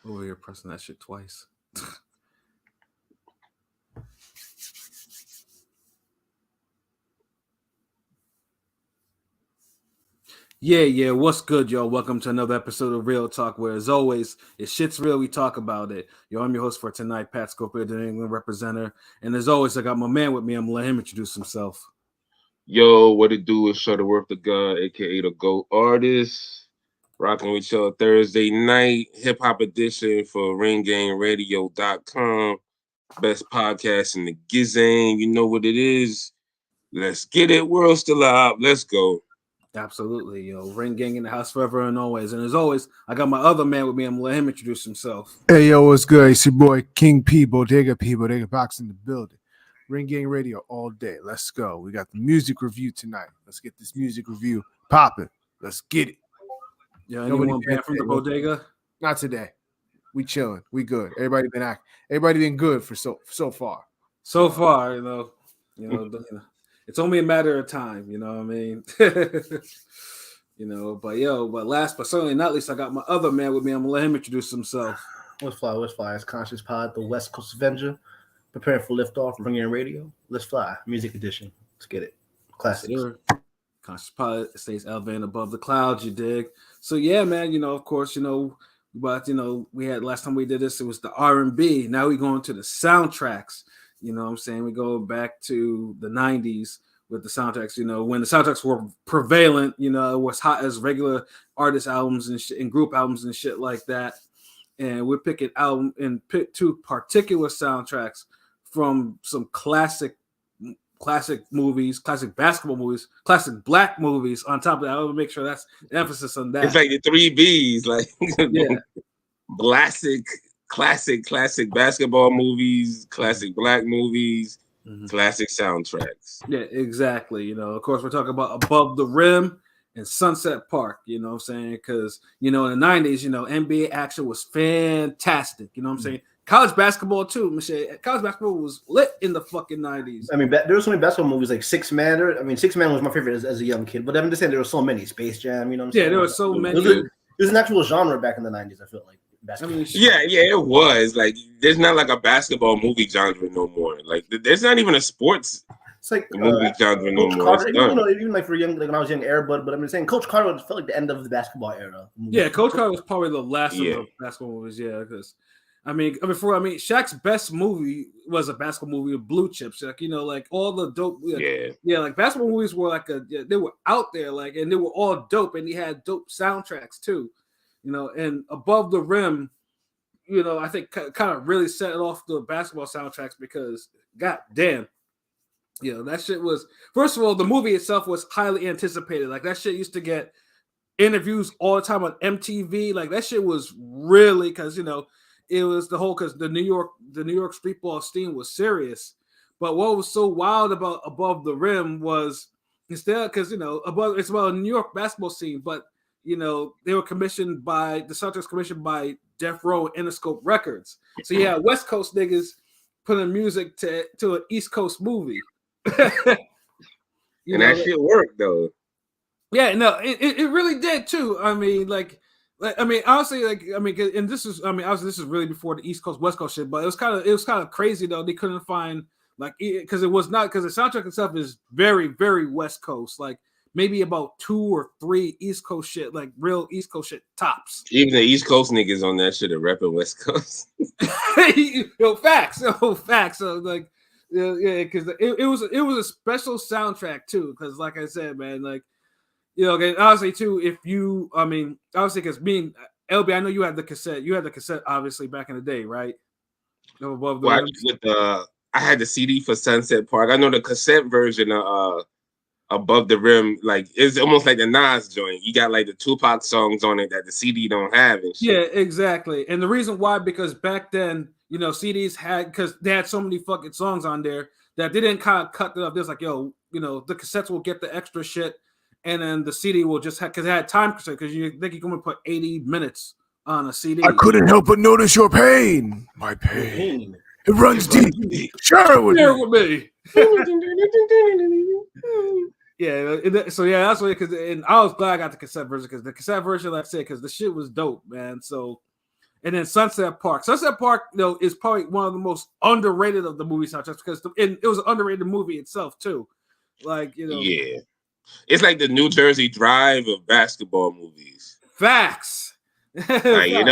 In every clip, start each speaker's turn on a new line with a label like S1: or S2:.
S1: Over here pressing that shit twice. Yeah. What's good, y'all? Welcome to another episode of Real Talk, where, as always, if shit's real, we talk about it. Yo, I'm your host for tonight, Pat Scofield, the New England representative. And as always, I got my man with me. I'm gonna let him introduce himself.
S2: Yo, what it do is Shutterworth the God, aka the GOAT artist. Rocking with y'all Thursday night, hip hop edition for ringgameradio.com. Best podcast in the Gizane. You know what it is. Let's get it. World still up. Let's go.
S1: Absolutely, yo. Ring gang in the house forever and always. And as always, I got my other man with me. I'm gonna let him introduce himself.
S3: Hey, yo, what's good? It's your boy King P, Bodega Box in the building. Ring Gang Radio all day. Let's go. We got the music review tonight. Let's get this music review popping. Let's get it.
S1: Yeah, anyone banned from the bodega?
S3: Not today. We chilling. We good. Everybody been good for so far.
S1: So far, it's only a matter of time. You know what I mean? But last but certainly not least, I got my other man with me. I'm gonna let him introduce himself.
S4: What's fly? It's Conscious Pod, the West Coast Avenger, preparing for liftoff, bringing in radio. Let's fly, music edition. Let's get it. Classics.
S1: Sure. Conscious Pod stays elevated above the clouds. You dig? So yeah, man. Of course, but we had last time we did this, it was the R&B. Now we going to the soundtracks. You know what I'm saying? We go back to the 90s with the soundtracks, when the soundtracks were prevalent, it was hot as regular artist albums and group albums and shit like that. And we're picking album and pick two particular soundtracks from some classic movies, classic basketball movies, classic black movies. On top of that, I want to make sure that's the emphasis on that.
S2: It's like the 3 Bs, like
S1: yeah.
S2: classic basketball movies, classic black movies, classic soundtracks.
S1: Yeah, exactly. Of course, we're talking about Above the Rim and Sunset Park. You know what I'm saying? Because in the 90s, NBA action was fantastic. You know what I'm saying? College basketball too, Michelle. College basketball was lit in the fucking 90s.
S4: I mean, there were so many basketball movies like Six Man. Six Man was my favorite as a young kid. But I'm just saying there were so many. Space Jam. You know what I'm saying?
S1: Yeah, there were so many.
S4: It was an actual genre back in the 90s. I feel like.
S2: Yeah, it was. Like, there's not like a basketball movie genre no more. Like, there's not even a sports.
S4: It's like
S2: movie genre no more.
S4: Carter, even like for young, like when I was young, Airbud. But I'm saying Coach Carter felt like the end of the basketball era.
S1: Yeah, Coach Carter was probably the last of the basketball movies. Yeah, because Shaq's best movie was a basketball movie with Blue Chips. Like all the dope. Like basketball movies were they were out there, and they were all dope, and he had dope soundtracks too. And Above the Rim, I think kind of really set it off the basketball soundtracks because, god damn, that shit was, first of all, the movie itself was highly anticipated. Like, that shit used to get interviews all the time on MTV. Like, that shit was really, because, it was because the New York streetball scene was serious. But what was so wild about Above the Rim was, instead, because, it's about a New York basketball scene, but they were commissioned by the Celtics, commissioned by Death Row and Interscope Records. So yeah, West Coast niggas putting music to an East Coast movie.
S2: That shit worked though.
S1: Yeah, no, it really did too. Honestly, and this is really before the East Coast West Coast shit, but it was kind of crazy though. They couldn't find because the soundtrack itself is very, very West Coast, like maybe about 2 or 3 East Coast shit, like real East Coast shit tops.
S2: Even the East Coast niggas on that shit are repping West Coast.
S1: Facts. So because it was a special soundtrack too. Because like I said, man, honestly too, because me and LB, I know you had the cassette. You had the cassette obviously back in the day, right? Above the
S2: Rim. I had the CD for Sunset Park. I know the cassette version of Above the Rim, like it's almost like the Nas joint. You got like the Tupac songs on it that the CD don't have and shit.
S1: Yeah, exactly. And the reason why, because back then, CDs because they had so many fucking songs on there that they didn't kind of cut it up. There's like, the cassettes will get the extra shit, and then the CD will just have, because it had time constraint, because you think you're going to put 80 minutes on a CD.
S3: I couldn't help but notice your pain. My pain. It runs deep. Share it with me.
S1: Yeah, so yeah, that's what, and I was glad I got the cassette version, because the cassette version, like I said, because the shit was dope, man. So, and then Sunset Park. Sunset Park, is probably one of the most underrated of the movie soundtracks because it was an underrated movie itself too. Like,
S2: yeah, it's like the New Jersey Drive of basketball movies.
S1: Facts.
S2: Like, it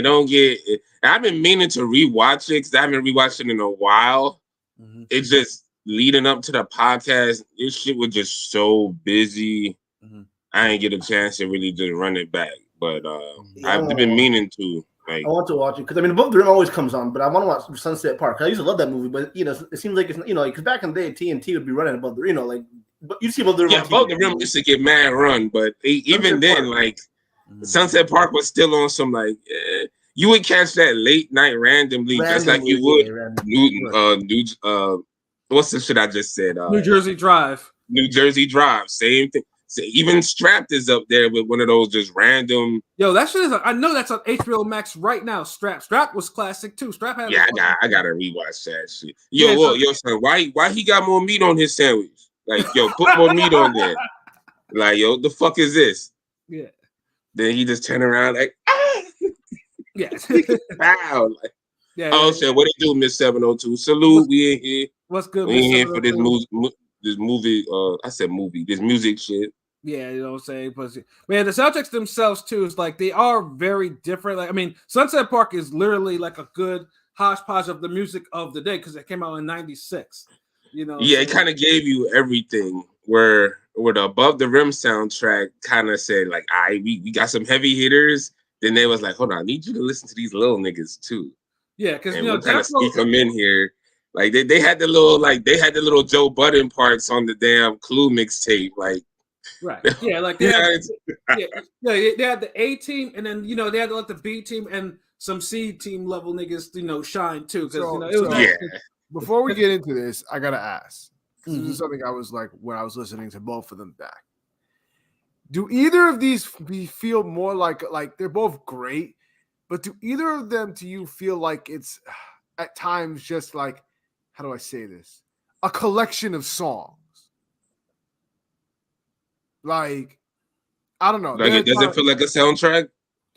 S2: don't get. I've been meaning to rewatch it because I haven't rewatched it in a while. Mm-hmm. It's just leading up to the podcast. This shit was just so busy. Mm-hmm. I didn't get a chance to really just run it back, but I've been meaning to. Like,
S4: I want to watch it because Above the Rim always comes on, but I want to watch Sunset Park. I used to love that movie, but it seems like it's because back in the day TNT would be running Above the Rim, but you see Above the Rim.
S2: Yeah, Above the Rim used to get mad run, but even then, Sunset Park was still on some you would catch that late night randomly, just like you would Newton. What's the shit I just said?
S1: New Jersey Drive.
S2: New Jersey Drive, same thing. So even Strapped is up there with one of those just random.
S1: Yo, that shit is. I know that's on HBO Max right now. Strapped was classic too. Strapped had.
S2: Yeah, I gotta rewatch that shit. Yo, son, why he got more meat on his sandwich? Like, yo, put more meat on there. Like, yo, the fuck is this?
S1: Yeah.
S2: Then he just turned around like, ah.
S1: Yeah.
S2: Wow. Shit, what it do, Miss 702? Salute, we in here.
S1: What's good?
S2: We in here for this movie. I said movie. This music shit.
S1: Yeah, you know what I'm saying? But man, the soundtracks themselves too is they are very different. Sunset Park is literally like a good hodgepodge of the music of the day because it came out in '96.
S2: Yeah, it kind of gave you everything. Where the Above the Rim soundtrack kind of said we got some heavy hitters. Then they was like, hold on, I need you to listen to these little niggas too.
S1: Yeah, because
S2: we'll kind of sneak them in here. Like they had the little Joe Budden parts on the damn Clue mixtape,
S1: right? Yeah, they had the A team, and then they had to let the B team and some C team level niggas shine too. Because
S3: Before we get into this, I gotta ask. This is something I was when I was listening to both of them back. Do either of these feel more like they're both great, but do either of them to you feel like it's at times just how do I say this? A collection of songs. I don't know.
S2: Does it feel like a soundtrack?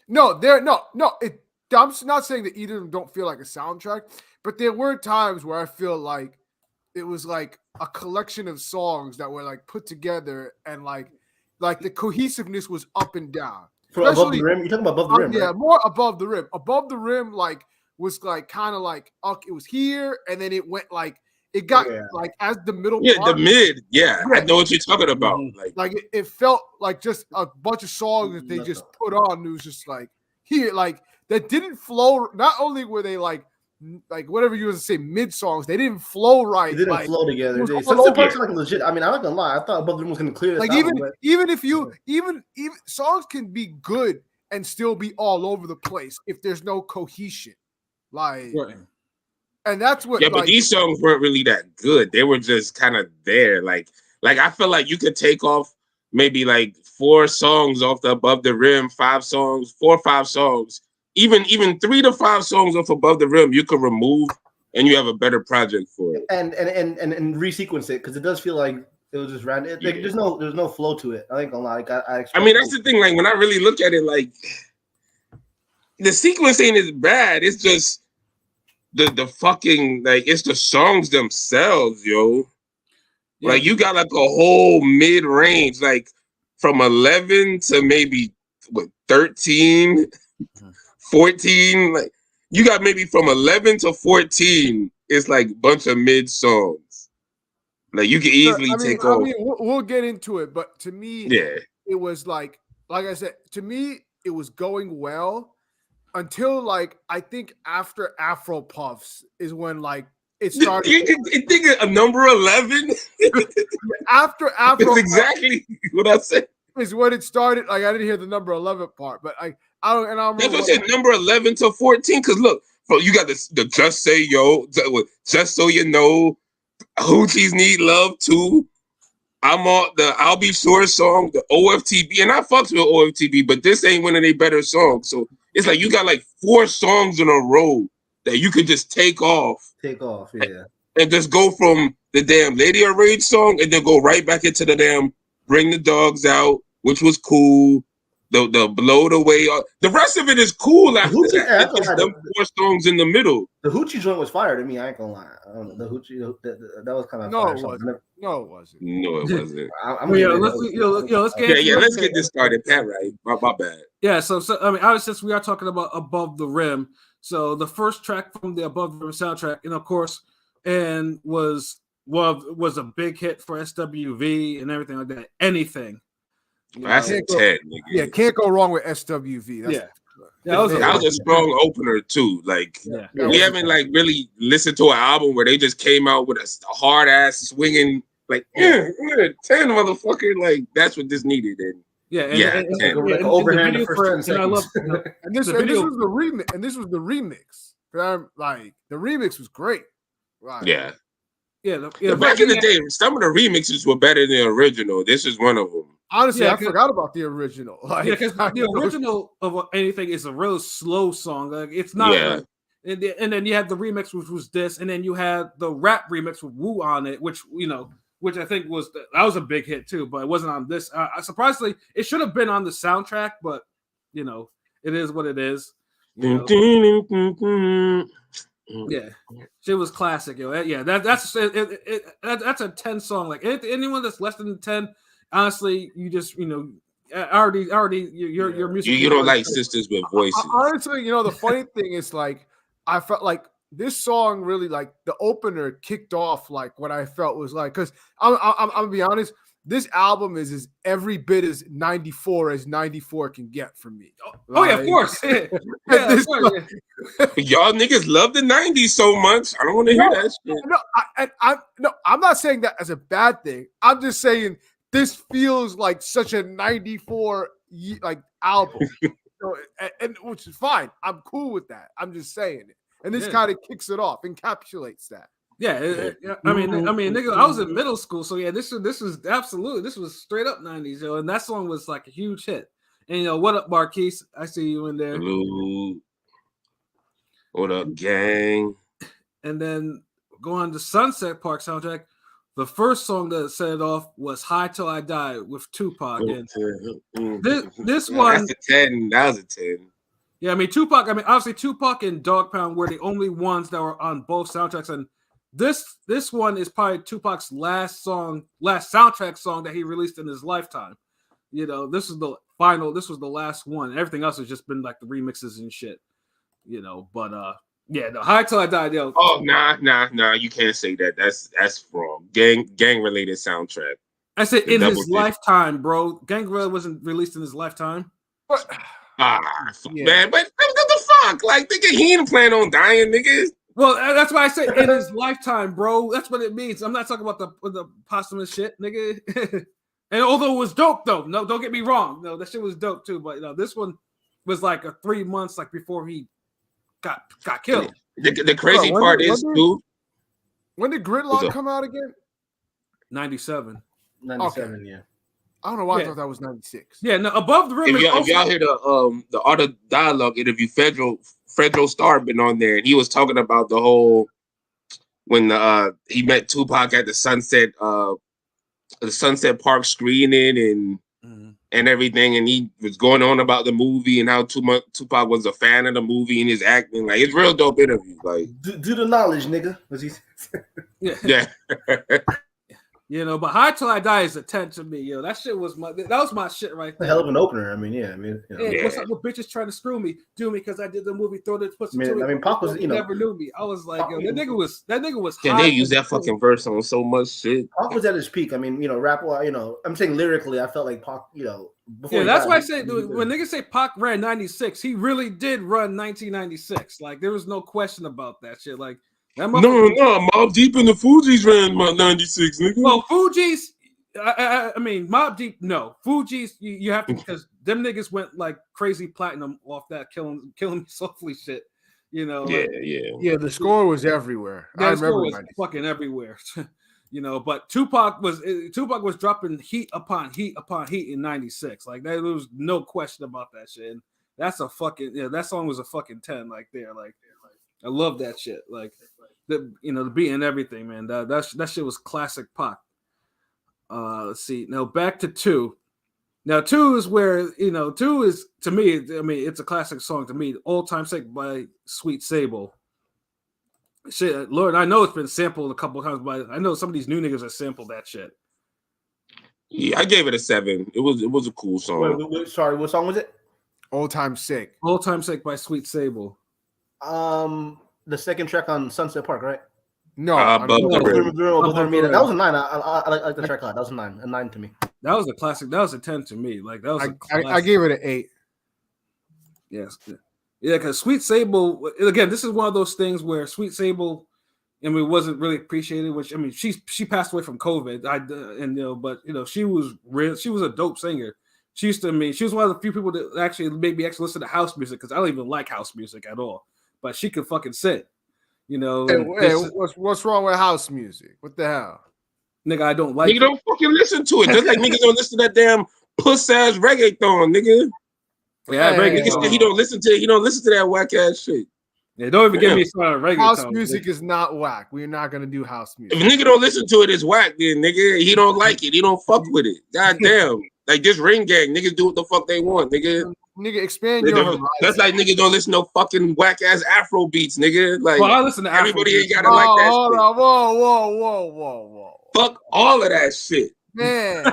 S3: No, I'm not saying that either of them don't feel like a soundtrack, but there were times where I feel like it was like a collection of songs that were put together and the cohesiveness was up and down.
S4: For Above the Rim? You're talking about Above the Rim,
S3: yeah,
S4: right?
S3: More Above the Rim. Above the Rim, was kind of it was here, and then it went it got as the middle.
S2: Yeah,
S3: part,
S2: the mid. Yeah, I know what you're talking about.
S3: It felt like just a bunch of songs that they just put on. It was just here, that didn't flow. Not only were they whatever you was to say mid songs, they didn't flow right.
S4: They didn't flow together. Some parts are legit. I'm not gonna lie. I thought Above the Rim was gonna clear this out,
S3: even if you even songs can be good and still be all over the place if there's no cohesion. And that's what.
S2: Yeah, but these songs weren't really that good. They were just kind of there. I feel like you could take off maybe 4 songs off the Above the Rim, 4 or 5 songs. Even 3 to 5 songs off Above the Rim, you could remove, and you have a better project for it.
S4: And resequence it because it does feel like it was just random. There's no flow to it. I ain't gonna lie.
S2: I mean, that's the thing. When I really look at it, the sequence ain't as bad. It's just the fucking it's the songs themselves, yo. Yeah. You got a whole mid range, from 11 to maybe 13. 14, you got maybe from 11 to 14. It's a bunch of mid songs. You can easily take off.
S3: We'll get into it, but to me, it was like I said, to me, it was going well until I think after Afro Puffs is when it started.
S2: You think a number 11?
S3: After Afro,
S2: that's exactly what I said.
S3: Is when it started. I didn't hear the number 11 part, but I don't.
S2: That's what I said. Number 11 to 14. Because look, you got the Just Say Yo, Just So You Know, Hoochies Need Love Too. I'm on the I'll Be Sure song, the OFTB, and I fucks with OFTB, but this ain't one of their better songs. So it's you got 4 songs in a row that you could just take off.
S4: Yeah.
S2: And just go from the damn Lady of Rage song and then go right back into the damn Bring the Dogs Out, which was cool. the blow the way. The rest of it is cool. After that, it's them 4 songs in the middle.
S4: The Hoochie joint was fire to me. I ain't gonna lie. I don't know. The Hoochie that was kind of
S3: no,
S4: fire.
S3: it wasn't. No, it wasn't.
S2: No, it wasn't.
S1: Let's
S2: get this started. Pat, right? My bad.
S1: Yeah. So I mean, obviously, since we are talking about Above the Rim, so the first track from the Above the Rim soundtrack, and of course, and was a big hit for SWV and everything like that. Anything.
S2: That's a 10, nigga.
S3: Yeah, can't go wrong with SWV.
S1: That was
S2: a strong opener too. Like we haven't like really listened to an album where they just came out with a hard ass swinging like 10 motherfucker. Like that's what this needed. And
S4: overhand the first 10 seconds.
S1: I love
S3: and this was the remix. And this was the remix. Like the remix was great. Right.
S2: Yeah. Back in the day, some of the remixes were better than the original. This is one of them.
S3: Honestly, I forgot about the original.
S1: Because the original of anything is a real slow song. Like it's not.
S2: Yeah.
S1: And then you had the remix, which was this, and then you had the rap remix with Wu on it, which I think was a big hit too, but it wasn't on this. Surprisingly, it should have been on the soundtrack, but it is what it is. Yeah, shit was classic, yo. Yeah, that's a 10 song. Like anyone that's less than 10. Honestly, you just already your music.
S2: You don't like sisters with voices.
S3: Honestly, the funny thing is like I felt like this song really like the opener kicked off like what I felt was like because I'm gonna be honest, this album is every bit as 94 as 94 can get from me.
S1: Of course.
S2: Y'all niggas love the 90s so much. I don't want to hear that shit.
S3: I'm not saying that as a bad thing. I'm just saying. This feels like such a 94 like album, and which is fine. I'm cool with that. I'm just saying it, and this kind of kicks it off, encapsulates that.
S1: Yeah, I mean, nigga, I was in middle school, so yeah, this was absolutely this was straight up 90s, yo, and that song was like a huge hit. And what up, Marquise? I see you in there.
S2: Hello. What up, gang?
S1: And then go on to Sunset Park soundtrack. The first song that set it off was "High Till I Die" with Tupac. And this one,
S2: that's a 10. That was a 10.
S1: Yeah, I mean Tupac. I mean, obviously Tupac and Dog Pound were the only ones that were on both soundtracks, and this one is probably Tupac's last soundtrack song that he released in his lifetime. This was the last one. Everything else has just been like the remixes and shit. But yeah, the High Till I Die, yo.
S2: Oh, nah, you can't say that. That's wrong. Gang related soundtrack.
S1: I said in his lifetime, bro. Gang really wasn't released in his lifetime.
S2: What? Man, but what the fuck? Like, nigga, he ain't plan on dying, niggas.
S1: Well, that's why I say in his lifetime, bro. That's what it means. I'm not talking about the posthumous shit, nigga. And although it was dope, though, no, don't get me wrong. No, that shit was dope too. But this one was like 3 months like before he got killed.
S2: The crazy part is, dude.
S3: When did Gridlock come out again?
S1: 97.
S4: 97, okay. Yeah.
S3: I don't know why I thought that was 96.
S1: Yeah, no, Above the Rim.
S2: If y'all hear the Art of Dialogue interview, Fredro Starr been on there, and he was talking about the whole when he met Tupac at the Sunset Park screening and everything, and he was going on about the movie and how Tupac was a fan of the movie and his acting. Like, it's real dope interview. Like,
S4: do the knowledge, nigga. Was he?
S2: Yeah.
S1: But High Till I Die is a 10 to me, yo. That shit was my shit right there.
S4: A hell of an opener. I mean, yeah.
S1: What's up with bitches trying to screw me? Do me because I did the movie. Throw the pussy to me.
S4: I mean, Pac was,
S1: never knew me. I was like, yo, that nigga was.
S2: Yeah, they use that fucking verse on so much shit.
S4: Pac was at his peak. I mean, rap. I'm saying lyrically, I felt like Pac. Before
S1: that's why I say when niggas say Pac ran 96, he really did run 1996. Like, there was no question about that shit. Like.
S2: No, Mob Deep and the Fugees ran about 96, nigga.
S1: Well, Fugees, I mean, Mob Deep, no. Fugees, you have to, because them niggas went like crazy platinum off that killing me softly shit.
S2: Yeah.
S3: The score was everywhere.
S1: I remember it was fucking everywhere. But Tupac was dropping heat upon heat upon heat in 96. Like, there was no question about that shit. And that's a fucking, that song was a fucking 10 like there. Like, I love that shit. Like, the beat and everything, man. That shit was classic Pac. Let's see. Now back to 2. Now 2 is where 2 is to me. I mean, it's a classic song to me. All Time Sick by Sweet Sable. Shit, Lord, I know it's been sampled a couple of times, but I know some of these new niggas have sampled that shit.
S2: Yeah, I gave it a 7. It was a cool song.
S4: Wait, sorry, what song was it?
S3: All Time Sick.
S1: All Time Sick by Sweet Sable.
S4: The second track on Sunset Park, right?
S3: No,
S4: that was a 9. I like the track a lot. That was a 9 to me.
S1: That was a classic. That was a 10 to me. Like that was.
S3: I gave it an 8.
S1: Yes, yeah, because Sweet Sable. Again, this is one of those things where Sweet Sable, I mean, wasn't really appreciated. Which I mean, she passed away from COVID. But she was real. She was a dope singer. She was one of the few people that actually made me listen to house music because I don't even like house music at all. But she could fucking sing.
S3: What's wrong with house music? What the hell?
S1: Nigga, I don't like
S2: it. Nigga, don't fucking listen to it. Just like niggas don't listen to that damn puss-ass reggaeton, nigga.
S1: Yeah,
S2: reggaeton. He don't listen to that whack-ass shit.
S1: Yeah, don't even get me started on reggaeton.
S3: House music is not whack. We're not going to do house music.
S2: If a nigga don't listen to it, it's whack, then, nigga. He don't like it. He don't fuck with it. God damn. Like this ring gang, niggas do what the fuck they want, nigga.
S3: Nigga, expand your horizon.
S2: That's like niggas don't listen to fucking whack ass Afro beats, nigga. Like,
S1: well, I listen to
S2: everybody ain't gotta like that.
S3: Hold on, whoa.
S2: Fuck all of that shit,
S3: man.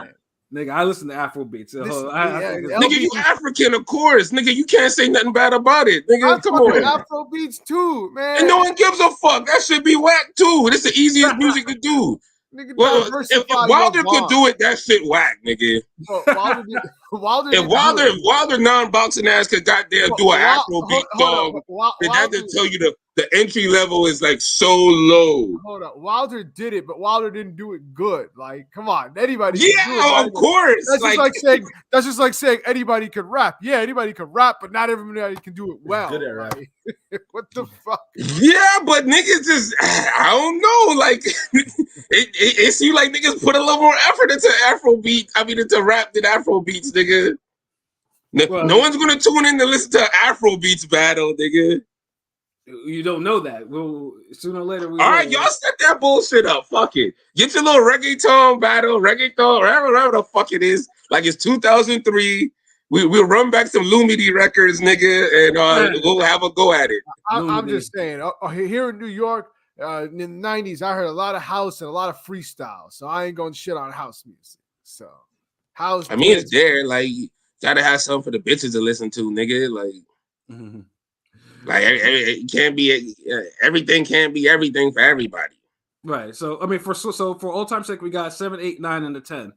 S1: Nigga, I listen to Afro beats.
S2: Nigga, you African, of course. Nigga, you can't say nothing bad about it. Nigga, come on.
S3: Afro beats too, man.
S2: And no one gives a fuck. That should be whack too. This is the easiest music to do.
S3: Nigga,
S2: well, if Wilder could do it, that shit whack, nigga. If Wilder non-boxing ass could goddamn do an Afro beat, dog, then that just tell you the entry level is like so low.
S3: Hold on, Wilder did it, but Wilder didn't do it good. Like, come on, anybody.
S2: Yeah, of course.
S3: That's just like saying anybody can rap. Yeah, anybody can rap, but not everybody can do it well.
S4: Good at rap.
S3: What the fuck?
S2: Yeah, but niggas just, I don't know. Like, it seems like niggas put a little more effort into Afrobeat. I mean, into rap than Afrobeats, nigga. No one's gonna tune in to listen to Afrobeats battle, nigga.
S1: You don't know that. Well, sooner or later,
S2: all right, y'all set that bullshit up. Fuck it. Get your little reggaeton battle, whatever the fuck it is. Like it's 2003. We'll run back some Lumidity records, nigga, and we'll have a go at it.
S3: I'm just saying, here in New York, in the 90s, I heard a lot of house and a lot of freestyle. So I ain't going to shit on house music. So house.
S2: I mean, it's there. Like, you gotta have something for the bitches to listen to, nigga. Like, like it can't be everything. Can't be everything for everybody.
S1: Right. So I mean, for All Time Sick, we got 7, 8, 9, and a 10.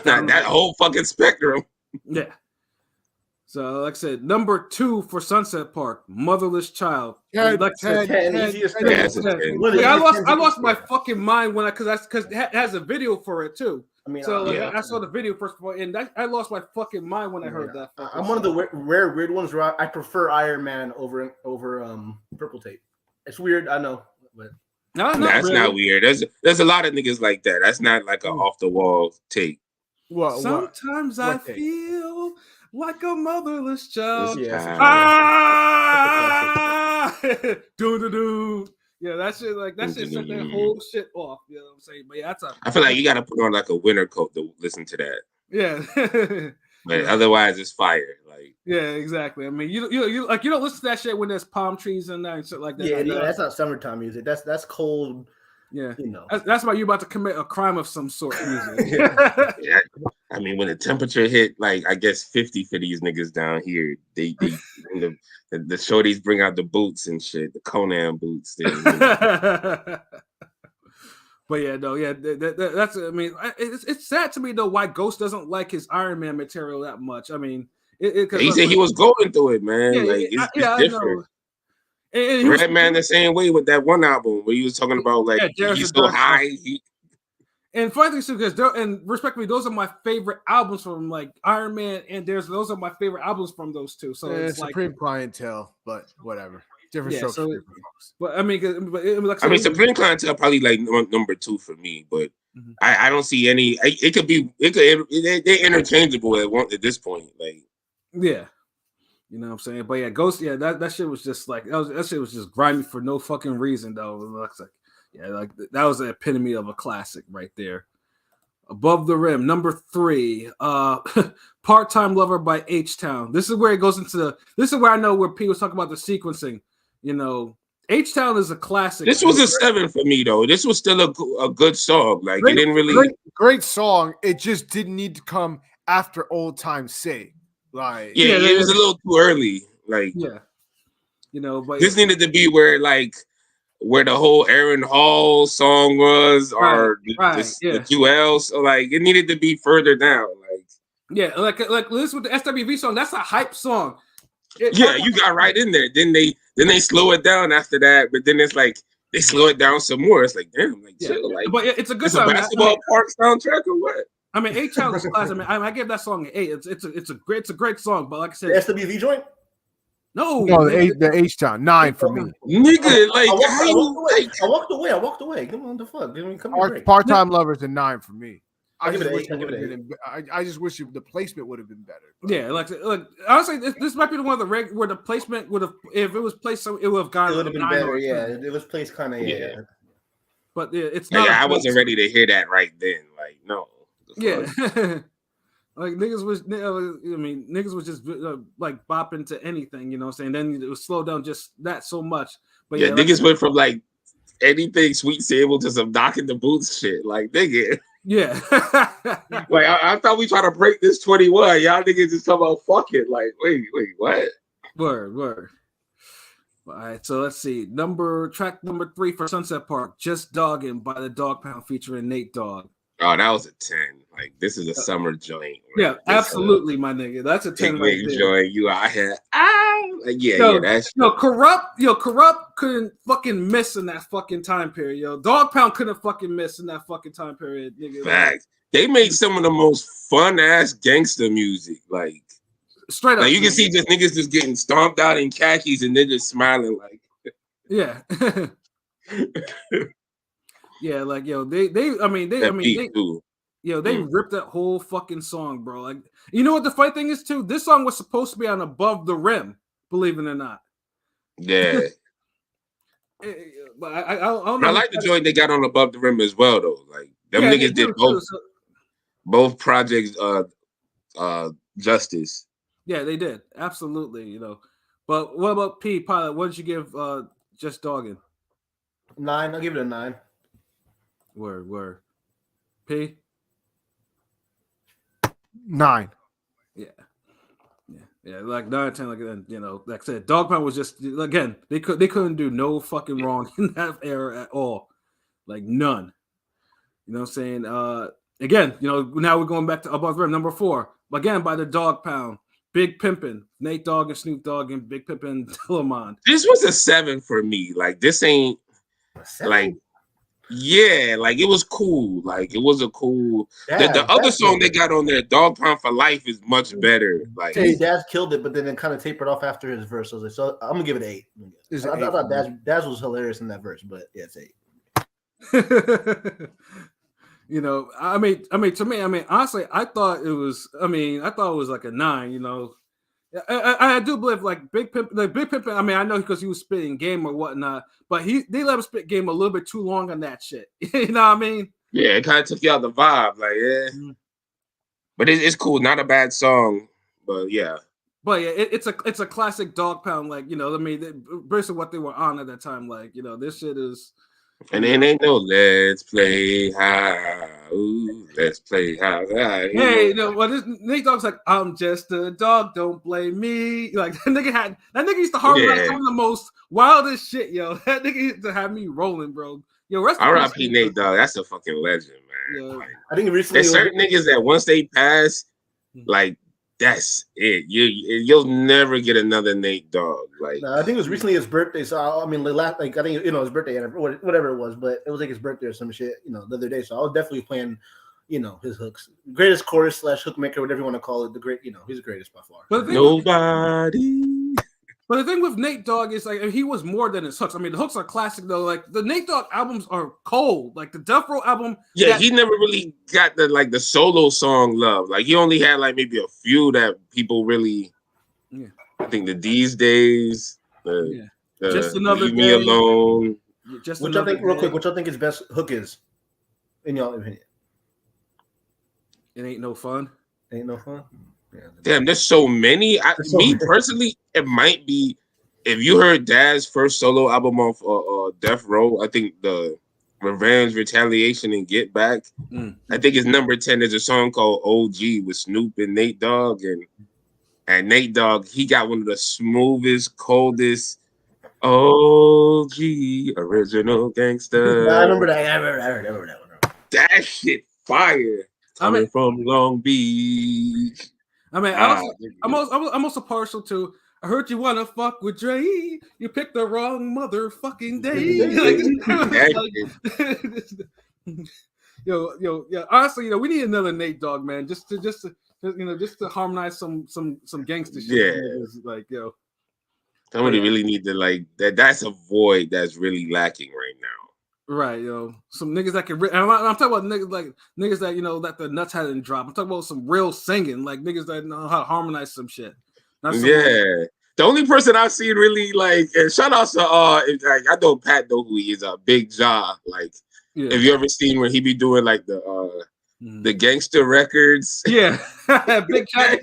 S2: That whole fucking spectrum.
S1: Yeah. So, like I said, number 2 for Sunset Park, Motherless Child. I lost my fucking mind when because it has a video for it too. I mean, I saw the video first of all, and I lost my fucking mind when I heard that.
S4: I'm one of the rare weird ones where I prefer Iron Man over Purple Tape. It's weird, I know, but
S2: that's not weird. There's a lot of niggas like that. That's not like an off the wall take.
S1: Sometimes I feel like a motherless child. Do. Yeah, that shit set that whole shit off. You know what I'm saying? But yeah,
S2: I feel like you got to put on like a winter coat to listen to that.
S1: Yeah.
S2: But otherwise, it's fire. Like,
S1: yeah, exactly. I mean, you don't listen to that shit when there's palm trees and that and shit like that.
S4: Yeah, that's not summertime music. That's cold.
S1: Yeah, that's why you're about to commit a crime of some sort. Music.
S2: Yeah. I mean, when the temperature hit, like I guess 50 for these niggas down here, they the shorties bring out the boots and shit, the Conan boots.
S1: But yeah, no, yeah, that's. I mean, it's sad to me though why Ghost doesn't like his Iron Man material that much. I mean,
S2: he said he was going through it, man. It's different. And Redman the same way with that one album where he was talking about like he's so high.
S1: And funny thing too, because respectfully, those are my favorite albums from like Iron Man, and those are my favorite albums from those two. So it's
S3: Supreme like Clientele, but whatever, different strokes.
S1: But I mean,
S2: Supreme Clientele probably like number 2 for me, but I don't see any. They're interchangeable at this point. Like,
S1: yeah. You know what I'm saying? But yeah, Ghost, yeah, that shit was just like that shit was just grimy for no fucking reason though. It looks like that was the epitome of a classic right there. Above the Rim, number 3. Part-Time Lover by H-Town. This is where it goes into this is where I know where people talk about the sequencing. You know, H-Town is a classic.
S2: This was a 7 for me though. This was still a good song. Like it didn't really
S3: great song. It just didn't need to come after Old Time Say. Like
S2: it was a little too early. Like
S1: you know, but
S2: this needed to be where the whole Aaron Hall song was, or the duels. So like it needed to be further down. Like
S1: listen with the SWV song. That's a hype song.
S2: You got right in there. Then they slow it down after that, but then it's like they slow it down some more. It's like damn, like chill. Like,
S1: but it's a good
S2: it's song. A basketball park soundtrack or what?
S1: I mean, H-Town is classic. I give that song an 8. It's a great song. But like I said,
S4: the SWV joint.
S1: No,
S3: the H-Town 9 for me.
S2: Nigga, like
S4: I walked away. Come on, the fuck.
S3: Part-Time Lovers a 9 for me.
S4: I'll give it an
S3: 8. I just wish the placement would have been better.
S1: Yeah, like honestly, this might be the one of the where the placement would have, if it was placed, so it would have gone.
S4: It would have been better. Yeah, it was placed kind of. Yeah.
S1: But it's not.
S2: I wasn't ready to hear that right then. Like no.
S1: Yeah. Like niggas was just like bopping to anything, you know what I'm saying? Then it was slowed down just that so much. But
S2: niggas went from like anything Sweet Sable to some knocking the boots shit. Like nigga.
S1: Yeah.
S2: Like I thought we trying to break this 21. Y'all niggas just talk about fuck it. Like, wait, what?
S1: Word. All right, so let's see. Track number 3 for Sunset Park, Just Doggin' by the Dog Pound featuring Nate Dogg.
S2: Oh, that was a 10. Like this is a summer joint.
S1: Yeah, absolutely, my nigga. That's a 10 right there.
S2: Joint. You out here. That's
S1: Corrupt couldn't fucking miss in that fucking time period, yo. Dog Pound couldn't fucking miss in that fucking time period, nigga.
S2: Fact. They made some of the most fun ass gangster music, like
S1: straight up.
S2: Like you can see just niggas just getting stomped out in khakis and they're just smiling, like
S1: yeah. Yeah, like they ripped that whole fucking song, bro. Like, you know what the funny thing is too? This song was supposed to be on Above the Rim, believe it or not.
S2: Yeah.
S1: But I don't know.
S2: I like the joint they got on Above the Rim as well, though. Like them niggas did both projects justice.
S1: Yeah, they did. Absolutely, you know. But what about P Pilot? What did you give Just Doggin'?
S4: 9. I'll give it a 9.
S1: Word. P?
S3: 9.
S1: Yeah, like 9, 10, like, you know, like I said, Dog Pound was just, again, they couldn't do no fucking wrong in that era at all. Like none. You know what I'm saying? Again, you know, now we're going back to Above the Rim, number 4. Again, by the Dog Pound. Big Pimpin', Nate Dogg and Snoop Dogg and Big Pimpin' Dillamond.
S2: This was a 7 for me. Like this ain't like like it was cool. Like it was a cool. The other song they got on there, Dog Pound for Life, is much better. Like
S4: Daz killed it, but then it kind of tapered off after his verse. So I'm gonna give it 8. I thought Daz was hilarious in that verse, but yeah, it's
S1: 8. You know, I mean, to me, honestly, I thought it was like a 9. You know, I do believe like Big Pimpin'. I mean, I know because he was spitting game or whatnot, but they let him spit game a little bit too long on that shit. You know what I mean?
S2: Yeah, it kind of took you out the vibe, like Mm-hmm. But it's cool. Not a bad song, but yeah.
S1: But yeah, it's a classic Dog Pound. Like, you know, I mean, basically what they were on at that time. Like, you know, this shit is.
S2: And then ain't no let's play high. Ooh, let's play high.
S1: Hey, you know what? Nate Dogg's like, I'm just a dog, don't blame me. Like that nigga used to harmonize some of the most wildest shit, yo. That nigga used to have me rolling, bro. Yo,
S2: R.I.P. Nate Dogg. That's a fucking legend, man.
S1: Yeah.
S2: Like,
S4: I think recently
S2: there's certain niggas that once they pass, like that's it. You'll never get another Nate Dogg. Like
S4: I think it was recently his birthday. So I mean, I think his birthday, whatever it was, but it was like his birthday or some shit. You know, the other day. So I was definitely playing, you know, his hooks. Greatest chorus / hook maker, whatever you want to call it. The great, you know, he's the greatest by far.
S2: Nobody.
S1: But the thing with Nate Dogg is like he was more than his hooks. I mean, the hooks are classic though. Like the Nate Dogg albums are cold. Like the Death Row album.
S2: Yeah, he never really got the solo song love. Like he only had like maybe a few that people really. Yeah. I think These Days.
S1: Just Another
S2: Leave
S1: Day.
S2: Me Alone.
S4: Which I think real quick. Which I think his best hook is, in y'all opinion.
S1: It ain't no fun.
S4: Ain't no fun.
S2: Yeah. Damn, there's so many. Me personally, it might be if you heard Dad's first solo album of Death Row. I think the Revenge, Retaliation, and Get Back. I think it's number 10. There's a song called OG with Snoop and Nate Dogg, and Nate Dogg, he got one of the smoothest, coldest OG original gangster.
S4: I remember that. I remember that one.
S2: That shit fire. Coming from Long Beach.
S1: I mean, I'm also partial to. I heard you wanna fuck with Dre. You picked the wrong motherfucking day. Yo. Honestly, we need another Nate Dogg, man. Just to harmonize some gangster shit.
S2: Yeah.
S1: Like, yo.
S2: Somebody really need to like that. That's a void that's really lacking right now.
S1: Right, some niggas that can. I'm talking about niggas that that the nuts hadn't dropped. I'm talking about some real singing, like niggas that know how to harmonize some shit.
S2: The only person I've seen really like, and shout out to like I know Pat know who he is, Big Jaw. Like, have you ever seen when he be doing like the gangster records?
S1: Yeah, Big Jaw.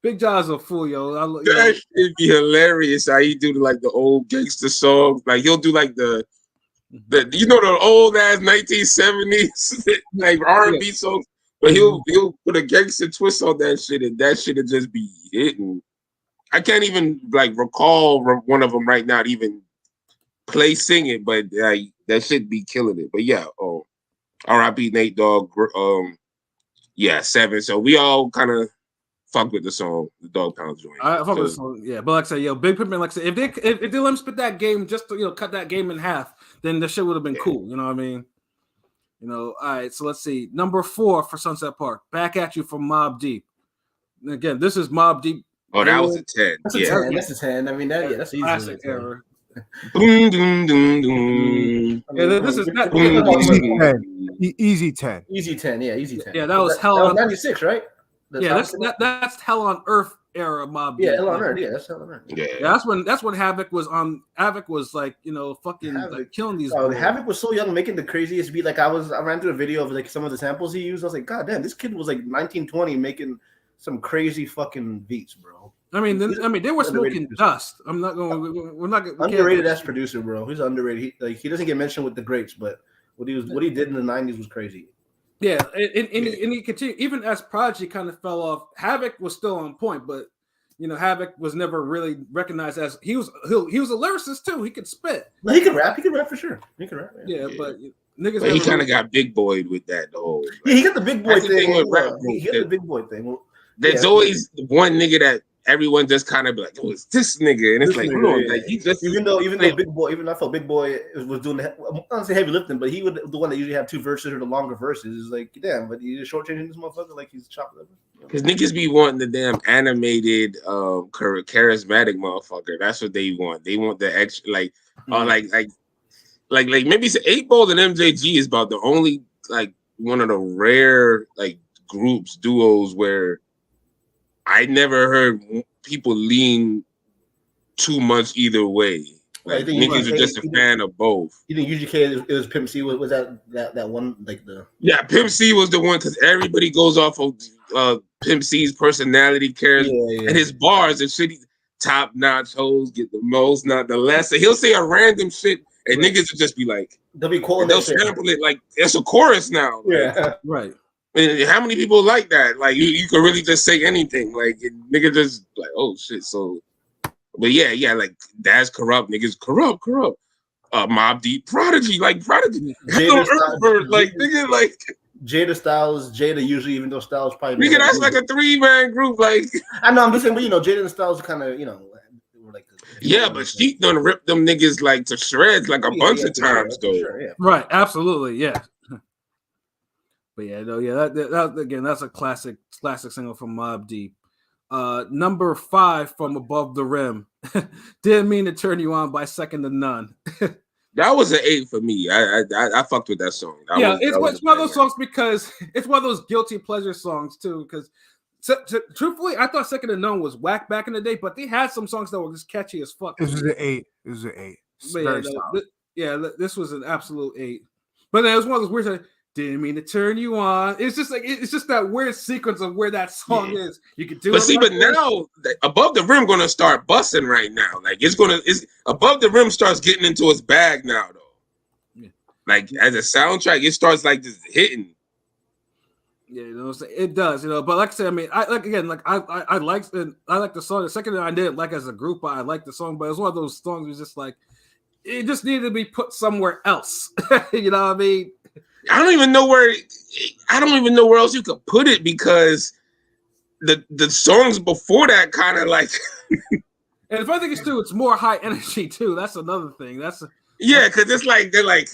S1: Big Jaw's a fool, yo.
S2: That should be hilarious. How he do like the old gangster songs. Like he'll do like the old ass 1970s like R&B songs, but he'll put a gangster twist on that shit, and that shit will just be hitting. I can't even like recall one of them right now to even play singing, but that should be killing it. But yeah, R.I.P. Nate Dogg. 7. So we all kind of fuck with the song, the Dog Pound joint.
S1: I fuck with the song, yeah. But like I say, Big Pimpin', like I say, if they let him spit that game just to cut that game in half, then the shit would have been cool. You know what I mean? All right. So let's see. Number 4 for Sunset Park. Back at You from Mobb Deep. And again, this is Mobb Deep.
S2: Oh, that was a 10.
S4: That's a 10. That's a 10. I mean, that's easy.
S1: Classic era.
S2: Boom, doom, doom, doom.
S1: Yeah, this is not
S3: easy 10.
S4: Easy 10. Yeah, easy 10.
S1: Yeah, that was hell.
S4: That was 96, right?
S1: That's Hell on Earth era Mobb Deep.
S4: Yeah, Hell on Earth. Yeah, that's Hell on Earth.
S2: Yeah,
S1: that's when Havoc was on. Havoc was like fucking like killing these.
S4: Havoc was so young, making the craziest beat. Like I ran through a video of like some of the samples he used. I was like, God damn, this kid was like 19, 20 making some crazy fucking beats, bro.
S1: I mean, they were smoking dust. I'm not going. We're not
S4: underrated as producer, bro. He's underrated. He doesn't get mentioned with the greats, but what he did in the 90s was crazy.
S1: Yeah, and he continued even as Prodigy kind of fell off. Havoc was still on point, but Havoc was never really recognized as he was a lyricist too. He could spit.
S4: He could rap. He could rap for sure. He could rap.
S1: Yeah, but niggas.
S2: But he kind of got big boyed with that though.
S4: Yeah, he got the big boy thing. He got the big boy thing.
S2: There's always one nigga that everyone just kind of be like, "Oh, it's this nigga," and it's like, like he just
S4: even though Big Boy, even I felt Big Boy was doing I don't say heavy lifting, but he would the one that usually have 2 verses or the longer verses. Is like, damn, but he's shortchanging this motherfucker like he's chopped liver.
S2: Because niggas be wanting the damn animated, charismatic motherfucker. That's what they want. They want the extra, like maybe it's 8 Ball and MJG is about the only like one of the rare like duos where I never heard people lean too much either way. Like niggas are just a fan of both.
S4: You think UGK it was Pimp C? Was that one like the?
S2: Yeah, Pimp C was the one because everybody goes off of Pimp C's personality, charisma, and his bars and shit. Top notch hoes get the most, not the less. So he'll say a random shit, and niggas will just be like,
S4: they'll be quoting
S2: they'll sample it like it's a chorus now.
S4: Yeah,
S1: right.
S2: And how many people like that? Like you can really just say anything. Like nigga just like, oh shit. So, but yeah, like Dad's corrupt. Niggas corrupt. Mobb Deep, Prodigy, like Prodigy. Nigga, like
S4: Jada Styles, usually even though Styles probably
S2: nigga, that's like a 3-man group. Like
S4: I know, I'm just saying, but Jada and Styles kind of were like
S2: but she done ripped them niggas like to shreds like a bunch of times though.
S4: Sure,
S1: right, absolutely, yeah. But that again, that's a classic single from Mobb Deep. Number 5 from Above the Rim. Didn't Mean to Turn You On by Second to None.
S2: That was an 8 for me. I fucked with that song.
S1: It's one of those songs because it's one of those guilty pleasure songs too. Because truthfully, I thought Second to None was whack back in the day, but they had some songs that were just catchy as fuck.
S3: This was an 8. This was an 8.
S1: This was an absolute 8. But then it was one of those weird things. Didn't mean to turn you on. It's just like it's just that weird sequence of where that song is. You could do
S2: but
S1: it.
S2: See, but now Above the Rim gonna start busting right now. Like it's Above the Rim starts getting into its bag now though. Yeah. Like as a soundtrack, it starts like just hitting.
S1: Yeah, it does, But like I said, I mean, I like the song. The second I didn't like as a group, but I like the song. But it's one of those songs was just like it just needed to be put somewhere else. You know what I mean?
S2: I don't even know where else you could put it because the songs before that kind of like.
S1: And the funny thing is too, it's more high energy too. That's another thing. Because
S2: it's like they're like,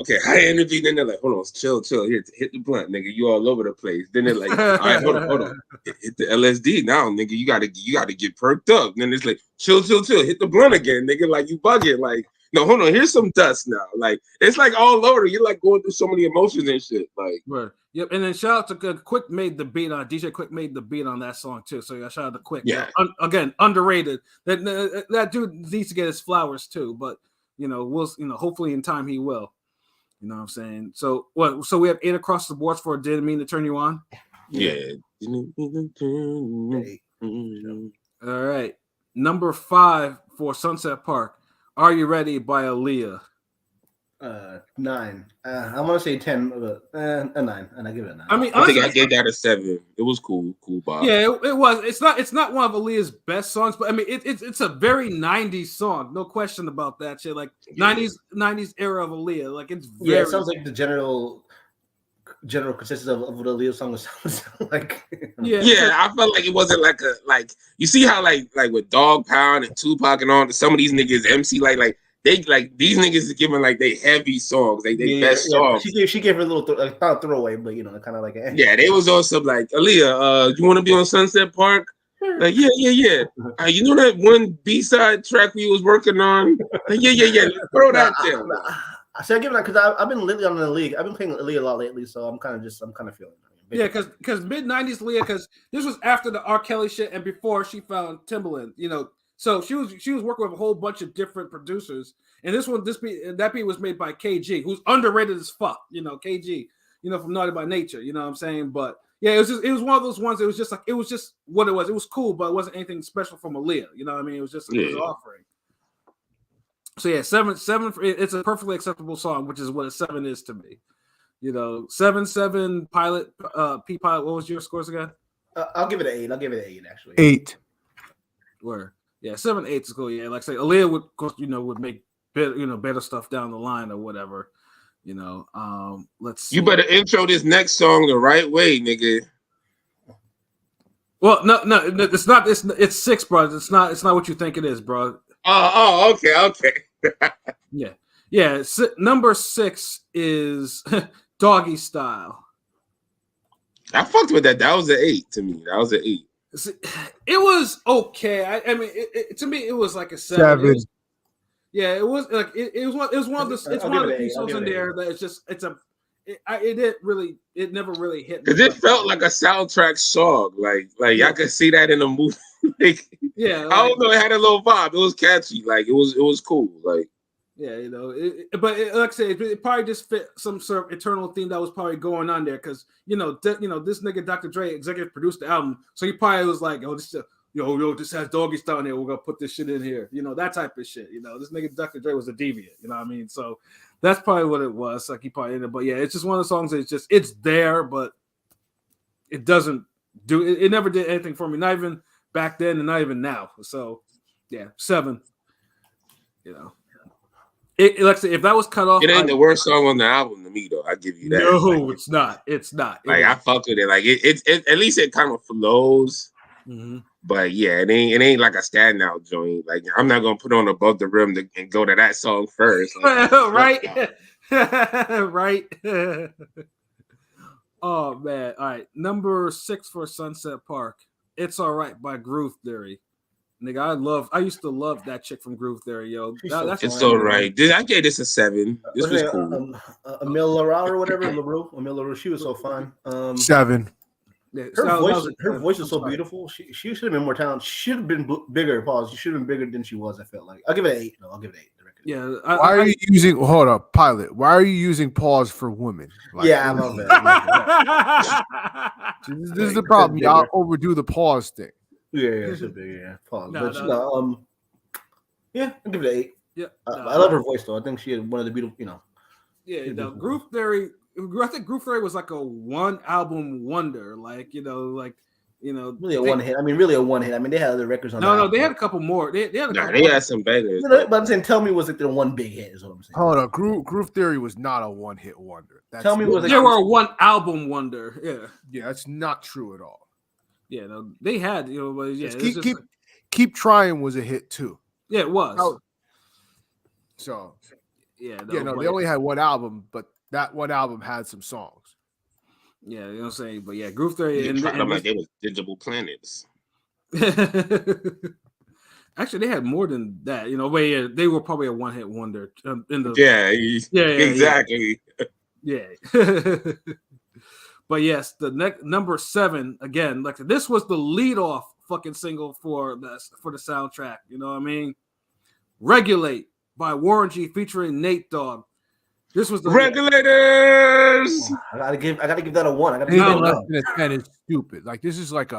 S2: okay, high energy. Then they're like, hold on, chill. Here, hit the blunt, nigga. You all over the place. Then they're like, all right, hold on. Hit the LSD now, nigga. You gotta get perked up. Then it's like, chill. Hit the blunt again, nigga. Like you bugging. Like, no, hold on. Here's some dust now. Like it's like all over. You're like going through so many emotions and shit. Like,
S1: right. Yep. And then shout out to Quick made the beat on DJ Quick made the beat on that song too. So shout out to Quick.
S2: Yeah.
S1: Again, underrated. That dude needs to get his flowers too. But we'll hopefully in time he will. You know what I'm saying? So what? So we have 8 across the board for Didn't Mean to Turn You On.
S2: Yeah.
S1: All right. Number 5 for Sunset Park. Are You Ready by Aaliyah?
S4: 9. I want to say 10, but a 9, and I give it a 9.
S1: I mean,
S2: I think I gave that a 7. It was cool, Bob.
S1: Yeah, it was. It's not one of Aaliyah's best songs, but I mean, it's a very 90s song, no question about that shit. Like 90s era of Aaliyah, like it's very.
S4: Yeah, it sounds like the general consensus of what Aaliyah song sounds like.
S2: Yeah, I felt like it wasn't like you see how like with Dog Pound and Tupac and all some of these niggas MC like they like these niggas is giving like they heavy songs, they best songs.
S4: She gave her a little not throwaway, but kind of like
S2: yeah, they was also like Aaliyah, you want to be on Sunset Park? Like yeah. You know that one B-side track we was working on? Like, yeah. Throw that there.
S4: So I give it because I've been lately on the league. I've been playing Aaliyah a lot lately, so I'm kind of feeling it.
S1: Yeah, because mid-90s Aaliyah, because this was after the R. Kelly shit and before she found Timbaland, So she was working with a whole bunch of different producers, and that beat was made by KG, who's underrated as fuck. KG, from Naughty by Nature. You know what I'm saying? But yeah, it was one of those ones. It was just what it was. It was cool, but it wasn't anything special from Aaliyah. You know what I mean? It was just an offering. So yeah, 7. It's a perfectly acceptable song, which is what a 7 is to me. 7 Pilot, P Pilot. What was your scores again?
S4: I'll give it an 8. I'll give it an 8 actually.
S3: 8.
S1: Where? Yeah, 7, 8 is cool. Yeah, like I say, Aaliyah would, of course, would make better stuff down the line or whatever. Let's see.
S2: You better intro this next song the right way, nigga.
S1: Well, no, it's not. It's 6, bro. It's not what you think it is, bro.
S2: Oh, okay.
S1: Yeah. Number 6 is Doggy Style.
S2: I fucked with that. That was an 8 to me. That was an 8.
S1: It was okay. I mean, to me, it was like a 7. It was like it was one of the few songs in there that it never really hit me.
S2: Because it felt like a soundtrack song. Like I could see that in a movie. I don't know. It had a little vibe. It was catchy. Like it was cool. Like.
S1: Yeah, like I said, it probably just fit some sort of eternal theme that was probably going on there because this nigga Dr. Dre executive produced the album, so he probably was like, oh, this has Doggy Style in here. We're gonna put this shit in here, that type of shit. This nigga Dr. Dre was a deviant, you know what I mean? So that's probably what it was. Like he probably ended, but yeah, it's just one of the songs that it's there, but it doesn't do it. It never did anything for me, not even back then and not even now. So yeah, 7. Like I said, if that was cut off,
S2: it ain't the worst song on the album to me, though. I give you that.
S1: No, it's not. It's not.
S2: Like I fuck with it. Like it at least it kind of flows.
S1: Mm-hmm.
S2: But yeah, it ain't like a standout joint. Like I'm not gonna put on Above the Rim and go to that song first. Like,
S1: right, right. Oh man! All right, number 6 for Sunset Park. It's Alright by Groove Theory. Nigga, I used to love that chick from Groove Theory, yo.
S2: It's alright. I gave this a 7. This was cool.
S4: Emile LaRue or whatever, Emile LaRue. She was so fun.
S3: 7.
S4: Yeah, her voice is so beautiful. She should have been more talented. She should have been bigger. Pause. She should have been bigger than she was. I felt like. I'll give it an 8. No, I'll give it 8.
S1: Yeah.
S3: Why are you using? Hold up, Pilot. Why are you using pause for women?
S4: Like, yeah, I love that.
S3: This is the problem. Y'all overdo the pause thing.
S4: Yeah, it's a big pause. But yeah, I'll give it an 8.
S1: Yeah,
S4: I love her voice though. I think she had one of the beautiful,
S1: Yeah, Groove Theory. I think Groove Theory was like a 1-album wonder. Like
S4: really a one hit. I mean, really a one hit. I mean, they had other records on.
S1: No, they had a couple more. They
S2: had some bangers.
S4: But I'm saying, tell me, was it the one big hit? Is what I'm saying.
S3: Hold on, Groove Theory was not a one hit wonder.
S4: Tell me, was
S1: they were a 1-album wonder?
S3: Yeah, that's not true at all.
S1: Yeah, no, they had but yeah.
S3: Keep Trying was a hit too.
S1: Yeah, it was.
S3: So
S1: they
S3: only had one album, but that one album had some songs.
S1: Yeah, you know what I'm saying? But yeah, Groove Theory
S2: and like they was Digital Planets.
S1: Actually, they had more than that, but yeah, they were probably a one-hit wonder in the
S2: exactly.
S1: Yeah. But yes, the next number 7 again, like this was the lead-off fucking single for the soundtrack, you know what I mean? Regulate by Warren G featuring Nate Dogg. This was the
S2: Regulators.
S4: I gotta give that a 1. I gotta
S3: give it less than a 10 is stupid. Like this is like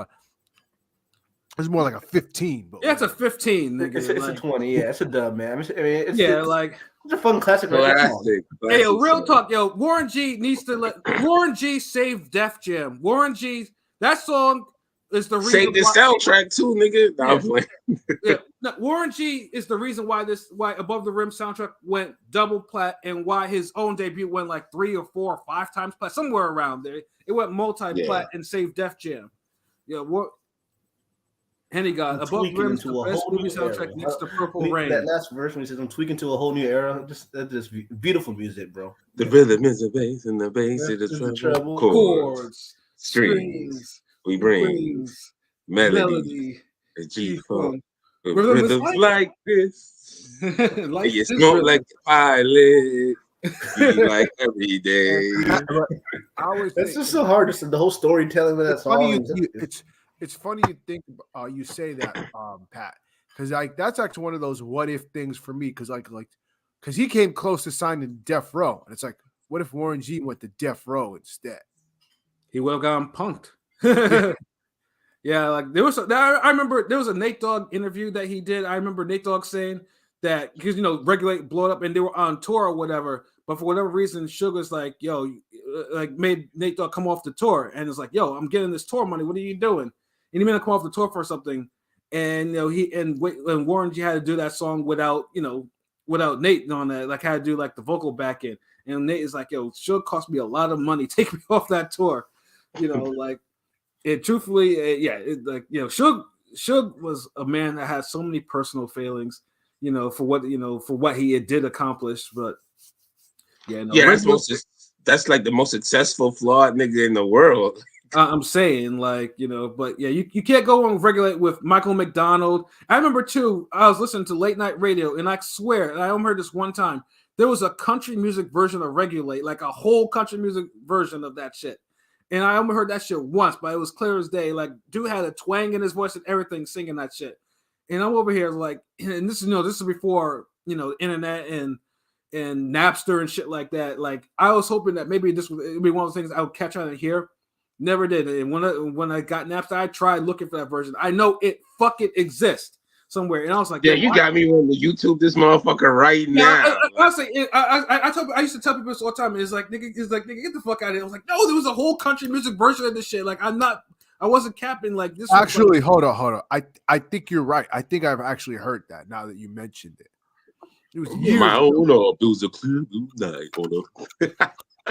S3: it's more like a 15. But
S1: it's a 15.
S4: It's a 20. Yeah, it's a dub, man. It's a fun classic.
S1: Hey, real talk, Warren G needs to let Warren G save Def Jam. Warren G, that song is the reason.
S2: Save the soundtrack too, nigga.
S1: Warren G is the reason why Above the Rim soundtrack went double plat and why his own debut went like 3 or 4 or 5 times plat, somewhere around there. It went multi-plat and saved Def Jam. Henny got Above the Rim, the best movie soundtrack next to Purple Rain.
S4: That last verse when he says I'm tweaking to a whole new era, that's just beautiful music, bro.
S2: The rhythm is the bass and the bass is the treble. Chords, strings. We bring melody, a G-funk, rhythms like this. Like you smoke like the pilot. You like every day.
S4: That's just so hard. The whole storytelling of that song.
S3: It's funny you think you say that, Pat, because like that's actually one of those what if things for me. Because because he came close to signing Death Row, and it's like, what if Warren G went to Death Row instead?
S1: He would have gotten punked. Yeah, like I remember there was a Nate Dogg interview that he did. I remember Nate Dogg saying that because Regulate blew it up and they were on tour or whatever, but for whatever reason, Sugar's like, made Nate Dogg come off the tour, and it's like, I'm getting this tour money. What are you doing? And he made him come off the tour for something, and and Warren G had to do that song without Nate on that, like had to do like the vocal back end, and Nate is like, Suge cost me a lot of money, take me off that tour, like. It truthfully, Suge was a man that had so many personal failings, for what he did accomplish. But
S2: that's like the most successful flawed nigga in the world.
S1: I'm saying, but yeah, you can't go and Regulate with Michael McDonald. I remember too, I was listening to late night radio, and I swear, and I only heard this one time, there was a country music version of Regulate, like a whole country music version of that shit. And I only heard that shit once, but it was clear as day. Like, dude had a twang in his voice and everything singing that shit. And I'm over here like, and this is before, internet and Napster and shit like that. Like, I was hoping that maybe this would be one of the things I would catch on and hear. Never did. And when I got Napster, I tried looking for that version. I know it fucking exists somewhere. And I was like,
S2: you got me on the YouTube this motherfucker right now.
S1: I used to tell people this all the time. It's like, nigga, get the fuck out of here. I was like, no, there was a whole country music version of this shit. Like, I wasn't capping like this.
S3: Actually, hold on. I think you're right. I think I've actually heard that now that you mentioned it. It was years
S2: ago. It was a clear blue night. Hold on.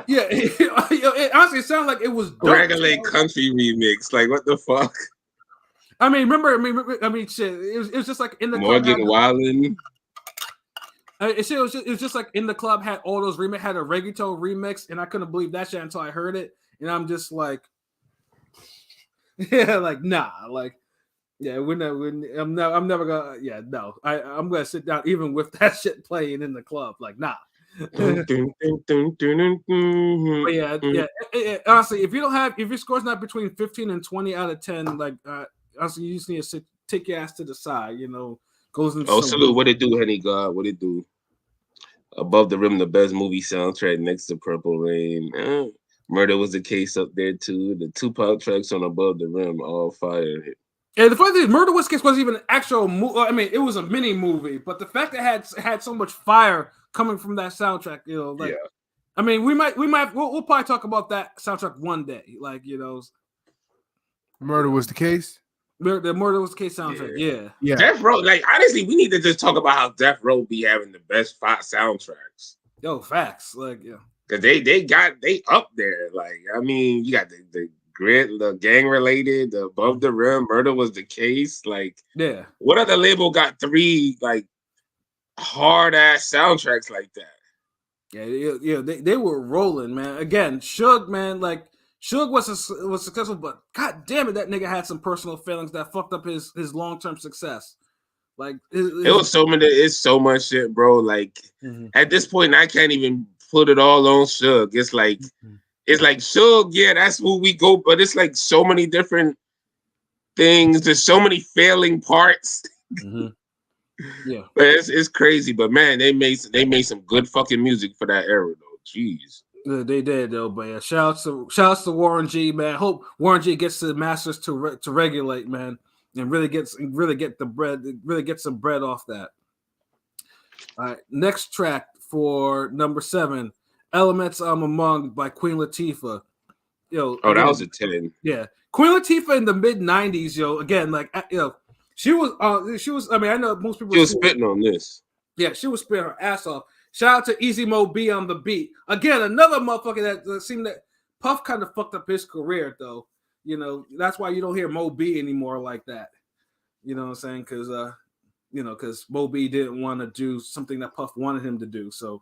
S1: Yeah, it honestly sounded like it was
S2: Regulate country remix. Like, what the fuck?
S1: I mean, shit. It was just like in the
S2: Morgan Wallen.
S1: It was just like in the club had all those remix, had a reggaeton remix, and I couldn't believe that shit until I heard it, and I'm just like, yeah, like nah, like yeah, I'm never gonna, yeah, no, I'm gonna sit down even with that shit playing in the club, like nah. But yeah, honestly, if your score's not between 15 and 20 out of 10, like honestly, you just need to take your ass to the side, goes into
S2: salute. What it do, Henny God? What it do? Above the Rim, the best movie soundtrack next to Purple Rain. Murder Was the Case up there too. The Tupac tracks on Above the Rim, all fire.
S1: Yeah, the funny thing is, Murder Was the Case wasn't even an actual movie. I mean, it was a mini movie, but the fact that it had so much fire coming from that soundtrack, like, I mean, we'll probably talk about that soundtrack one day, like,
S3: Murder Was the Case.
S1: The Murder Was the Case soundtrack, yeah.
S2: Death Row, like, honestly, we need to just talk about how Death Row be having the best soundtracks.
S1: Yo, facts, like, yeah,
S2: because they up there. Like, I mean, you got the grit, the gang related, the Above the Rim, Murder Was the Case. Like,
S1: yeah,
S2: what other label got 3 like hard ass soundtracks like that?
S1: Yeah, they were rolling, man. Again, Suge, man, like. Suge was successful, but god damn it, that nigga had some personal feelings that fucked up his long-term success. Like
S2: it was so many, it's so much shit, bro. Like at this point, I can't even put it all on Suge. It's like it's like Suge, yeah, that's who we go, but it's like so many different things. There's so many failing parts.
S1: Yeah,
S2: but it's crazy. But man, they made some good fucking music for that era, though. Jeez.
S1: They did though, but yeah, shouts to Warren G, man. Hope Warren G gets the masters to regulate, man, and really get some bread off that. All right, next track for number 7, Elements I'm Among by Queen Latifah.
S2: That was a 10.
S1: Yeah, Queen Latifah in the mid 90s, again, like she was. I mean, I know most people.
S2: She was spitting on this.
S1: Yeah, she was spitting her ass off. Shout out to Easy Mo B on the beat. Again, another motherfucker that seemed that Puff kind of fucked up his career, though. That's why you don't hear Mo B anymore like that. You know what I'm saying? Because Mo B didn't want to do something that Puff wanted him to do. So,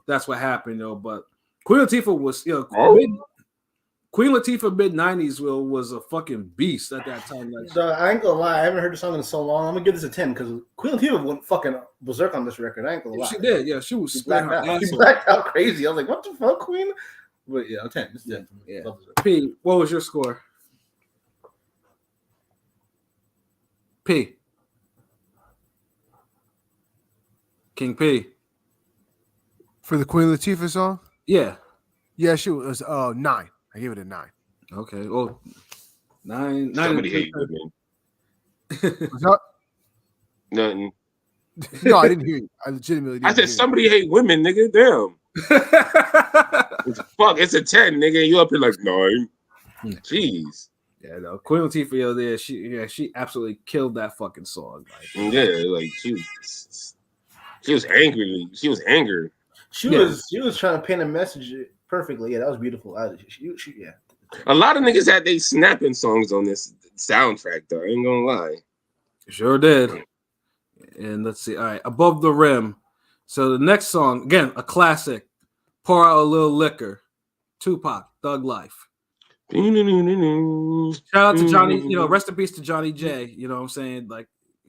S1: that's what happened, though. But Queen Latifah was, Queen Latifah mid-90s was a fucking beast at that time.
S4: I ain't gonna lie, I haven't heard the song in so long. I'm gonna give this a 10 because Queen Latifah went fucking berserk on this record. I ain't gonna lie.
S1: She did, yeah. She was
S4: blacked out. She blacked out crazy. I was like, what the fuck, Queen? But yeah, 10. It's 10 for me.
S1: Yeah. P, what was your score? P. King P.
S3: For the Queen Latifah song?
S1: Yeah.
S3: Yeah, she was 9. I give it a 9.
S1: Okay. Well, 9.
S2: Somebody hate women.
S3: What's up?
S2: Nothing.
S3: No, I didn't hear you. I legitimately didn't.
S2: I said somebody hate women, nigga. Damn. Fuck, it's a 10, nigga. You up here like 9. Jeez.
S1: Yeah, no. Queen Latifah, she absolutely killed that fucking song.
S2: Like, yeah, like she was angry. She was angry.
S4: She was trying to paint a message perfectly. Yeah, that was beautiful. Yeah.
S2: A lot of niggas had they snapping songs on this soundtrack, though. I ain't gonna lie.
S1: Sure did. And let's see. All right, Above the Rim. So the next song, again, a classic. Pour Out a Little Liquor. Tupac, Thug Life. Shout out to Johnny. Rest in peace to Johnny J. You know what I'm saying? Like,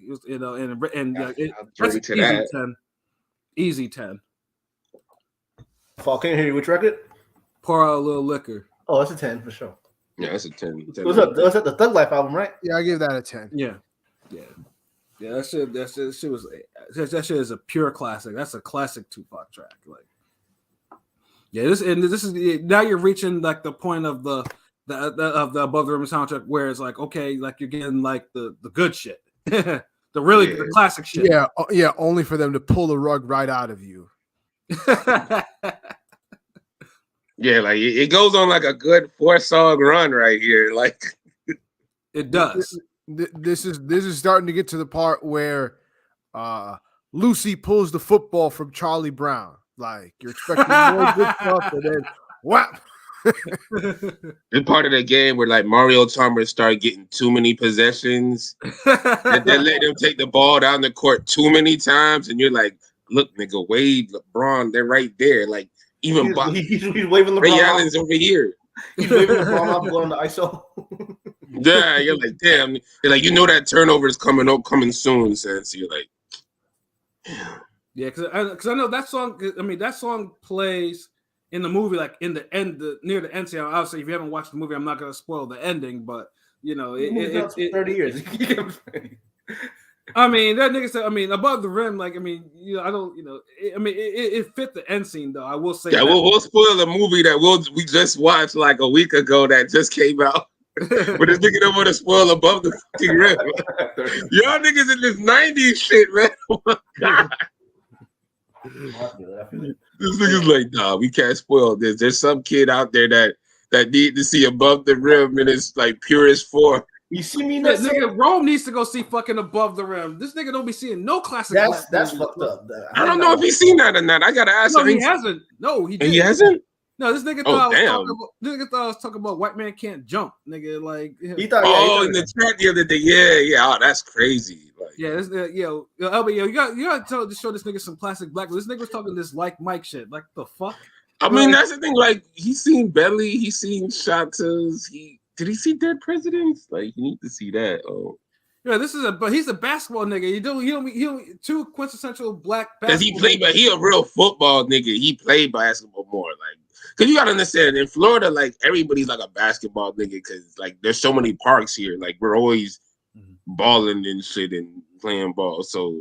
S1: that's easy 10. Easy 10.
S4: Fall, can't hear you. Which record?
S1: Pour Out a Little Liquor.
S4: Oh, that's a 10 for sure.
S2: Yeah, that's a 10.
S4: Was that the Thug Life album, right?
S3: Yeah, I give that a 10.
S1: Yeah. That shit is a pure classic. That's a classic Tupac track. Like, yeah, this is now you're reaching like the point of the Above the Rim soundtrack where it's like, okay, like you're getting like the good shit, the classic shit.
S3: Yeah, only for them to pull the rug right out of you.
S2: Yeah, like it goes on like a good 4-song run right here. Like
S1: it does.
S3: This is starting to get to the part where Lucy pulls the football from Charlie Brown. Like you're expecting more good stuff, and then whap.
S2: It's part of the game where like Mario Chalmers start getting too many possessions, and then let them take the ball down the court too many times, and you're like, look, nigga, Wade, LeBron, they're right there. Like even
S4: he's waving LeBron.
S2: Ray Allen's over here.
S4: He's waving LeBron off going to ISO.
S2: Yeah, you're like, damn. You're like, that turnover is coming soon, since you're like,
S1: yeah, because I know that song. I mean, that song plays in the movie, like in the end, near the end. So obviously, if you haven't watched the movie, I'm not going to spoil the ending, but it's
S4: 30 years.
S1: I mean, that nigga said. I mean, above the rim. Like, I mean, you know, I don't. You know, it fit the end scene though. I will say.
S2: Yeah, we'll spoil a movie that we just watched like a week ago that just came out. But this nigga don't want to spoil above the fucking rim. Y'all niggas in this 90s shit, man. Oh my God. This nigga's like, nah, we can't spoil this. There's some kid out there that need to see above the rim in its like purest form.
S4: You see me,
S1: that nigga Rome needs to go see fucking Above the Rim. This nigga don't be seeing no classic.
S4: That's fucked up.
S2: I don't know if he's seen that or not. I gotta ask him.
S1: He hasn't. No, he didn't.
S2: He hasn't.
S1: No, this nigga thought I was talking about White Man Can't Jump, nigga. Like
S2: he thought. In the chat the other day, yeah. Oh, that's crazy. Like,
S1: yeah, Elby, you got to show this nigga some classic black. This nigga was talking this like Mike shit. Like the fuck.
S2: I mean, that's the thing. Like he's seen Belly, he's seen Shotas. Did he see Dead Presidents? Like you need to see that. Oh.
S1: Yeah, but he's a basketball nigga. He don't two quintessential black basketball.
S2: Because he played, but he a real football nigga. He played basketball more, like. Because you gotta understand, in Florida, like everybody's like a basketball nigga. Because like there's so many parks here. Like we're always balling and shit and playing ball. So,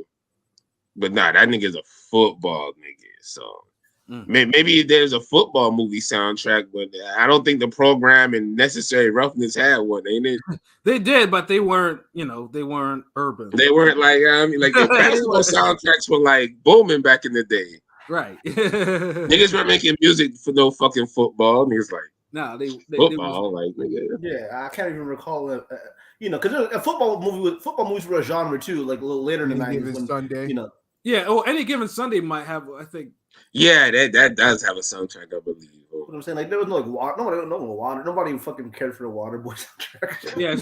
S2: but nah, that nigga's a football nigga. So maybe there's a football movie soundtrack, but I don't think the program and Necessary Roughness had one, ain't it?
S1: They did, but they weren't. You know, they weren't urban.
S2: They weren't like like the basketball soundtracks were like booming back in the day.
S1: Right.
S2: Niggas were making music for no fucking football. Niggas like,
S1: nah, they
S2: football, like, nigga.
S4: Yeah, I can't even recall it. You know, because a football movies were a genre too, like a little later in the 90s. When,
S3: Sunday.
S4: You know.
S1: Yeah, or Any Given Sunday might have, I think.
S2: Yeah, that does have a soundtrack, I believe.
S4: What I'm saying, like there was no like water. Water. Nobody fucking cared for the Waterboy soundtrack.
S1: Yeah,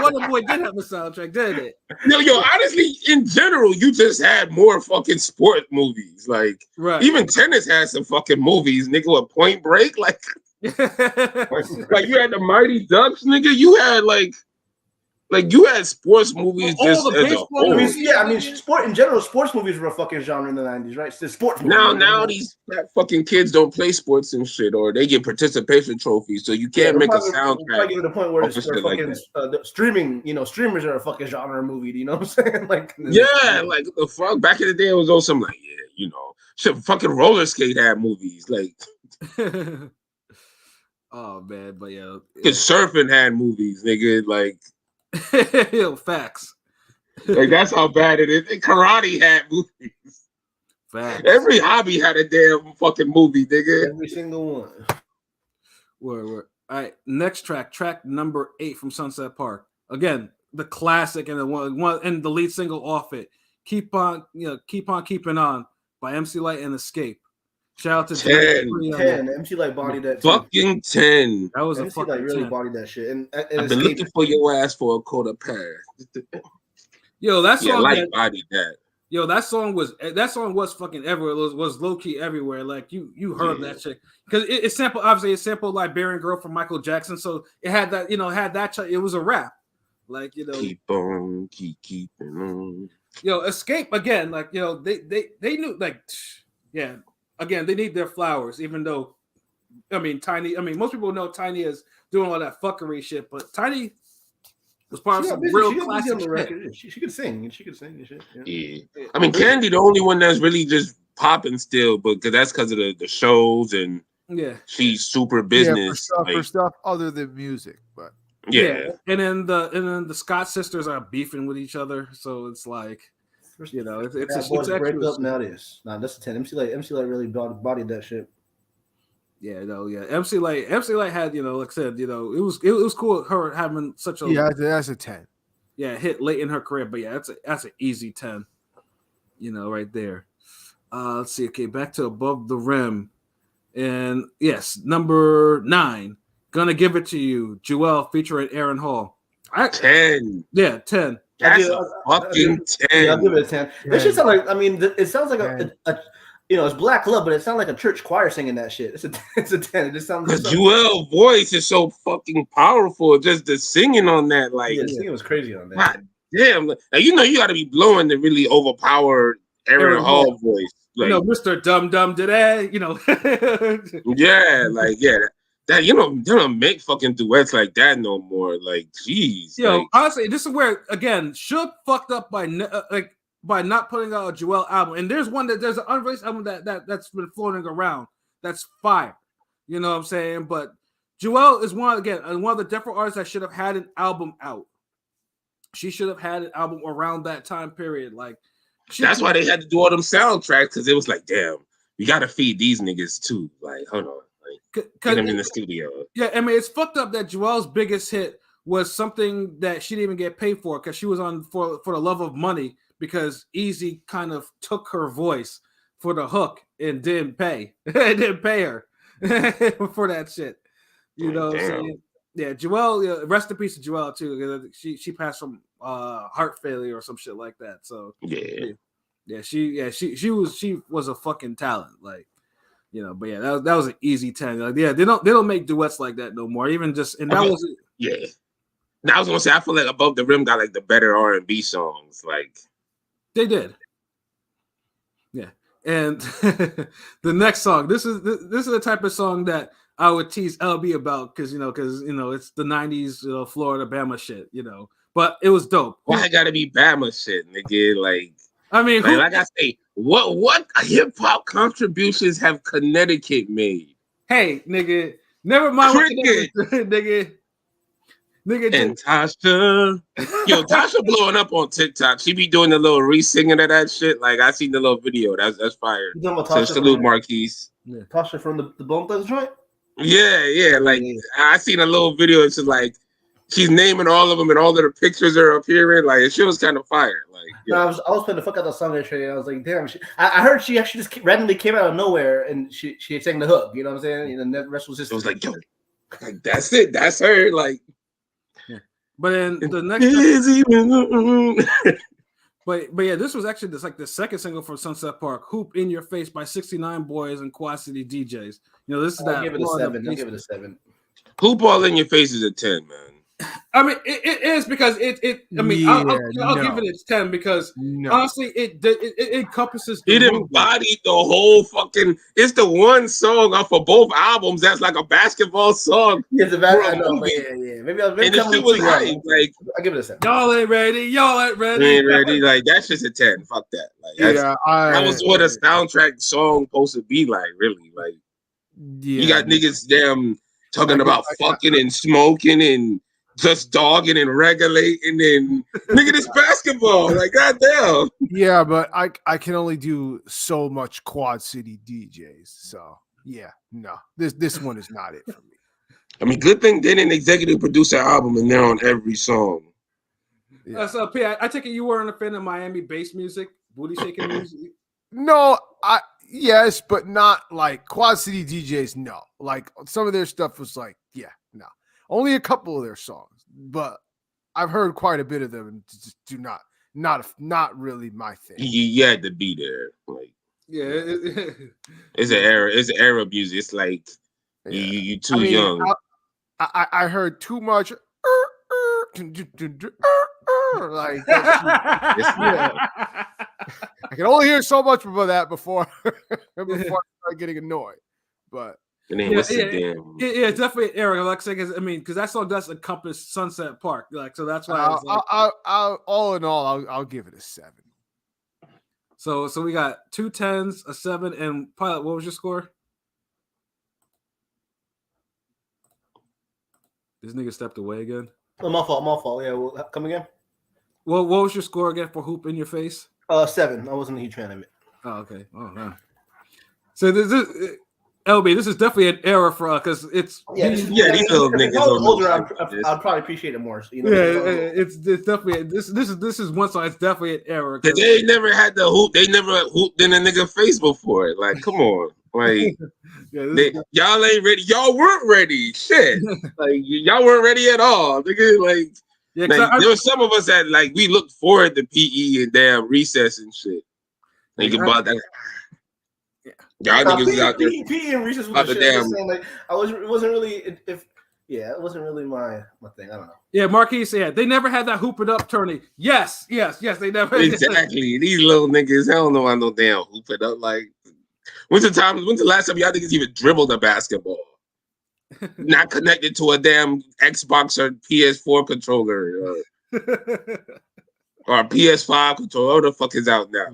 S1: Waterboy did have a soundtrack, didn't it?
S2: Yo, honestly, in general, you just had more fucking sport movies. Like, even tennis had some fucking movies, nigga. With Point Break, like you had the Mighty Ducks, nigga. You had like you had sports movies just as a whole.
S4: I mean, sport in general, sports movies were a fucking genre in the 90s, right? It's the sports movies.
S2: Now these fucking kids don't play sports and shit, or they get participation trophies, so you can't make a soundtrack.
S4: We're get to the point where it's fucking streaming, streamers are a fucking genre movie. You know what I'm saying? Like,
S2: like the fuck. Back in the day, it was also like, shit. Fucking Roller Skate had movies, like.
S1: Oh man, but yeah,
S2: because surfing had movies, nigga, like.
S1: Yo, facts.
S2: Like that's how bad it is. And karate had movies.
S1: Facts.
S2: Every hobby had a damn fucking movie, nigga.
S4: Every single one.
S1: Word. All right, next track number 8 from Sunset Park. Again, the classic and the one and the lead single off it. Keep on keeping on by MC Lyte and Escape. Shout out to
S4: 10. MC Lyte bodied that.
S2: Fucking 10.
S1: That was
S4: MC
S1: a fucking
S4: Lyte really
S1: 10.
S4: bodied that shit. And
S2: I've been looking for your ass for a quarter past.
S1: Yo, that song.
S2: Lyte bodied that.
S1: Yo, that song was fucking everywhere. It was low key everywhere. Like you heard that shit because it sampled Liberian Girl from Michael Jackson. So it had that it was a rap. Like
S2: keep on, keeping on.
S1: Yo, Escape again. Like they knew Again, they need their flowers, even though, Tiny. Most people know Tiny is doing all that fuckery shit, but Tiny was part of some real classic shit.
S4: She could sing and shit.
S2: Yeah. Candy, the only one that's really just popping still, but that's because of the shows and she's super business
S3: for stuff other than music, but
S1: yeah. And then the Scott sisters are beefing with each other, so it's like. It's
S4: break up nowadays. Nah, that's a 10. MC Lyte really bodied that shit.
S1: Yeah, MC Lyte had, like I said, it was cool her having such a
S3: that's a 10.
S1: Yeah, hit late in her career, but yeah, that's an easy 10. Right there. Let's see. Okay, back to Above the Rim, and yes, number 9. Gonna Give It to You, Jewel featuring Aaron Hall.
S2: 10.
S1: Yeah, 10.
S2: That's a fucking 10.
S4: Yeah, I'll give it a 10. That shit sound like, it sounds like a it's Black Love, but it sounds like a church choir singing that shit. It's a 10. It just sounds like
S2: Jewel's voice is so fucking powerful. Just the singing on that,
S4: the singing was crazy on that.
S2: God damn. Now, you got to be blowing to really overpower Aaron Hall voice. Like,
S1: Mr. Dum Dum today,
S2: Yeah, that they don't make fucking duets like that no more. Like, jeez.
S1: Yo, honestly, this is where again Suge fucked up by not putting out a Joel album. And there's an unreleased album that's been floating around. That's fire. You know what I'm saying? But Joel is one of the different artists that should have had an album out. She should have had an album around that time period. Like,
S2: that's why they had to do all them soundtracks, because it was like, damn, we gotta feed these niggas too. Like, hold on, like, get them in the studio.
S1: Yeah, I mean, it's fucked up that Joel's biggest hit was something that she didn't even get paid for, because she was on for the love of money, because Easy kind of took her voice for the hook and didn't pay her for that shit. You know what I'm saying? Yeah, Joel, rest in peace to Joel too. She passed from heart failure or some shit like that. So she was a fucking talent, like, you know. But yeah, that was an easy 10. Like, yeah, they don't make duets like that no more. Even just and that was
S2: yeah. Now I was gonna say, I feel like Above the Rim got like the better R&B songs. Like, they
S1: did. Yeah, and the next song. This is the type of song that I would tease LB about, because it's the 90s Florida Bama shit, but it was dope.
S2: Why I gotta be Bama shit, nigga? Like,
S1: I mean,
S2: like I say, what hip hop contributions have Connecticut made?
S1: Hey, nigga, never mind. Nigga.
S2: And Tasha, Tasha blowing up on TikTok. She be doing the little re-singing of that shit. Like, I seen the little video. That's fire. So salute Marquise.
S4: Yeah. Tasha from the Bone Thugs joint.
S2: Yeah. Like, I seen a little video. It's just like she's naming all of them, and all of their pictures are appearing. Like, it was kind of fire. Like,
S4: no, I was playing the fuck out of that song yesterday. I was like, damn. I heard she actually just randomly came out of nowhere, and she sang the hook. You know what I'm saying? And the rest was just.
S2: It was like, yo, like, that's it. That's her. Like.
S1: But then the next, but yeah, this was actually the second single from Sunset Park, "Hoop in Your Face" by 69 Boys and Quad City DJs. This is that.
S4: I'll give it a 7.
S2: Hoop All in Your Face is a 10, man.
S1: I mean, it is, because it. I mean, I'll give it a 10 because honestly, it encompasses.
S2: It embodied the whole fucking. It's the one song off of both albums that's like a basketball song.
S4: Yeah, I know. Yeah. Maybe and
S2: the shit was like
S4: I give it a 7.
S1: Y'all ain't ready.
S2: Like, that's just a 10. Fuck that. Like, that was what a soundtrack song supposed to be like. Really, like, you got niggas damn talking about fucking and smoking and just dogging and regulating, and nigga, this basketball, like, goddamn.
S3: Yeah, but I can only do so much Quad City DJs, so yeah, no, this one is not it for me.
S2: I mean, good thing they didn't executive produce an album and they're on every song.
S1: Yeah. So P, I take it you weren't a fan of Miami bass music, booty shaking music?
S3: No, yes, but not like Quad City DJs. No, like some of their stuff was like, yeah, no. Only a couple of their songs, but I've heard quite a bit of them, and just not really my thing.
S2: You had to be there, like, it's an era. It's an era of music. It's like you too young.
S3: I heard too much. Like, I can only hear so much about that before I start getting annoyed, but.
S1: Definitely, Eric. Like, because that song does encompass Sunset Park, like, so that's why.
S3: I'll all in all, I'll give it a 7.
S1: So we got 2 10s, a 7, and Pilot. What was your score? This nigga stepped away again.
S4: Oh, my fault. Yeah, well, come again.
S1: Well, what was your score again for Hoop in Your Face?
S4: 7. I wasn't a huge fan of it.
S1: Oh, okay. Oh man. So this is. LB, this is definitely an era for us, because it's
S2: these little niggas.
S4: Older, I'd probably appreciate it more. So,
S1: it's definitely this is one song. It's definitely an era.
S2: They never had the hoop. They never hooped in a nigga face before. Like, come on, like y'all ain't ready. Y'all weren't ready. Shit, like y'all weren't ready at all, nigga. Like, there were some of us that like we looked forward to PE and damn recess and shit. Think about that. Y'all niggas out there.
S4: PE and recess was the damn. Like, it wasn't really my thing. I don't know.
S1: Yeah, Marquise said they never had that hoop it up turning. Yes, they never.
S2: Exactly. These little niggas, I don't know why no damn hoop it up. Like, when's the last time y'all niggas even dribbled a basketball? not connected to a damn Xbox or PS4 controller or a PS5 controller. What the fuck is out now?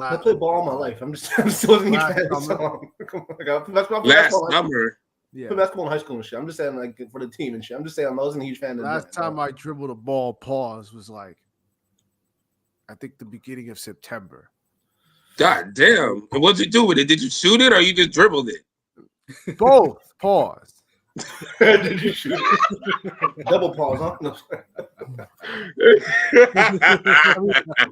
S4: I played ball all my life. I'm still a fan of the song.
S2: Last summer.
S4: Yeah. Basketball in high school and shit. I'm just saying, like, for the team and shit. I'm just saying, I wasn't a huge fan of
S3: Last time I dribbled a ball, was like, I think the beginning of September.
S2: God damn. And what'd you do with it? Did you shoot it or you just dribbled it?
S3: Both. Pause.
S4: Did you shoot it? Double pause, huh? No.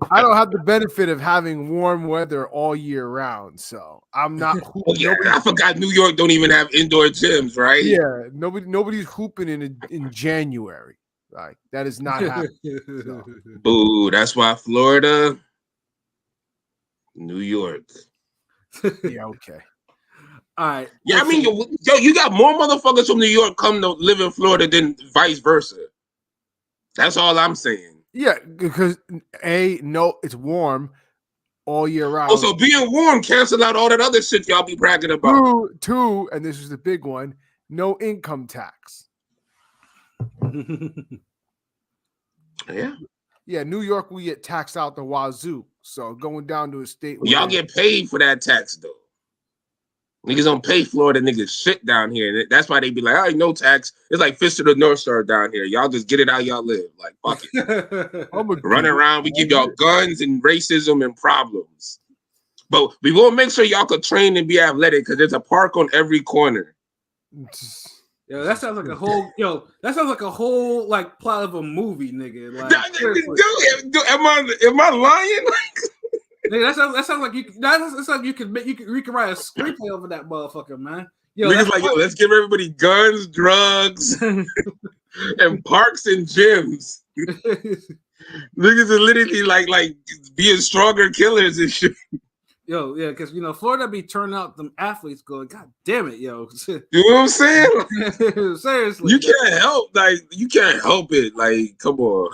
S3: I don't have the benefit of having warm weather all year round, so I'm not.
S2: I forgot New York don't even have indoor gyms, right?
S3: Yeah, nobody's hooping in January. Like that is not happening. So.
S2: Boo! That's why Florida, New York.
S3: Yeah. Okay.
S1: All right.
S2: Yeah, I mean, you got more motherfuckers from New York come to live in Florida than vice versa. That's all I'm saying.
S3: Yeah, because it's warm all year round.
S2: Also, being warm cancel out all that other shit y'all be bragging about.
S3: Two, and this is the big one: no income tax. Yeah. New York, we get taxed out the wazoo. So going down to a state,
S2: y'all get paid for that tax though. Niggas don't pay Florida niggas shit down here. That's why they be like, all right, no tax. It's like Fist of the North Star down here. Y'all just get it how y'all live. Like, fuck it. Running around, we give y'all guns and racism and problems. But we will make sure y'all could train and be athletic because there's a park on every corner.
S1: Yo, that sounds like a whole like plot of a movie, nigga. Like,
S2: am I lying?
S1: Nigga, that sounds like you could write a screenplay over that motherfucker, man. Yo,
S2: niggas like, let's give everybody guns, drugs, and parks and gyms. Niggas are literally like being stronger killers and shit.
S1: Yo, yeah, because Florida be turning out them athletes going, God damn it, yo.
S2: You know what I'm saying?
S1: Seriously.
S2: You can't help it. Like, come on.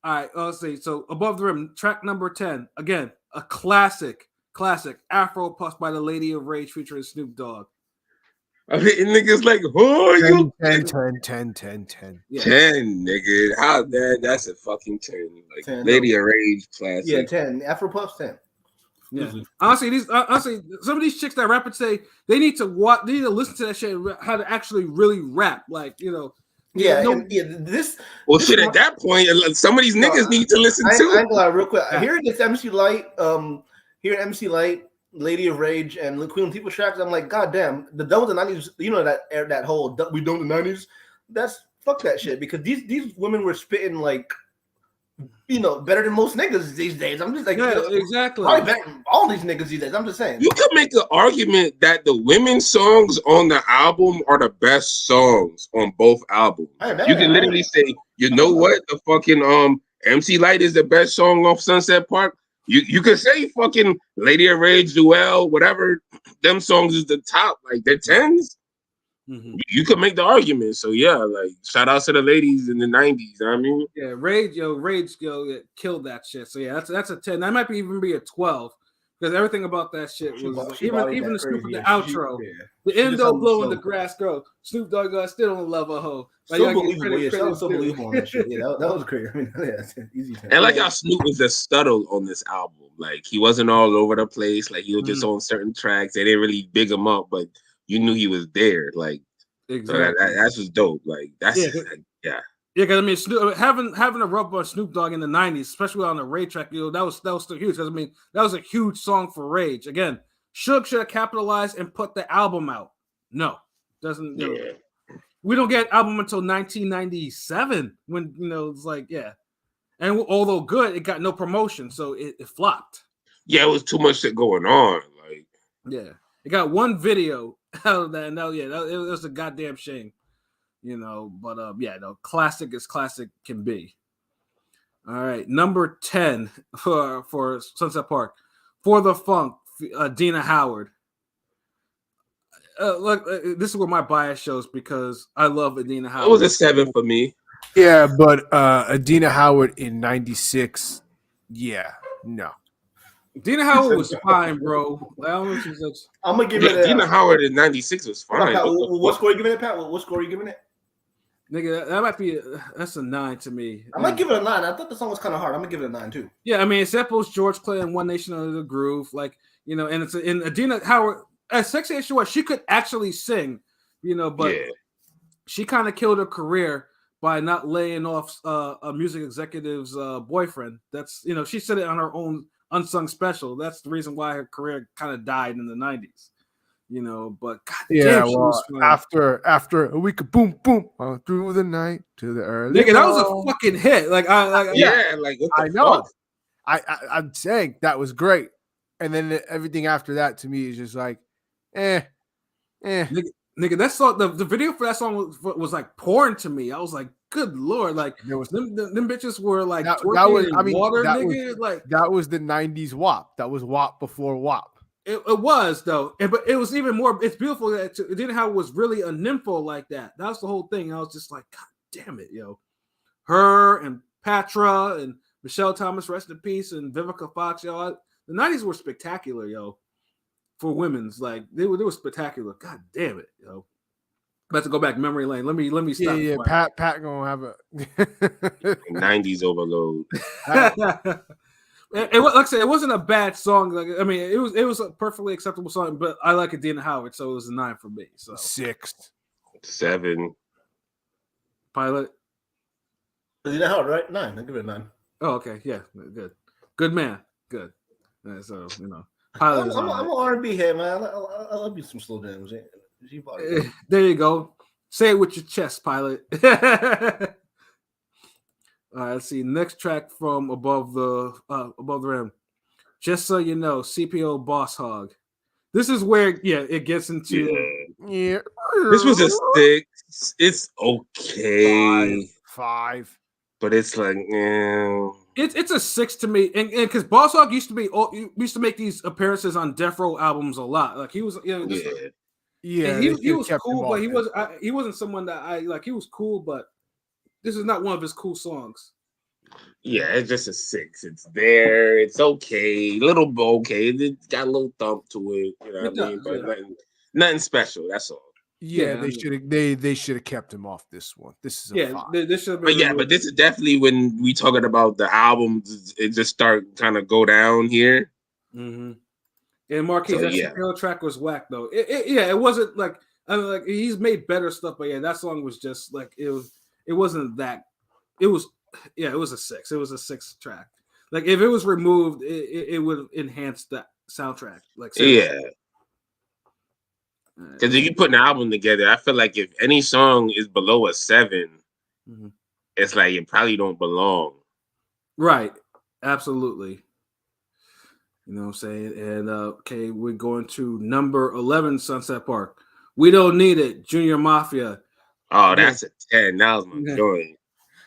S1: All right, let's see. So Above the Rim, track number 10. Again, a classic Afro Puffs by the Lady of Rage featuring Snoop Dogg.
S2: I mean, niggas like, oh,
S3: 10.
S2: Yeah. 10, nigga. How that's a fucking 10. Like 10, Lady of Rage classic.
S4: Yeah, 10. Afro Puffs 10.
S1: Yeah. Mm-hmm. Honestly, some of these chicks that rap and say they need to listen to that shit, how to actually really rap. Like,
S4: Yeah,
S2: this. Well, this shit. At that point, some of these niggas need to listen to.
S4: I'm glad, real quick. Hearing this MC Light, Lady of Rage, and Queen People tracks, I'm like, God damn, that was the 90s. That whole we don't the 90s. That's fuck that shit because these women were spitting like, better than most niggas these days. I'm just like,
S1: exactly.
S4: Probably better than all these niggas these days. I'm just saying.
S2: You could make an argument that the women's songs on the album are the best songs on both albums. You can literally say, you know what, the fucking MC Light is the best song off Sunset Park. You could say fucking Lady of Rage, Duel, whatever. Them songs is the top, like they're 10s. Mm-hmm. You could make the argument. So yeah, like shout out to the ladies in the 90s. I mean,
S1: yeah, Rage killed that shit. So yeah, that's a 10. That might even be a 12 because everything about that shit was even the Snoop the outro, the endo blow in the grass grow. Snoop Dogg still don't love a hoe. Like,
S4: so believable on that shit. Yeah, that was crazy. I mean, yeah, easy.
S2: And like how Snoop was just subtle on this album. Like he wasn't all over the place. Like he was just on certain tracks. They didn't really big him up, but you knew he was there. Like exactly. So that's just dope. Like that's yeah.
S1: Because I mean, having a rub on Snoop Dogg in the 90s, especially on the Rage track, that was still huge. Because I mean, that was a huge song for Rage. Again, Suge should have capitalized and put the album out. No, doesn't. We don't get album until 1997 when it's like and although good, it got no promotion, so it flopped.
S2: Yeah, it was too much shit going on. Like
S1: it got one video out of that. And it was a goddamn shame. But classic as classic can be. All right, number 10 for Sunset Park, For the Funk, Dina Howard. Look, this is where my bias shows because I love Adina Howard.
S2: It was a 7 for me.
S3: Yeah, but Adina Howard in 96, no.
S1: Dina Howard was fine, bro.
S4: I'm gonna give it.
S2: Dina Howard in '96 was fine.
S4: What score are you giving it, Pat? What score are you giving it?
S1: Nigga, that might be that's a 9 to me.
S4: I might give it a 9. I thought the song was kind of hard. I'm gonna give it a 9 too.
S1: Yeah, I mean, it samples George Clinton, One Nation Under the Groove, like and it's in Adina Howard. As sexy as she was, she could actually sing, but she kind of killed her career by not laying off a music executive's boyfriend. That's she said it on her own unsung special. That's the reason why her career kind of died in the 90s. But God damn,
S3: well, after a week of boom boom through the night to the early.
S1: Nigga, that was a fucking hit. Like
S3: I know. I'm saying that was great, and then everything after that to me is just like,
S1: Nigga, that song, the video for that song was like porn to me. I was like, good lord, like there was them bitches were like
S3: that was. I mean,
S1: water,
S3: that
S1: nigga.
S3: Was, that was the '90s WAP. That was WAP before WAP.
S1: It was though, but it was even more. It's beautiful that it didn't have was really a nympho like that. That was the whole thing. I was just like, God damn it, yo. Her and Patra and Michelle Thomas, rest in peace, and Vivica Fox, yo. The 90s were spectacular, yo. For women's, like they were spectacular. God damn it, yo. About to go back memory lane. Let me stop.
S3: Yeah. Pat gonna have a
S2: 90s overload.
S1: Like I said, it wasn't a bad song. Like I mean, it was a perfectly acceptable song, but I like Adina Howard, so it was a 9 for me. So
S3: 6,
S2: 7.
S1: Pilot.
S4: Adina Howard, right? 9. I give it a 9.
S1: Oh, okay, yeah, good man, good. So Pilot.
S4: I'm an R&B head, man. I love you some slow jams.
S1: There you go. Say it with your chest, Pilot. All right, let's see. Next track from Above the Rim. Just so you know, CPO Boss Hog. This is where it gets into
S2: This was a 6. It's okay.
S3: 5.
S2: But it's like
S1: it's a 6 to me, and because Boss Hog used to make these appearances on Death Row albums a lot. Like he was, he was cool, but he wasn't someone that I like. He was cool, but this is not one of his cool songs.
S2: Yeah, it's just a 6. It's there. It's okay. Little okay. It got a little thump to it. You know what I mean? But nothing special. That's all.
S3: Yeah, they should have kept him off this one. This is a 5.
S1: This should have been.
S2: But this is definitely when we talking about the albums. It just start kind of go down here.
S1: Mm-hmm. And Marquis, that CPO track was whack though. It wasn't like he's made better stuff, but that song was just like it was. It wasn't that. It was a 6. It was a 6 track. Like if it was removed, it would enhance that soundtrack. Like
S2: because if you put an album together, I feel like if any song is below a 7, it's like it probably don't belong.
S1: Right. Absolutely. You know what I'm saying? And okay, we're going to number 11, Sunset Park. We Don't Need It, Junior Mafia.
S2: Oh, that's a 10. That was my joy.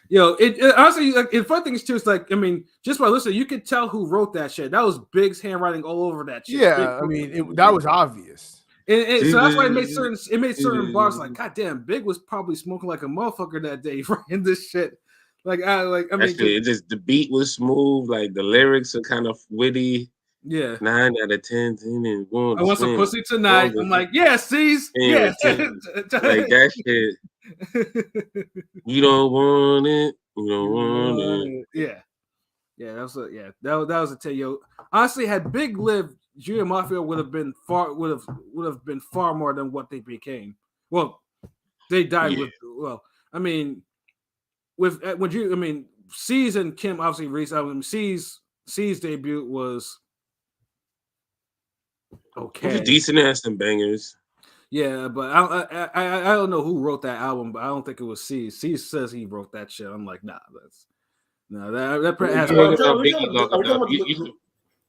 S1: Yo, it honestly, like, the fun thing is too, it's like, I mean, just by listening, you could tell who wrote that shit. That was Big's handwriting all over that shit.
S3: Yeah, I mean, that was obvious.
S1: And so that's why it made certain bars like, God damn, Big was probably smoking like a motherfucker that day writing this shit. I mean,
S2: just the beat was smooth, like the lyrics are kind of witty.
S1: Yeah,
S2: 9 out of 10. And
S1: I want some pussy tonight. I'm like, yeah, C's, yeah,
S2: like that shit. You don't want it. You don't want it.
S1: Yeah. That was a tell you. Honestly, had Big lived, Junior Mafia would have been far more than what they became. Well, they died with. Well, I mean, C's and Kim obviously reached. C's debut was okay.
S2: It was decent as some bangers.
S1: Yeah, but I don't know who wrote that album, but I don't think it was C. C says he wrote that shit. I'm like, nah, that has.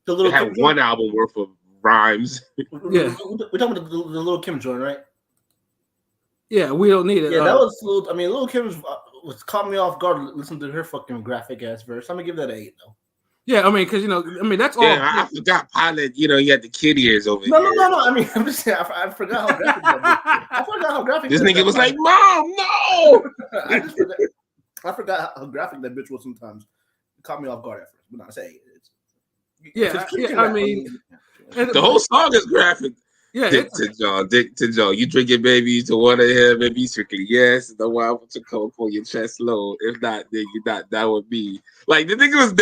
S2: The little had one album worth of rhymes.
S1: Yeah,
S4: we're talking about the Lil' Kim joint, right?
S1: Yeah, We Don't Need It.
S4: Yeah, that was. Lil' Kim was caught me off guard. Listen to her fucking graphic ass verse. I'm gonna give that an 8 though.
S1: Yeah, I mean, because that's all.
S2: Yeah, I forgot Pilot. He had the kid ears over
S4: here. No. I mean, I'm just saying. I forgot how graphic that was. I forgot how graphic.
S2: This nigga was like, "Mom, no!"
S4: I forgot how graphic that bitch was. Sometimes it caught me off guard at first, but I say
S1: Yeah, I mean,
S2: the whole song is graphic.
S1: Yeah,
S2: dick to Joe. You drink it, baby, to one of him, and be strictly yes. The one with your coke on your chest low. If not, then you not. That would be like the nigga was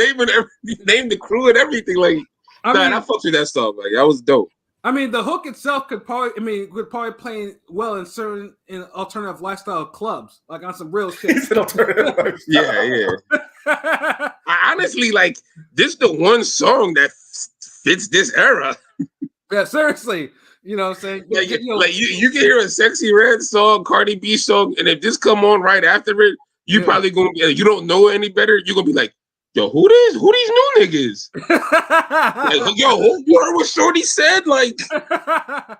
S2: named the crew and everything. Like, I fucked with that song. Like, that was dope.
S1: I mean, the hook itself could probably play well in certain alternative lifestyle clubs, like on some real shit.
S2: Yeah. I honestly like this. The one song that fits this era.
S1: Yeah, seriously. You know what I'm saying?
S2: You can hear a Sexy Red song, Cardi B song, and if this come on right after it, you probably gonna be. You don't know any better. You're gonna be like, yo, who these new niggas? Like, yo, you heard what Shorty said? Like,
S1: I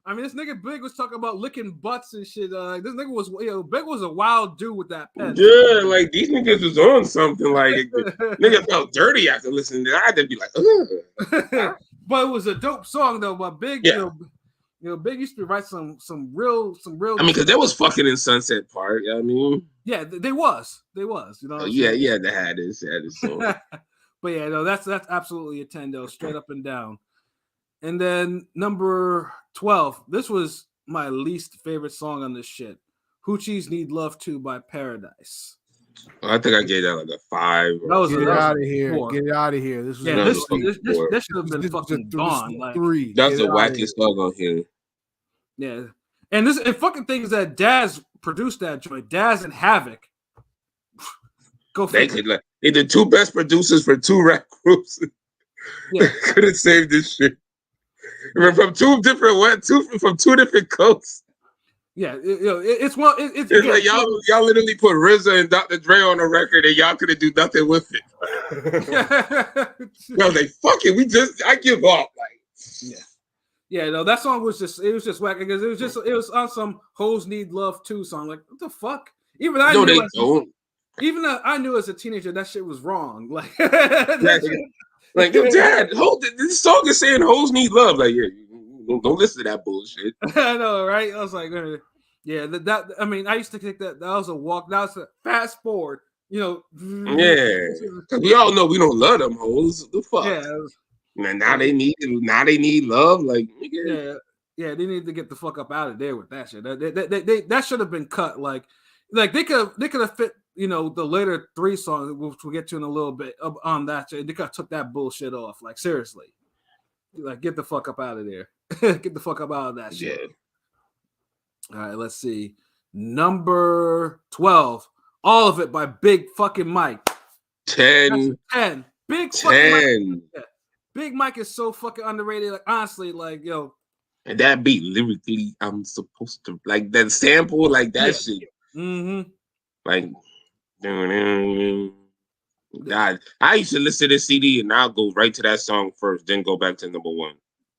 S1: mean, this nigga Big was talking about licking butts and shit. This nigga was, Big was a wild dude with that pen.
S2: Yeah, like these niggas was on something. Like, nigga felt dirty after listening to that. I had to be like, ugh.
S1: But it was a dope song though. But Big, Big used to write some real.
S2: I mean, because there was fucking in Sunset Park. You know what I mean,
S1: yeah, they was. You know.
S2: Yeah, they had this song.
S1: But yeah, no, that's absolutely a 10 though, straight up and down. And then number 12. This was my least favorite song on this shit. Hoochies Need Love Too by Paradise.
S2: I think I gave that like a 5.
S3: Get it out of here. 4. Get it out of here. This
S1: should have been fucking gone. Like,
S3: 3.
S2: That's the wackiest song on here.
S1: Yeah. And fucking thing is that Daz produced that joint. Daz and Havoc. Go figure.
S2: They're the two best producers for 2 rap groups. Yeah. Could have saved this shit. From 2 different coasts.
S1: Yeah, it's
S2: like y'all literally put RZA and Dr. Dre on a record and y'all couldn't do nothing with it. I was like, fuck it, I give up. Like,
S1: yeah, no, that song was just whack because it was on some Hoes Need Love Too song. Like, what the fuck? Even I knew as a teenager that shit was wrong. Like,
S2: like, yo, Dad, this song is saying hoes need love. Like, yeah, don't listen to that bullshit.
S1: I know, right? I was like, yeah, I mean, I used to think that was a walk. That was a fast forward,
S2: Yeah, because we all know we don't love them hoes. The fuck?
S1: Yeah.
S2: Man, now they need love. Like,
S1: yeah, they need to get the fuck up out of there with that shit. That should have been cut. Like they could have fit. The later 3 songs, which we'll get to in a little bit on that. They could have took that bullshit off. Like, seriously. Like, get the fuck up out of there. Get the fuck up out of that shit. Yeah. All right, let's see. Number 12. All of It by Big fucking Mike.
S2: 10.
S1: 10. Big
S2: 10.
S1: Fucking Mike. Big Mike is so fucking underrated. Like, honestly, like, yo.
S2: And that beat, lyrically, I'm supposed to, like, that sample, like, that shit.
S1: Mm-hmm.
S2: Like, God, I used to listen to this CD and I'll go right to that song first, then go back to number 1.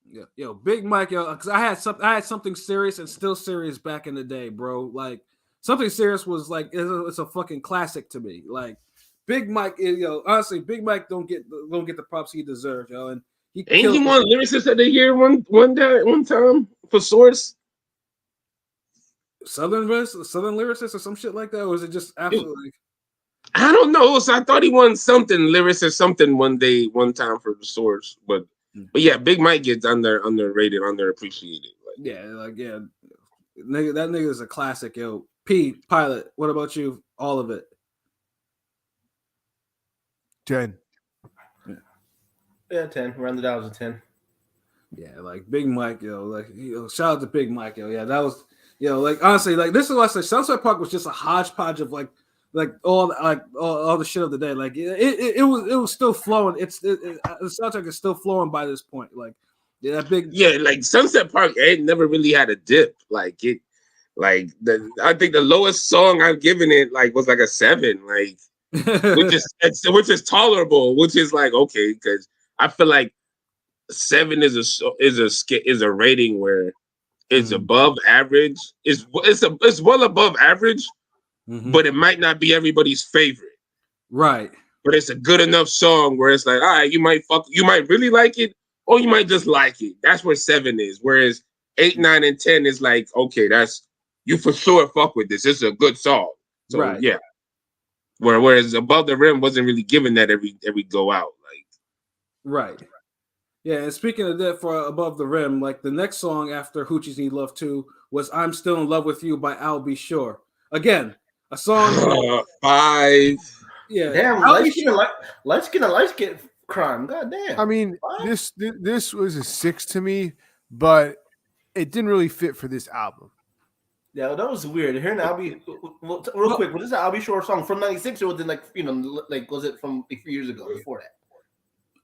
S1: Yeah, yo, Big Mike, because I had Something Serious and Still Serious back in the day, bro. Like, Something Serious was like it's a fucking classic to me. Like, Big Mike, honestly, Big Mike don't get the props he deserves, yo. And he
S2: won lyricist of the year one time for Source.
S1: Southern lyricist or some shit like that, or was it just absolutely?
S2: I don't know. So I thought he won something lyricist or something one time for the Source, but yeah, Big Mike gets underrated, underappreciated.
S1: Nigga, that nigga is a classic, yo. P Pilot, what about you? All of It.
S3: 10.
S4: Yeah, 10. Round it out as a 10.
S1: Yeah, like Big Mike, shout out to Big Mike, yo. Yeah, that was. Like honestly, like this is what I say. Sunset Park was just a hodgepodge of like all the shit of the day. Like it was still flowing. The soundtrack is still flowing by this point. Like that big.
S2: Yeah, like Sunset Park ain't never really had a dip. Like it, like I think the lowest song I've given it like was like a 7. Like which is tolerable. Which is like okay because I feel like 7 is a rating where. It's above average. It's well above average, but it might not be everybody's favorite.
S1: Right.
S2: But it's a good enough song where it's like, all right, you might really like it, or you might just like it. That's where 7 is. Whereas 8, 9, and 10 is like, okay, that's you for sure fuck with this. This is a good song. So
S1: right.
S2: Yeah. Whereas Above the Rim wasn't really giving that every go out. Like
S1: right. Yeah, and speaking of that, for Above the Rim, like the next song after Hoochie's Need Love Too was "I'm Still in Love with You" by Al B. Sure. Again, a song.
S2: 5.
S1: Yeah,
S4: damn, light skin crime. God damn.
S3: I mean, this was a 6 to me, but it didn't really fit for this album.
S4: Yeah, that was weird. Hearing Albie, real quick, was this an Albie Shore song from '96 or was it was it from a few years ago before that?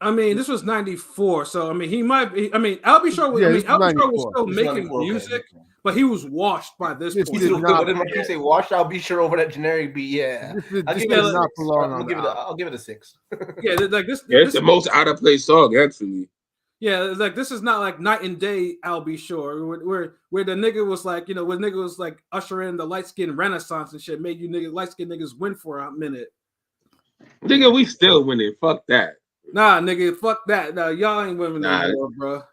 S1: I mean, this was '94, so I mean, he might be. I mean, Al B. Sure was. Yeah, Al B. Sure was still making music, but he was washed by this point.
S4: When you say washed, I'll be sure over that generic beat. Yeah, I'll give it a 6.
S1: Yeah, like this.
S2: It's the most out of place song, actually.
S1: Yeah, like this is not like Night and Day Al B. Sure, where the nigga was like, when nigga was like ushering the light skin renaissance and shit, made you niggas light skin niggas win for a minute.
S2: Nigga, we still winning. Fuck that.
S1: Nah, nigga, fuck that. Nah, y'all ain't winning anymore, bro.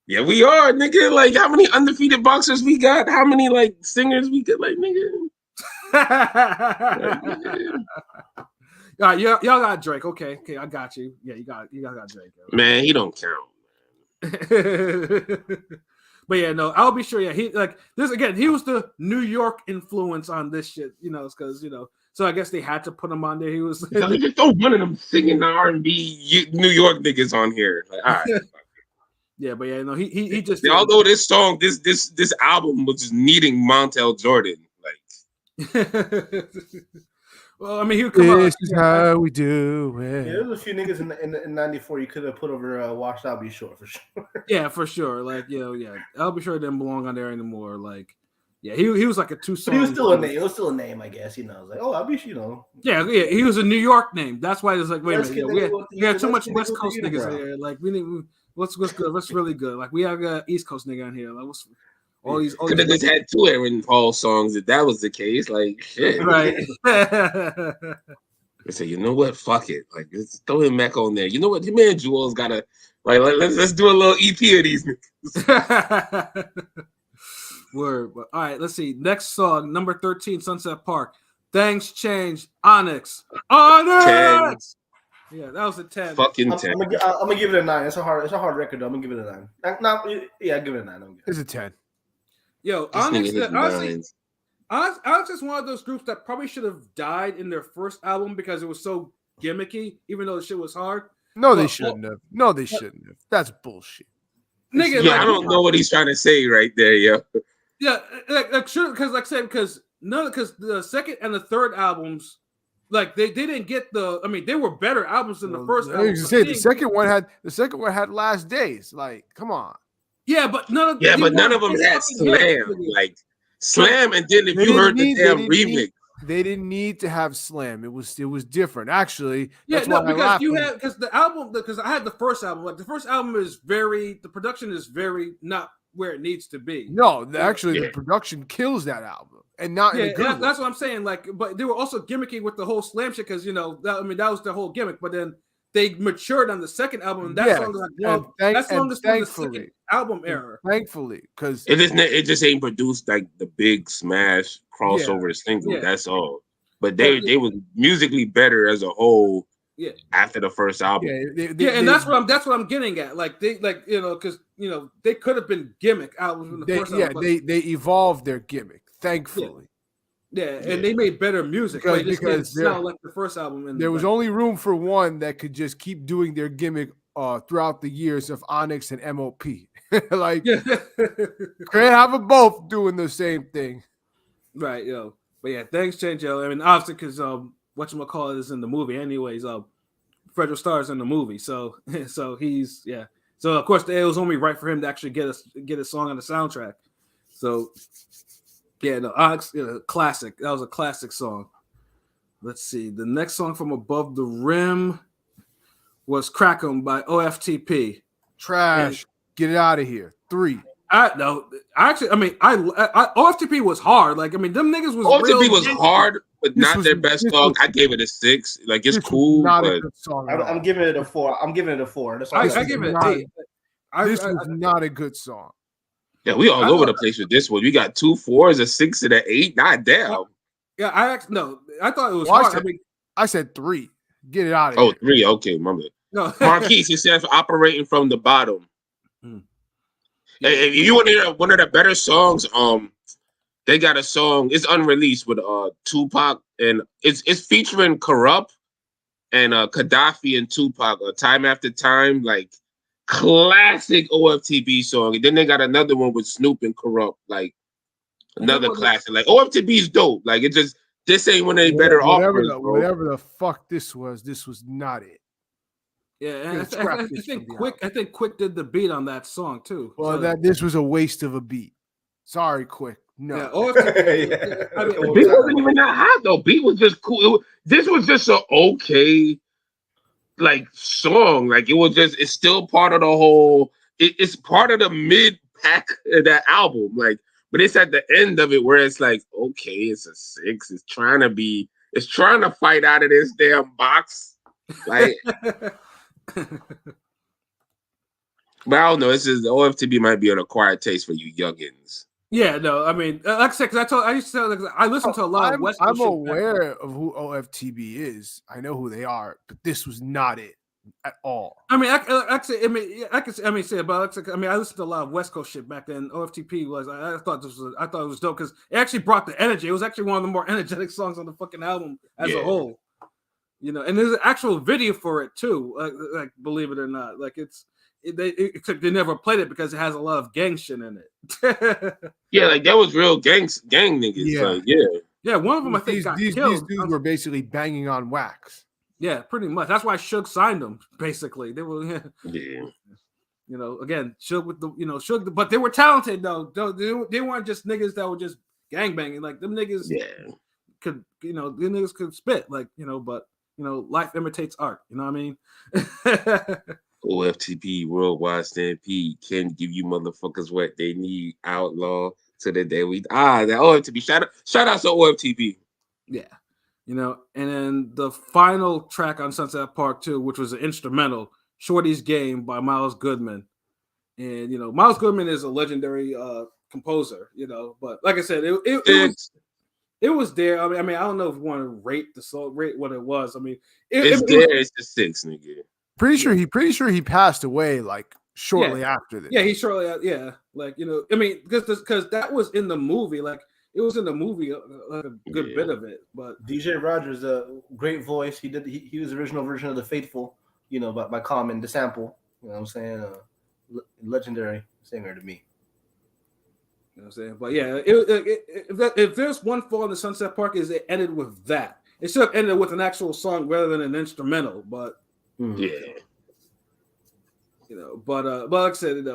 S2: Yeah, we are, nigga. Like, how many undefeated boxers we got? How many like singers we got? Like, nigga.
S1: All right, y'all got Drake. Okay, I got you. Yeah, you got Drake.
S2: Man, he don't count.
S1: But yeah, no, I'll be sure. Yeah, he like this again. He was the New York influence on this shit. Because so I guess they had to put him on there. He was.
S2: They just throw one of them singing the R&B New York niggas on here. Like, all right.
S1: Yeah, but yeah, no, he just.
S2: Yeah, although this song, this album was just needing Montel Jordan, like.
S1: Well, I mean, he would come
S3: This is how we do it.
S4: Yeah, there's a few niggas in '94 you could have put over Washed I'll Be Sure for sure.
S1: Yeah, for sure. Like, yeah, I'll be sure it didn't belong on there anymore. Like, yeah, he was like a 2-song.
S4: But he was still a name. It was still a name, I guess. It's like, oh, I'll be,
S1: Yeah, he was a New York name. That's why it's like, wait a minute, we got too much West Coast niggas here. Like, we need what's good? What's really good? Like, we have a East Coast nigga on here. Like, what's all these?
S2: Could have just had 2 Aaron Paul songs if that was the case. Like, shit.
S1: Right.
S2: I say, you know what? Fuck it. Like, let's throw him back on there. You know what? Your man Jewel's gotta let's do a little EP of these niggas.
S1: Word. But, all right, let's see. Next song, number 13, Sunset Park. Things Change. Onyx. Yeah, that was a 10.
S2: Fucking 10.
S4: I'm gonna give it a 9. It's a hard record though. I'm gonna give it a 9. I'll give it a 9.
S3: It's a 10.
S1: Yo, Onyx, honestly, Onyx is one of those groups that probably should have died in their first album because it was so gimmicky, even though the shit was hard.
S3: No, they shouldn't have. No, they shouldn't have. That's bullshit.
S1: Nigga,
S2: I don't know what he's trying to say right there, yo.
S1: Yeah, like sure, because the second and the third albums, like they didn't get the. I mean, they were better albums than the first album.
S3: The second one had Last Days. Like, come on.
S1: Yeah, but none of
S2: them had Slam. Like Slam, and then if you heard the damn remix.
S3: They didn't need to have Slam. It was different, actually.
S1: Because I had the first album. Like the first album the production is very not where it needs to be.
S3: No, the production kills that album, and not.
S1: Yeah, that's what I'm saying. Like, but they were also gimmicky with the whole Slam shit because that was the whole gimmick. But then they matured on the second album, and that song was the second album era.
S3: Thankfully, because
S2: it just ain't produced like the big smash crossover single. That's all. But they were musically better as a whole. Yeah. After the first album.
S1: And that's what I'm getting at. Like because they could have been gimmick albums in the first album.
S3: Yeah, they evolved their gimmick. Thankfully.
S1: Yeah, and they made better music. Because sound like the first album.
S3: There was only room for one that could just keep doing their gimmick throughout the years of Onyx and MOP. Like, can't have them both doing the same thing.
S1: Right, yo. But yeah, Things Change, yo. I mean, obviously, because whatchamacallit is in the movie, anyways. Fredro Starr's in the movie, so he's So of course, it was only right for him to actually get a song on the soundtrack. So. Yeah, no, Onyx, classic. That was a classic song. Let's see. The next song from Above the Rim was Crack 'Em by OFTP.
S3: Trash. Get it out of here. 3.
S1: OFTP was hard. Like, I mean, them niggas was
S2: OFTP was hard, but not their best song. I gave it a 6. Like, it's cool.
S3: Not a good song.
S4: I'm giving it a 4. I give it an 8.
S3: This was not a good song.
S2: Yeah, we all over the place with this one. We got 2 4s, a 6, and an 8. Not damn.
S1: Yeah, I thought it was hard.
S3: I said 3. Get it out of here.
S2: 3. Okay, my bad.
S1: No.
S2: Marquise, it says operating from the bottom. Yeah. If you want to hear one of the better songs, they got a song. It's unreleased with Tupac, and it's featuring Corrupt and Gaddafi and Tupac. Time After Time, like classic OFTB song. And then they got another one with Snoop and Corrupt, like another classic. Like OFTB is dope. Like it just this ain't one of the better offers.
S3: Whatever the fuck this was not it.
S1: Yeah, I think Quick did the beat on that song too.
S3: Well, this was a waste of a beat. Sorry, Quick. No.
S2: Yeah, the beat wasn't even that hot though. Beat was just cool. This was just an okay like song. Like it's still part of the whole. It's part of the mid pack of that album. Like, but it's at the end of it where it's like, okay, it's a 6. It's trying to fight out of this damn box. Like. But I don't know. This is the OFTB might be an acquired taste for you youngins.
S1: Yeah, no, I mean, like I said, because I listen to a lot of West Coast.
S3: I'm aware of who OFTB is. I know who they are, but this was not it at all.
S1: I mean, I listened to a lot of West Coast shit back then. OFTP was. I thought it was dope because it actually brought the energy. It was actually one of the more energetic songs on the fucking album as a whole. You know, and there's an actual video for it too. Like believe it or not, like except they never played it because it has a lot of gang shit in it.
S2: Yeah, like that was real gang niggas.
S3: Yeah,
S2: like,
S1: yeah. One of them I think got killed.
S3: These dudes were basically banging on wax.
S1: Yeah, pretty much. That's why Suge signed them. Basically, they were. Yeah. You know, again, Suge with the Suge, but they were talented though. They weren't just niggas that were just gang banging. Like them niggas could, the niggas could spit. Like but. Life imitates art. You know what I mean?
S2: OFTP, Worldwide Stampede, can give you motherfuckers what they need. Outlaw to the day we the OFTP. Shout out to OFTP.
S1: Yeah, and then the final track on Sunset Park 2, which was an instrumental, "Shorty's Game" by Miles Goodman, and Miles Goodman is a legendary composer. But like I said, it was there. I mean, I don't know if you want to rate the song, rate what it was. I mean,
S2: it's the 6, nigga.
S3: Pretty sure he passed away like shortly after this.
S1: Yeah, like I mean, because that was in the movie. Like it was in the movie, like a good bit of it. But
S4: DJ Rogers, a great voice. He was the original version of The Faithful. By Common, the sample. You know what I'm saying? Legendary singer to me.
S1: You know what I'm saying? But yeah, if there's one flaw in the Sunset Park, is it ended with that. It should have ended with an actual song rather than an instrumental. But but like I said,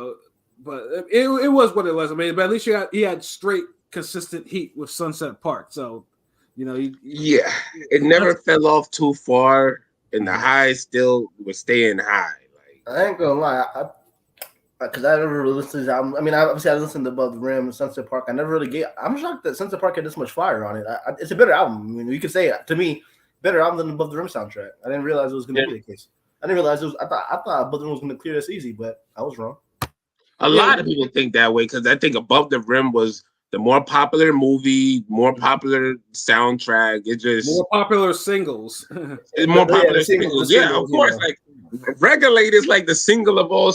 S1: but it was what it was. I mean, but at least he had straight, consistent heat with Sunset Park. So
S2: it never fell off too far, and the highs still were staying high. Like
S4: I ain't gonna lie, because I never really listened to the album. I mean, obviously I listened to Above the Rim and Sunset Park. I never really I'm shocked that Sunset Park had this much fire on it. It's a better album. I mean, you could say to me, better album than Above the Rim soundtrack. I didn't realize it was going to be the case. I didn't realize it was. I thought Above the Rim was going to clear this easy, but I was wrong.
S2: A lot of people think that way because I think Above the Rim was the more popular movie, more popular soundtrack. It just
S1: more popular singles.
S2: It's more popular singles. Yeah, of course. Like Regulate is like the single of all.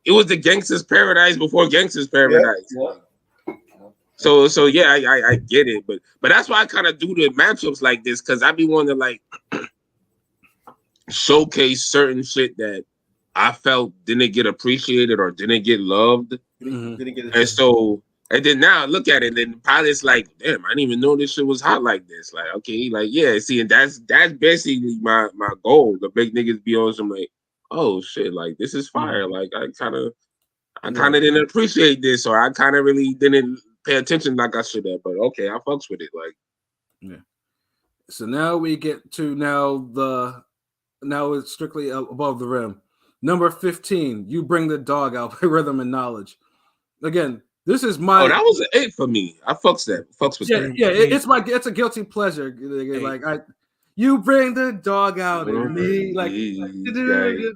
S2: It was the Gangsta's Paradise before Gangsta's Paradise. Yeah. So yeah, I get it, but that's why I kind of do the matchups like this because I be wanting to like showcase certain shit that I felt didn't get appreciated or didn't get loved, and then now look at it, and Pilot's like, damn, I didn't even know this shit was hot like this. Like, okay, like yeah, see, and that's basically my goal. The big niggas be on some like, oh shit, like this is fire. Like I kind of didn't appreciate this, or I kind of really didn't pay attention like I should have. But okay, I fucks with it. Like,
S1: So now we get to now it's strictly Above the Rim. Number 15, You Bring the Dog Out by Rhythm and Knowledge. Again, this is my.
S2: Oh, that was an 8 for me. I fucks with that.
S1: Yeah, it's a guilty pleasure. Like you bring the dog out in me, like.
S2: It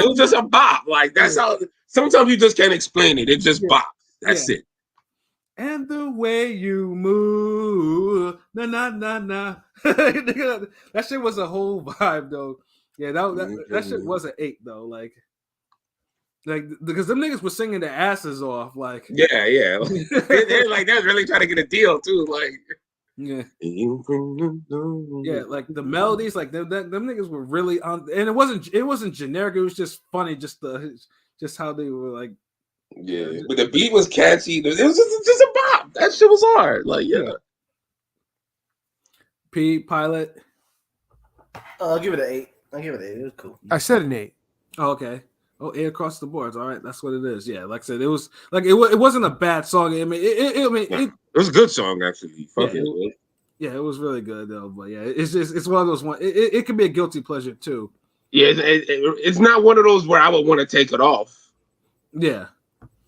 S2: was just a bop. Like that's how. Sometimes you just can't explain it. It just bop. That's it.
S1: And the way you move, na na na na. That shit was a whole vibe though. Yeah, that shit was an 8 though. Like because them niggas were singing their asses off. Like
S2: yeah. they're like they're really trying to get a deal too. Like
S1: yeah, like the melodies, like them niggas were really on, and it wasn't generic. It was just funny, just how they were like.
S2: Yeah, but the beat was catchy. It was just a bop. That shit was hard. Like yeah.
S1: P Pilot.
S4: I'll give it an 8. It was cool.
S3: I said an 8.
S1: Oh, okay. Oh, 8 across the boards. All right, that's what it is. Yeah, like I said, it was like it wasn't a bad song. I mean, it
S2: was a good song actually. Fuck
S1: yeah,
S2: it.
S1: Yeah, it was really good though. But yeah, it's one of those one. It can be a guilty pleasure too.
S2: Yeah, it's not one of those where I would want to take it off.
S1: Yeah.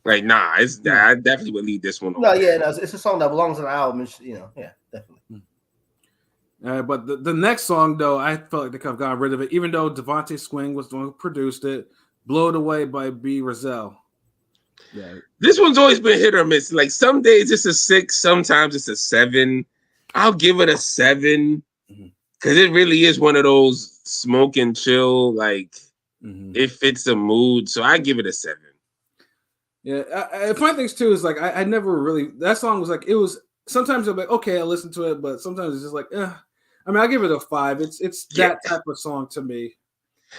S2: Like nah, I definitely would leave this one off.
S4: No, it's a song that belongs on the album. It's, yeah, definitely.
S1: But the next song though, I felt like they could have gotten rid of it, even though Devontae Swing was the one who produced it. "Blow It Away" by B. Rozelle. Yeah,
S2: this one's always been hit or miss. Like some days it's a 6, sometimes it's a 7. I'll give it a 7 because it really is one of those smoke and chill. Like it fits the mood, so I give it a 7.
S1: Yeah, funny things too is like I never really, that song was like, it was sometimes I'm like, okay, I listen to it, but sometimes it's just like, I mean, I'll give it a 5. It's that type of song to me.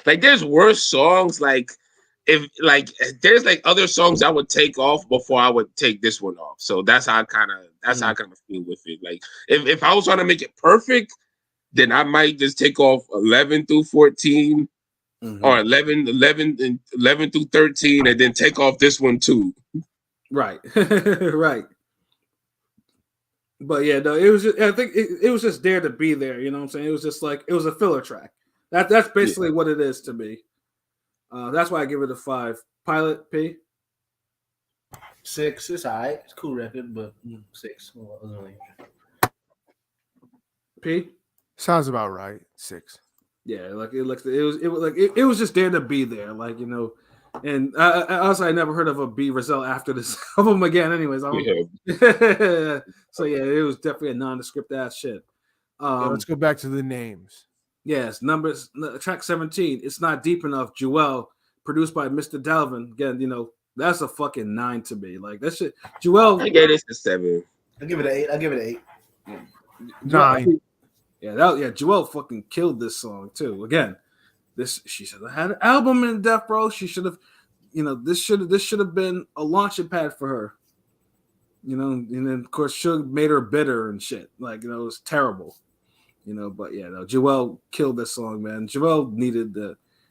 S2: Like there's worse songs. Like if like there's like other songs I would take off before I would take this one off. So that's how I kind of feel with it. Like if I was trying to make it perfect, then I might just take off 11 through 14. Or 11 through 13, and then take off this one too.
S1: Right, right. But yeah, no, it was just, I think it was just there to be there. You know what I'm saying? It was just like it was a filler track. That's basically what it is to me. That's why I give it a 5. Pilot P.
S4: 6. It's alright. It's a cool record, but 6.
S1: P.
S3: Sounds about right. 6.
S1: Yeah, like it was just there to be there, like and I never heard of a B. Rozelle after this album again. Anyways, so yeah, it was definitely a nondescript ass shit.
S3: Let's go back to the names.
S1: Yes, numbers. Track 17. It's Not Deep Enough. Jewel, produced by Mr. Dalvin. Again, that's a fucking 9 to me. Like that shit. Jewel.
S2: I get it a 7.
S4: I'll give it an 8.
S3: 9.
S1: Yeah, Jewel fucking killed this song too. Again, she should have had an album in Death Row. She should have, this should have been a launching pad for her. And then of course Suge made her bitter and shit. Like, it was terrible. But yeah, no, Jewel killed this song, man. Jewel needed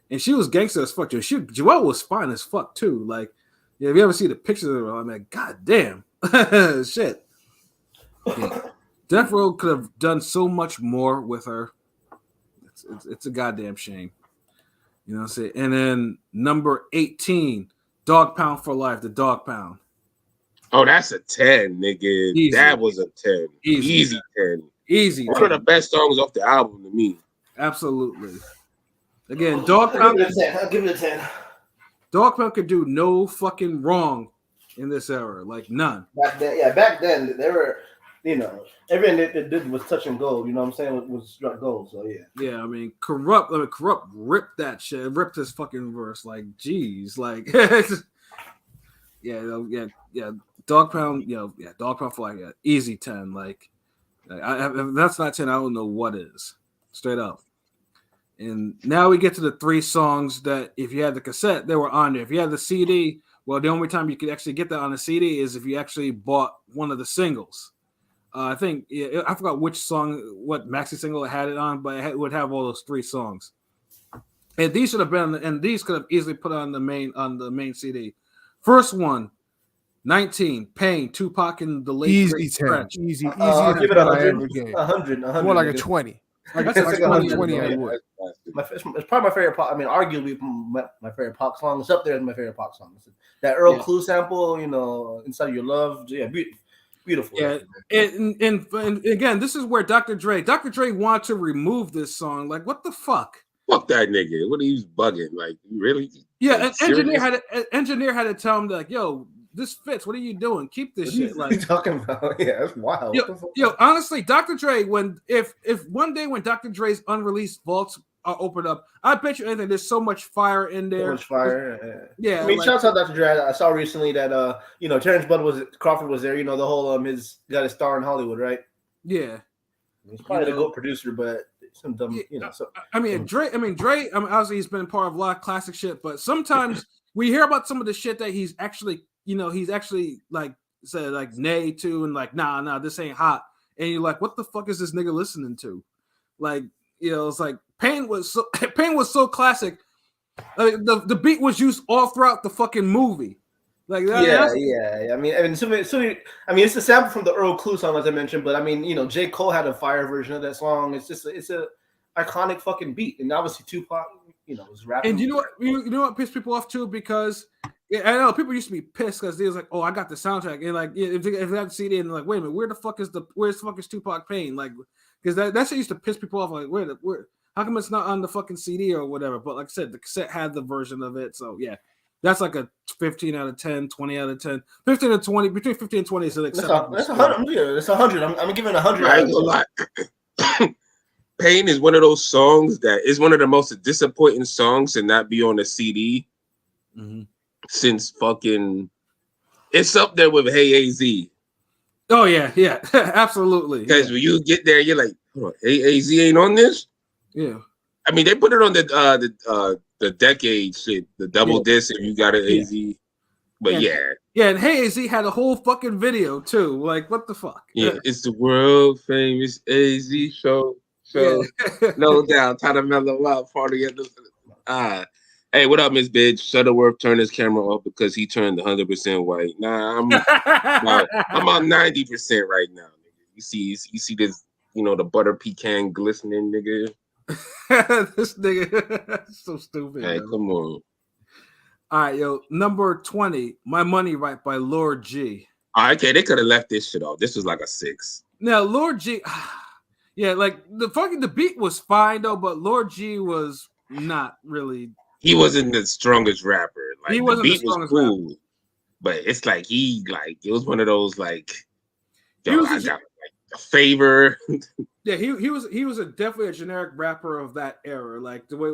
S1: and she was gangster as fuck too. Jewel was fine as fuck too. Like, if you ever see the pictures of her, I'm like, god damn, shit. Yeah. Death Row could have done so much more with her. It's a goddamn shame. You know what I'm saying? And then number 18, Dog Pound for Life, the Dog Pound.
S2: Oh, that's a 10, nigga. Easy. That was a 10. Easy 10.
S1: Easy.
S2: One of the best songs off the album to me.
S1: Absolutely. Again, Dog Pound.
S4: I'll give it a 10.
S1: Dog Pound could do no fucking wrong in this era. Like, none.
S4: Back then, they were... everything they did was touch and go. You know what I'm saying? Was struck gold. So yeah.
S1: Yeah, I mean, Corrupt ripped that shit, ripped his fucking verse. Like, geez, like, yeah. Dog Pound, Dog Pound for like easy 10. Like, if that's not 10, I don't know what is. Straight up. And now we get to the 3 songs that, if you had the cassette, they were on there. If you had the CD, well, the only time you could actually get that on the CD is if you actually bought one of the singles. I think I forgot what maxi single it had it on, but it would have all those 3 songs. And these should have been, and these could have easily put on the main CD. First one, 19, Pain, Tupac and the Late
S3: Easy 10, easy.
S4: Give it 100.
S3: More like a 20. Like a 20, I would.
S4: It's probably my favorite pop. I mean, arguably my favorite pop song. It's up there as my favorite pop song. That Earl Clue sample, Inside Your Love, beautiful.
S1: Yeah, and again, this is where Dr. Dre wanted to remove this song. Like, what the fuck?
S2: Fuck that nigga. What, he's bugging? Like, really?
S1: Yeah, an engineer had to tell him like, yo, this fits. What are you doing? Keep this shit. Like,
S4: what are you talking about? Yeah, that's wild.
S1: Yo, honestly, Dr. Dre, if one day when Dr. Dre's unreleased vaults open up. I bet you anything. There's so much fire in there.
S4: So much fire.
S1: Yeah.
S4: I mean, shouts out Dr. Dre. I saw recently that Terrence Crawford was there. The whole his got a star in Hollywood, right?
S1: Yeah.
S4: He's probably the GOAT producer, but some dumb, So
S1: Dre. Obviously he's been part of a lot of classic shit, but sometimes we hear about some of the shit that he's actually like said like nay to and like nah, this ain't hot, and you're like, what the fuck is this nigga listening to? Like, it's like Pain was so classic. The beat was used all throughout the fucking movie. Like that,
S4: yeah. I mean, it's a sample from the Earl Clue song, as I mentioned, but I mean, J. Cole had a fire version of that song. It's a iconic fucking beat, and obviously Tupac, was rapping.
S1: And you know what pissed people off too, because I know people used to be pissed because they was like, oh, I got the soundtrack, and like if they got the CD and like, wait a minute, where the fuck is Tupac Pain? Like, because that shit used to piss people off. Like, where? How come it's not on the fucking CD or whatever? But like I said, the cassette had the version of it, so yeah. That's like a 15 out of 10, 20 out of 10. 15 and 20, between 15 and 20 is an acceptable.
S4: That's 100. Yeah, that's 100. I'm giving 100.
S2: I ain't gonna lie. Pain is one of those songs that is one of the most disappointing songs to not be on a CD since fucking. It's up there with Hey AZ.
S1: Oh yeah, absolutely.
S2: Because when you get there, you're like, hold on, Hey AZ ain't on this.
S1: Yeah.
S2: I mean, they put it on the decade shit, the double disc, and you got an AZ. But
S1: yeah, and Hey AZ had a whole fucking video too. Like, what the fuck?
S2: Yeah, it's the world famous AZ show. No doubt, time to mellow out, party at the. Hey, what up, Miss Bitch? Shuttleworth turned his camera off because he turned 100% white. Nah, I'm on 90% right now. Nigga. You see this, the butter pecan glistening, nigga.
S1: This nigga so stupid.
S2: Hey, come on.
S1: All right, number 20, My Money Right by Lord G.
S2: Okay, they could have left this shit off. This was like a 6.
S1: Now, Lord G, yeah, like the beat was fine though, but Lord G was not really.
S2: He wasn't the strongest rapper. Like,
S1: he wasn't
S2: the beat
S1: the strongest
S2: was cool,
S1: rapper.
S2: But it's like it was one of those like, I got like a favor.
S1: Yeah, he was definitely a generic rapper of that era. Like the way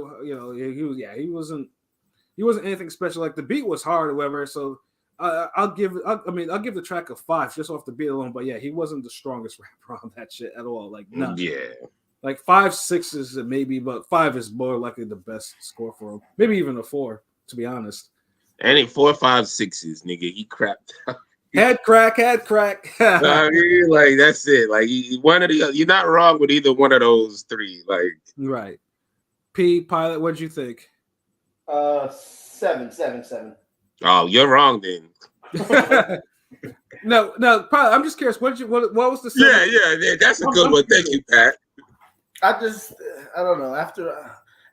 S1: he wasn't anything special. Like the beat was hard, however. So I'll give the track a 5 just off the beat alone. But yeah, he wasn't the strongest rapper on that shit at all. Like none.
S2: Yeah,
S1: like 5, 6 maybe, but 5 is more likely the best score for him. Maybe even a 4, to be honest.
S2: And in 4, 5, 6s, nigga, he crapped.
S1: Head crack.
S2: I mean, like that's it. Like one of the, you're not wrong with either one of those 3. Like
S1: right. P Pilot, what'd you think?
S4: 7.
S2: Oh, you're wrong then.
S1: No, Pilot. I'm just curious. What was the?
S2: 7? Yeah. That's a good one. Thank you, Pat.
S4: I don't know.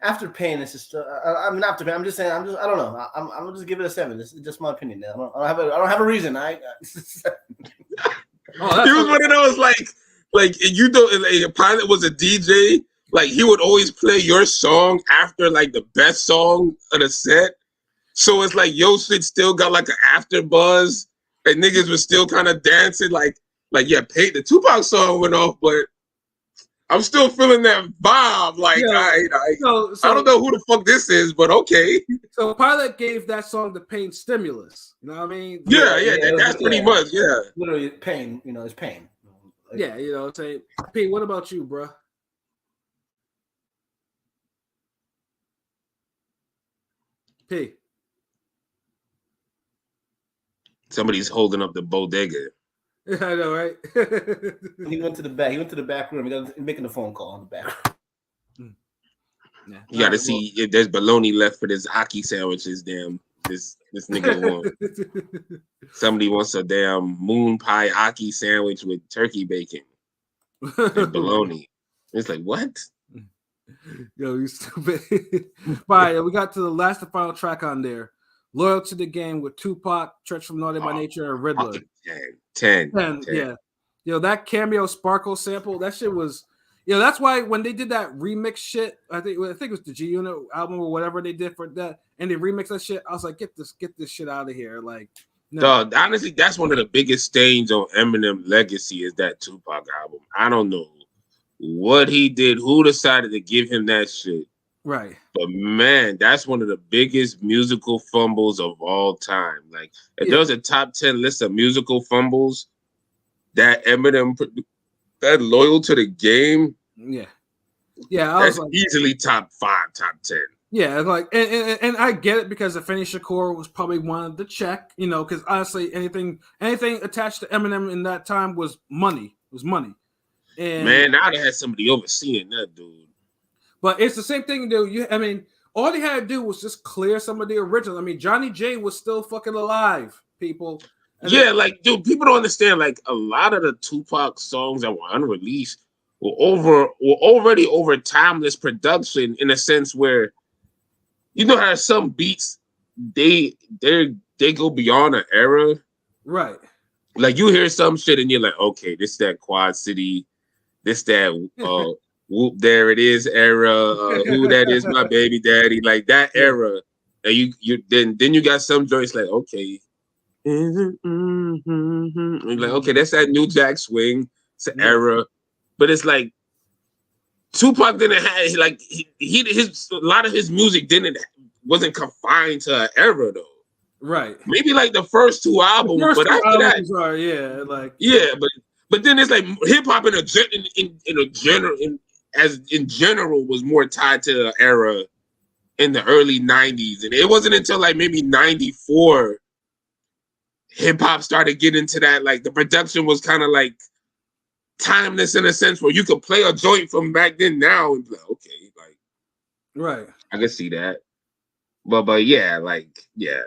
S4: After Pain, it's just. After Pain, I'm just saying. I don't know. I'm gonna just give it a 7. This is just my opinion. I don't have a reason.
S2: He was one of those like you don't. Like, Pilot was a DJ. Like he would always play your song after like the best song of the set. So it's like yo shit still got like an after buzz, and niggas was still kind of dancing. Like Pain. The Tupac song went off, but. I'm still feeling that vibe. Like, I don't know who the fuck this is, but okay.
S1: So Pilot gave that song the Pain stimulus. You know what I mean?
S2: Yeah, that's pretty much, yeah.
S4: Literally, Pain, it's Pain.
S1: Like, yeah, say, P, what about you, bro? P.
S2: Somebody's holding up the bodega.
S1: I know, right?
S4: He went to the back. He went to the back room. He's making a phone call on the back room.
S2: Yeah. You got to see if there's bologna left for this Aki sandwiches. Damn, this nigga want. Somebody wants a damn moon pie Aki sandwich with turkey bacon and bologna. It's like what?
S1: Yo, you stupid. Bye. We got to the last and final track on there. Loyal to the Game with Tupac, Church from Naughty by Nature, and Riddler.
S2: 10.
S1: Yeah. That cameo Sparkle sample, that shit was, that's why when they did that remix shit, I think it was the G Unit album or whatever they did for that, and they remixed that shit. I was like, get this shit out of here. Like, no.
S2: Dog, honestly, that's one of the biggest stains on Eminem legacy is that Tupac album. I don't know what he did, who decided to give him that shit.
S1: Right.
S2: But man, that's one of the biggest musical fumbles of all time. Like, if there's a top 10 list of musical fumbles that Eminem, that Loyal to the Game.
S1: Yeah.
S2: That's easily top 5, top 10.
S1: Yeah, like, and I get it because Afeni Shakur was probably one of the check, you know, because honestly, anything attached to Eminem in that time was money. And
S2: man, now they had somebody overseeing that dude.
S1: But it's the same thing, dude. I mean, all they had to do was just clear some of the original. I mean, Johnny J was still fucking alive, people. And
S2: like, dude, people don't understand. Like, a lot of the Tupac songs that were unreleased were already over timeless production in a sense where, you know how some beats they go beyond an era,
S1: right?
S2: Like, you hear some shit and you're like, okay, this that Quad City, this that Whoop There It Is era, Who That Is My Baby Daddy, like that era. And you then you got some joints like, okay, and you're like, okay, that's that New Jack Swing, it's an era, but it's like Tupac didn't have like his a lot of his music wasn't confined to an era though.
S1: Right.
S2: But after that, but then it's like hip hop in general was more tied to an era in the early 90s, and it wasn't until like maybe 94 hip hop started getting into that. Like, the production was kind of like timeless in a sense where you could play a joint from back then now and be like, okay, like,
S1: right,
S2: I can see that. But yeah, like, yeah,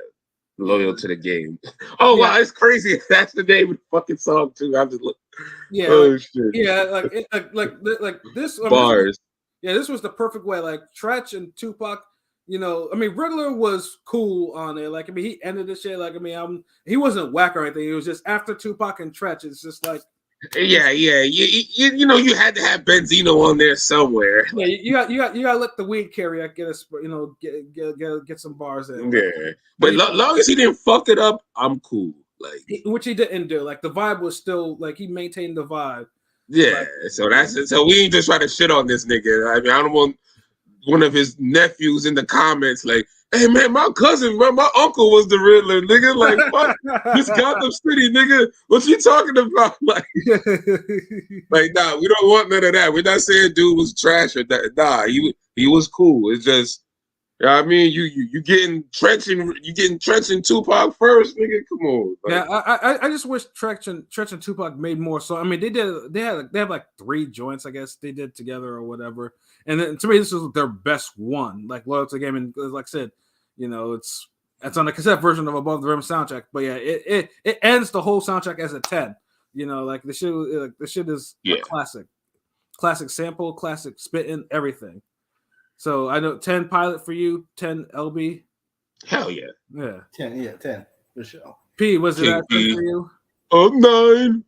S2: Loyal to the Game. Oh wow, it's crazy. That's the name of the fucking song too. I'm just looking.
S1: Yeah.
S2: Oh
S1: like,
S2: shit.
S1: Yeah, like this.
S2: Bars.
S1: This was the perfect way. Like, Tretch and Tupac. You know, I mean, Riddler was cool on it. Like, I mean, he ended the shit. Like, I mean, he wasn't whack or anything. It was just after Tupac and Tretch. It's just like,
S2: yeah. You know, you had to have Benzino on there somewhere.
S1: Yeah, you got to let the weed carrier get us, you know, get some bars in.
S2: Yeah, but long as he didn't fuck it up, I'm cool. Like,
S1: which he didn't do. Like, the vibe was still like he maintained the vibe.
S2: Yeah, so we ain't just trying to shit on this nigga. I mean, I don't want one of his nephews in the comments like, hey man, my cousin, my uncle was the Riddler, nigga. Like, fuck this Gotham City, nigga. What you talking about? Like, nah, we don't want none of that. We're not saying dude was trash or that. Nah, he was cool. It's just, you know what I mean, you getting Tretch and Tupac first, nigga. Come on.
S1: Like, yeah, I just wish Tretch and Tupac made more. So I mean, they have like 3 joints, I guess they did together or whatever. And then, to me, this was their best one, like Loyal to the Game. And like I said, you know, it's on the cassette version of Above the Rim soundtrack. But yeah, it ends the whole soundtrack as a 10. You know, like the shit is a classic sample, classic spitting, everything. So I know 10 Pilot for you, 10 LB.
S2: Hell yeah.
S1: Yeah.
S4: 10 for sure.
S1: P, was it that for you?
S2: 9.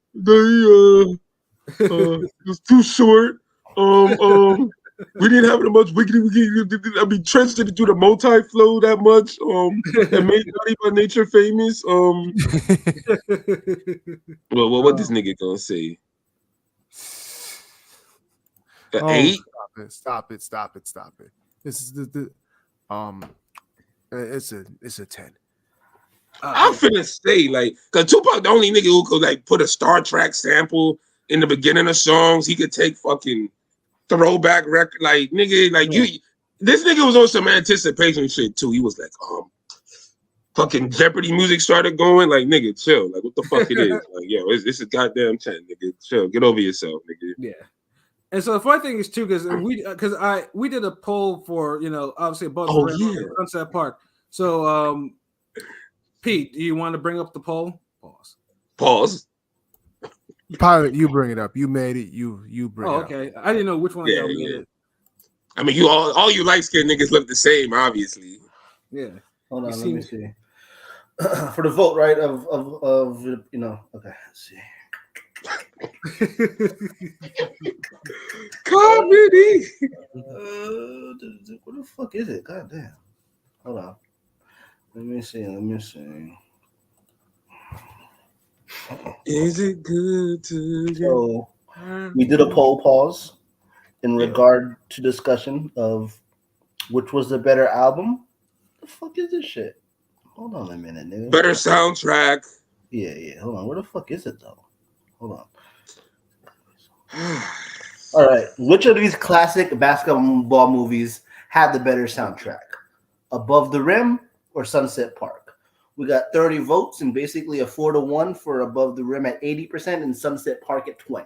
S2: It's too short. We didn't have that much wiggity. I mean, Tretch didn't do the multi-flow that much. And made Naughty by Nature famous. Well, what this nigga gonna say? 8?
S3: Stop it. This is it's a 10.
S2: I'm finna say, like, cause Tupac the only nigga who could like put a Star Trek sample in the beginning of songs. He could take fucking throwback record, like, nigga, like, this nigga was on some anticipation shit too. He was like, fucking Jeopardy music started going, like, nigga, chill, like, what the fuck it is, like, yo, this is goddamn 10, nigga, chill, get over yourself, nigga.
S1: Yeah. And so the funny thing is too, because we did a poll for, you know, obviously above Sunset Park. So Pete, do you want to bring up the poll?
S2: Pause.
S3: Pilot, you bring it up. You made it. You bring it up.
S1: Okay. I didn't know which one of y'all made it.
S2: I mean, all you light skinned niggas look the same, obviously.
S1: Yeah.
S4: Hold on, let me see. For the vote, right? Of you know. Okay, let's see.
S2: Comedy.
S4: What the fuck is it? God damn. Hold on. Let me see.
S2: Is it good to
S4: So we did a poll pause in regard to discussion of Which was the better album? The fuck is this shit? Hold on a minute, nigga.
S2: Better soundtrack.
S4: Yeah. Hold on. Where the fuck is it though? Hold on. All right. Which of these classic basketball movies had the better soundtrack? Above the Rim or Sunset Park? We got 30 votes and basically a 4-1 for Above the Rim at 80% and Sunset Park at 20%.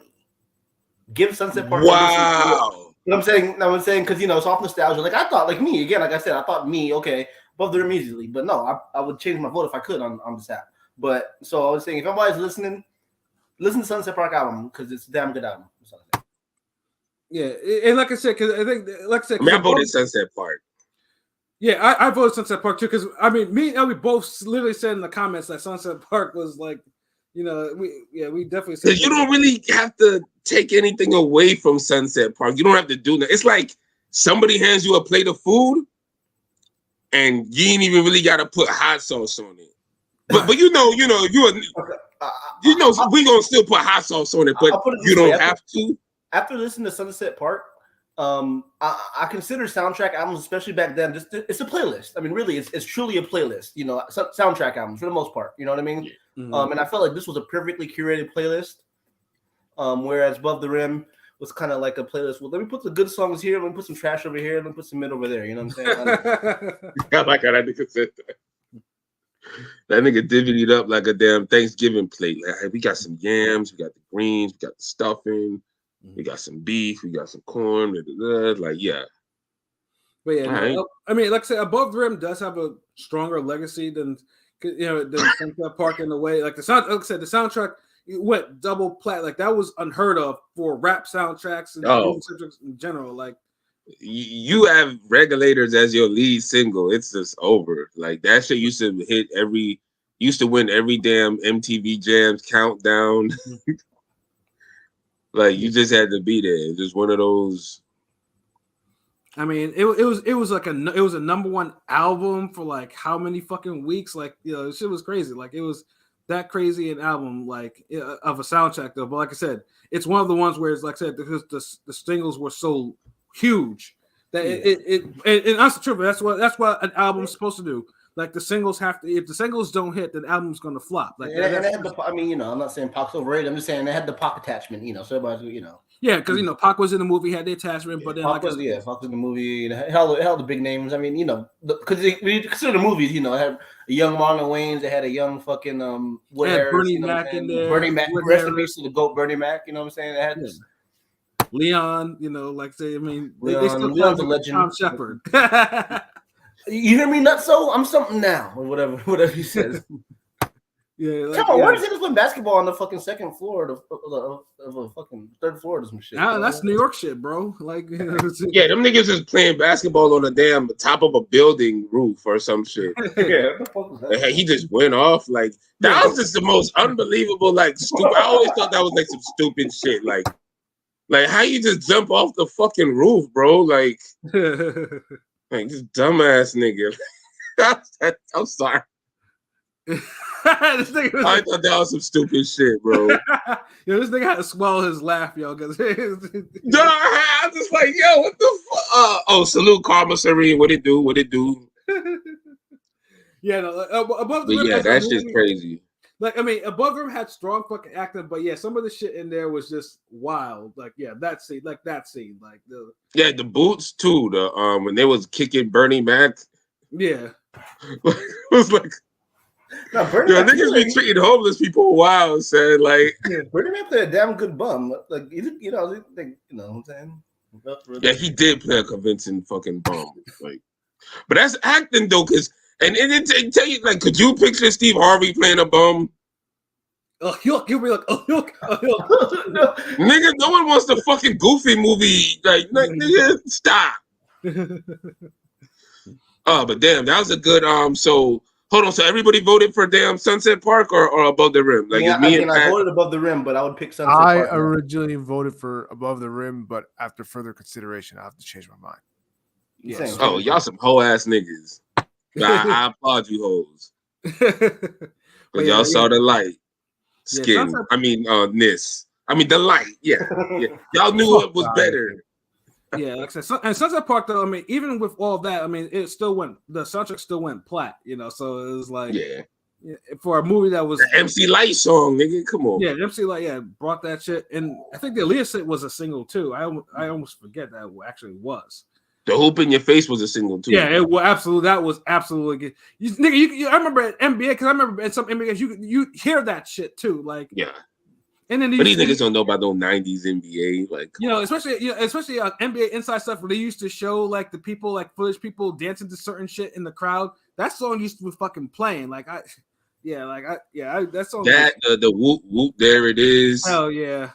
S4: Give Sunset Park.
S2: Wow.
S4: What I'm saying, because it's off nostalgia. Like I thought, like me again, like I said, I thought okay, Above the Rim easily, but no, I would change my vote if I could on this app. But so I was saying, if anybody's listening, listen to Sunset Park album because it's a damn good album.
S1: Yeah, and like I said, because I think, like I said,
S2: I voted Sunset Park.
S1: Yeah, I voted Sunset Park too because me and Ellie both literally said in the comments that Sunset Park was like, we definitely said
S2: you don't really have to take anything away from Sunset Park. You don't have to do that. It's like somebody hands you a plate of food, and you ain't even really got to put hot sauce on it. But we gonna still put hot sauce on it, but you don't have to.
S4: After listening to Sunset Park, I consider soundtrack albums, especially back then, it's a playlist. I mean, really, it's truly a playlist. Soundtrack albums for the most part. You know what I mean? Mm-hmm. And I felt like this was a perfectly curated playlist. Whereas Above the Rim was kind of like a playlist. Well, let me put the good songs here. Let me put some trash over here. Let me put some mid over there. You know what I'm saying?
S2: I like how that nigga said that. That nigga divvied it up like a damn Thanksgiving plate. Like, hey, we got some yams, we got the greens, we got the stuffing, we got some beef, we got some corn. Like, yeah.
S1: But yeah, right. I mean, like I said, Above the Rim does have a stronger legacy than Sunset Park in a way. Like the soundtrack went double plat. Like that was unheard of for rap soundtracks and soundtracks in general. Like
S2: you have Regulators as your lead single. It's just over. Like that shit used to win every damn MTV Jams countdown. Like you just had to be there. Just one of those.
S1: I mean, it was like a number one album for like how many fucking weeks? Like shit was crazy. Like it was that crazy an album like of a soundtrack though. But like I said, it's one of the ones where it's like I said because the singles were so huge that and that's true. That's what an album's supposed to do. Like the singles have to. If the singles don't hit, then the album's gonna flop. Like
S4: and they had I'm not saying Pac's overrated. I'm just saying they had the Pac attachment. So everybody's
S1: Yeah, because Pac was in the movie, had the attachment, but then
S4: Pac was in the movie. Held the big names. I mean, because we consider the movies. It had a young Marlon Wayans. They had a young fucking
S1: Bernie Mac in there.
S4: Bernie Mac, rest in peace to the GOAT Bernie Mac. You know what I'm saying? They had
S1: Leon. Leon's
S4: a legend.
S1: Tom Shepard.
S4: You hear me, Nutso? I'm something now, or whatever he says.
S1: Yeah,
S4: come on, where does he play basketball on the fucking second floor of a fucking third floor or some shit?
S1: Nah, that's New York shit, bro. Like,
S2: yeah, them niggas is playing basketball on the damn top of a building roof or some shit.
S4: Yeah, what the fuck was that?
S2: He just went off like that. Was just the most unbelievable, like stupid. I always thought that was like some stupid shit, like how you just jump off the fucking roof, bro? Like this dumbass nigga. I'm sorry. I thought that was some stupid shit, bro.
S1: This nigga had to swallow his laugh, yo, because
S2: I'm just like, yo, what the fuck? Salute Karma Serene. What it do?
S1: Yeah, Above the Rim.
S2: Yeah, that shit's crazy.
S1: Like, I mean, Above the Rim had strong fucking acting, but yeah, some of the shit in there was just wild. Like, yeah, that scene, the
S2: boots too. The when they was kicking Bernie Mac.
S1: Yeah,
S2: it was like. No, niggas been treating homeless people wild, said like.
S4: Bernie Mac played a damn good bum. Like you know what I'm saying.
S2: Yeah, he did play a convincing fucking bum. Like, but that's acting though, and it tell you like, could you picture Steve Harvey playing a bum?
S1: You'll be like,
S2: no. Nigga, no one wants the fucking Goofy movie. Like nigga, stop. But damn, that was a good So. Hold on, so everybody voted for damn Sunset Park or Above the Rim? Like,
S4: I voted Above the Rim, but I would pick Sunset Park.
S3: I originally voted for Above the Rim, but after further consideration, I have to change my mind.
S2: Yes. Oh, y'all some hoe ass niggas. I applaud you hoes. But y'all saw the light. Skin. Yeah, the light. Yeah. Y'all knew it was better.
S1: Yeah, like I said, and Sunset Park though, I mean, even with all that, I mean, the soundtrack still went plat, so it was like, for a movie that was
S2: the MC Light song, nigga, come on.
S1: Yeah, MC Light, brought that shit, and I think the Aaliyah shit was a single too. I almost forget that it actually was.
S2: The Hoop in Your Face was a single too.
S1: Yeah, it was absolutely. That was absolutely good. I remember at NBA because I remember in some NBA you hear that shit too, like And then
S2: these niggas don't know about no '90s NBA, like
S1: especially NBA inside stuff where they used to show like the people, like footage people dancing to certain shit in the crowd. That song used to be fucking playing. That song.
S2: The whoop whoop, there it is.
S1: Hell yeah.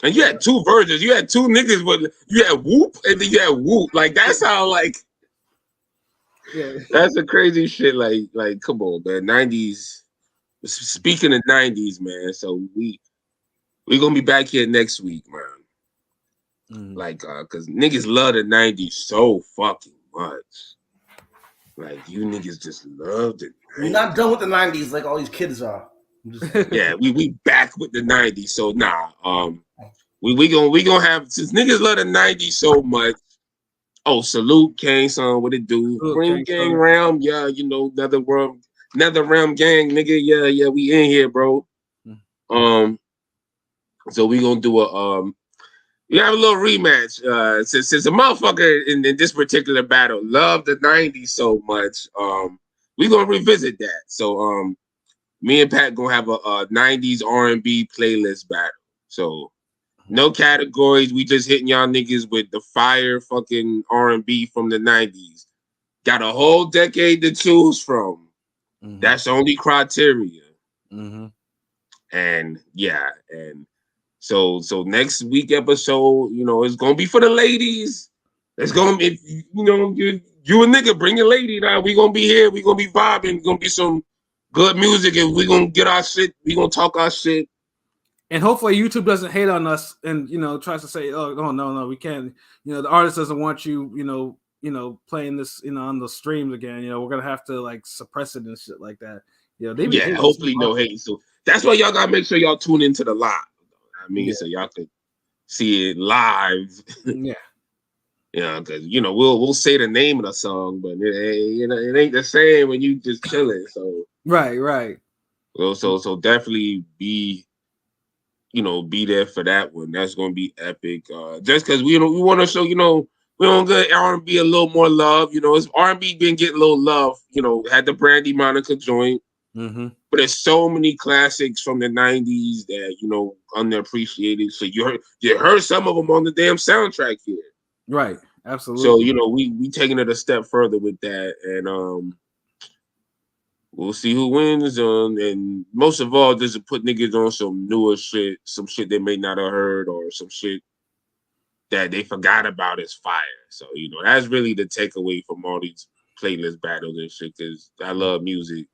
S2: And you had two versions. You had two niggas, but you had whoop and then you had whoop. Like that's how that's a crazy shit. Like come on, man. '90s. Speaking of '90s, man. So we gonna be back here next week, man. Cause niggas love the '90s so fucking much. Like you niggas just loved it.
S4: We're not done with the '90s like all these kids are.
S2: Yeah, we back with the '90s. So we gonna have, since niggas love the '90s so much. Oh, salute Kane son, what it do? Bring gang round, Nether Realm gang, nigga. Yeah, we in here, bro. So we gonna do we have a little rematch. Since a motherfucker in this particular battle loved the '90s so much, we gonna revisit that. So me and Pat gonna have a '90s R&B playlist battle. So no categories. We just hitting y'all niggas with the fire fucking R&B from the '90s. Got a whole decade to choose from. Mm-hmm. That's the only criteria.
S1: Mm-hmm.
S2: And so next week episode, it's gonna be for the ladies. It's gonna be, you a nigga, bring your lady now. We gonna be here. We gonna be vibing. Gonna be some good music, and we gonna get our shit. We gonna talk our shit.
S1: And hopefully YouTube doesn't hate on us and tries to say, oh no, we can't. The artist doesn't want you, playing this, on the streams again. We're gonna have to like suppress it and shit like that.
S2: Hopefully no hate. So that's why y'all gotta make sure y'all tune into the live. So y'all could see it live. Because we'll say the name of the song, but it ain't the same when you just chilling. So
S1: right.
S2: Well, so definitely be there for that one. That's gonna be epic. Just because we want to show, we don't get R&B a little more love. It's R&B been getting a little love. Had the Brandy Monica joint.
S1: Mm-hmm.
S2: But there's so many classics from the '90s that underappreciated. So you heard some of them on the damn soundtrack here.
S1: Right, absolutely.
S2: So we taking it a step further with that, and we'll see who wins. And most of all, just to put niggas on some newer shit, some shit they may not have heard, or some shit that they forgot about is fire. So that's really the takeaway from all these playlist battles and shit. Because I love music.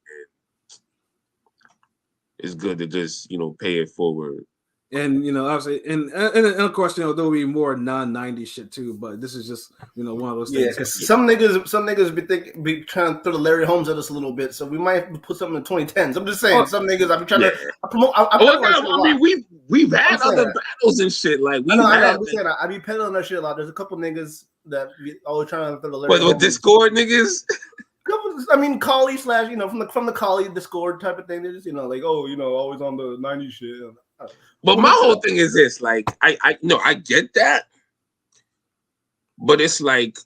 S2: It's good to just pay it forward,
S1: and obviously, and of course, there'll be more non-90s shit too. But this is just one of those things.
S4: Yeah, because some niggas be trying to throw the Larry Holmes at us a little bit, so we might put something in the 2010s. I'm just saying, some niggas I be trying to promote.
S2: We've had other battles and shit. Like
S4: I be peddling that shit a lot. There's a couple niggas that be always trying to throw the Larry Holmes.
S2: With Discord niggas.
S4: Collie / from the Collie Discord type of thing. They're just always on the '90s shit.
S2: But my whole thing is this: like, I get that, but it's like,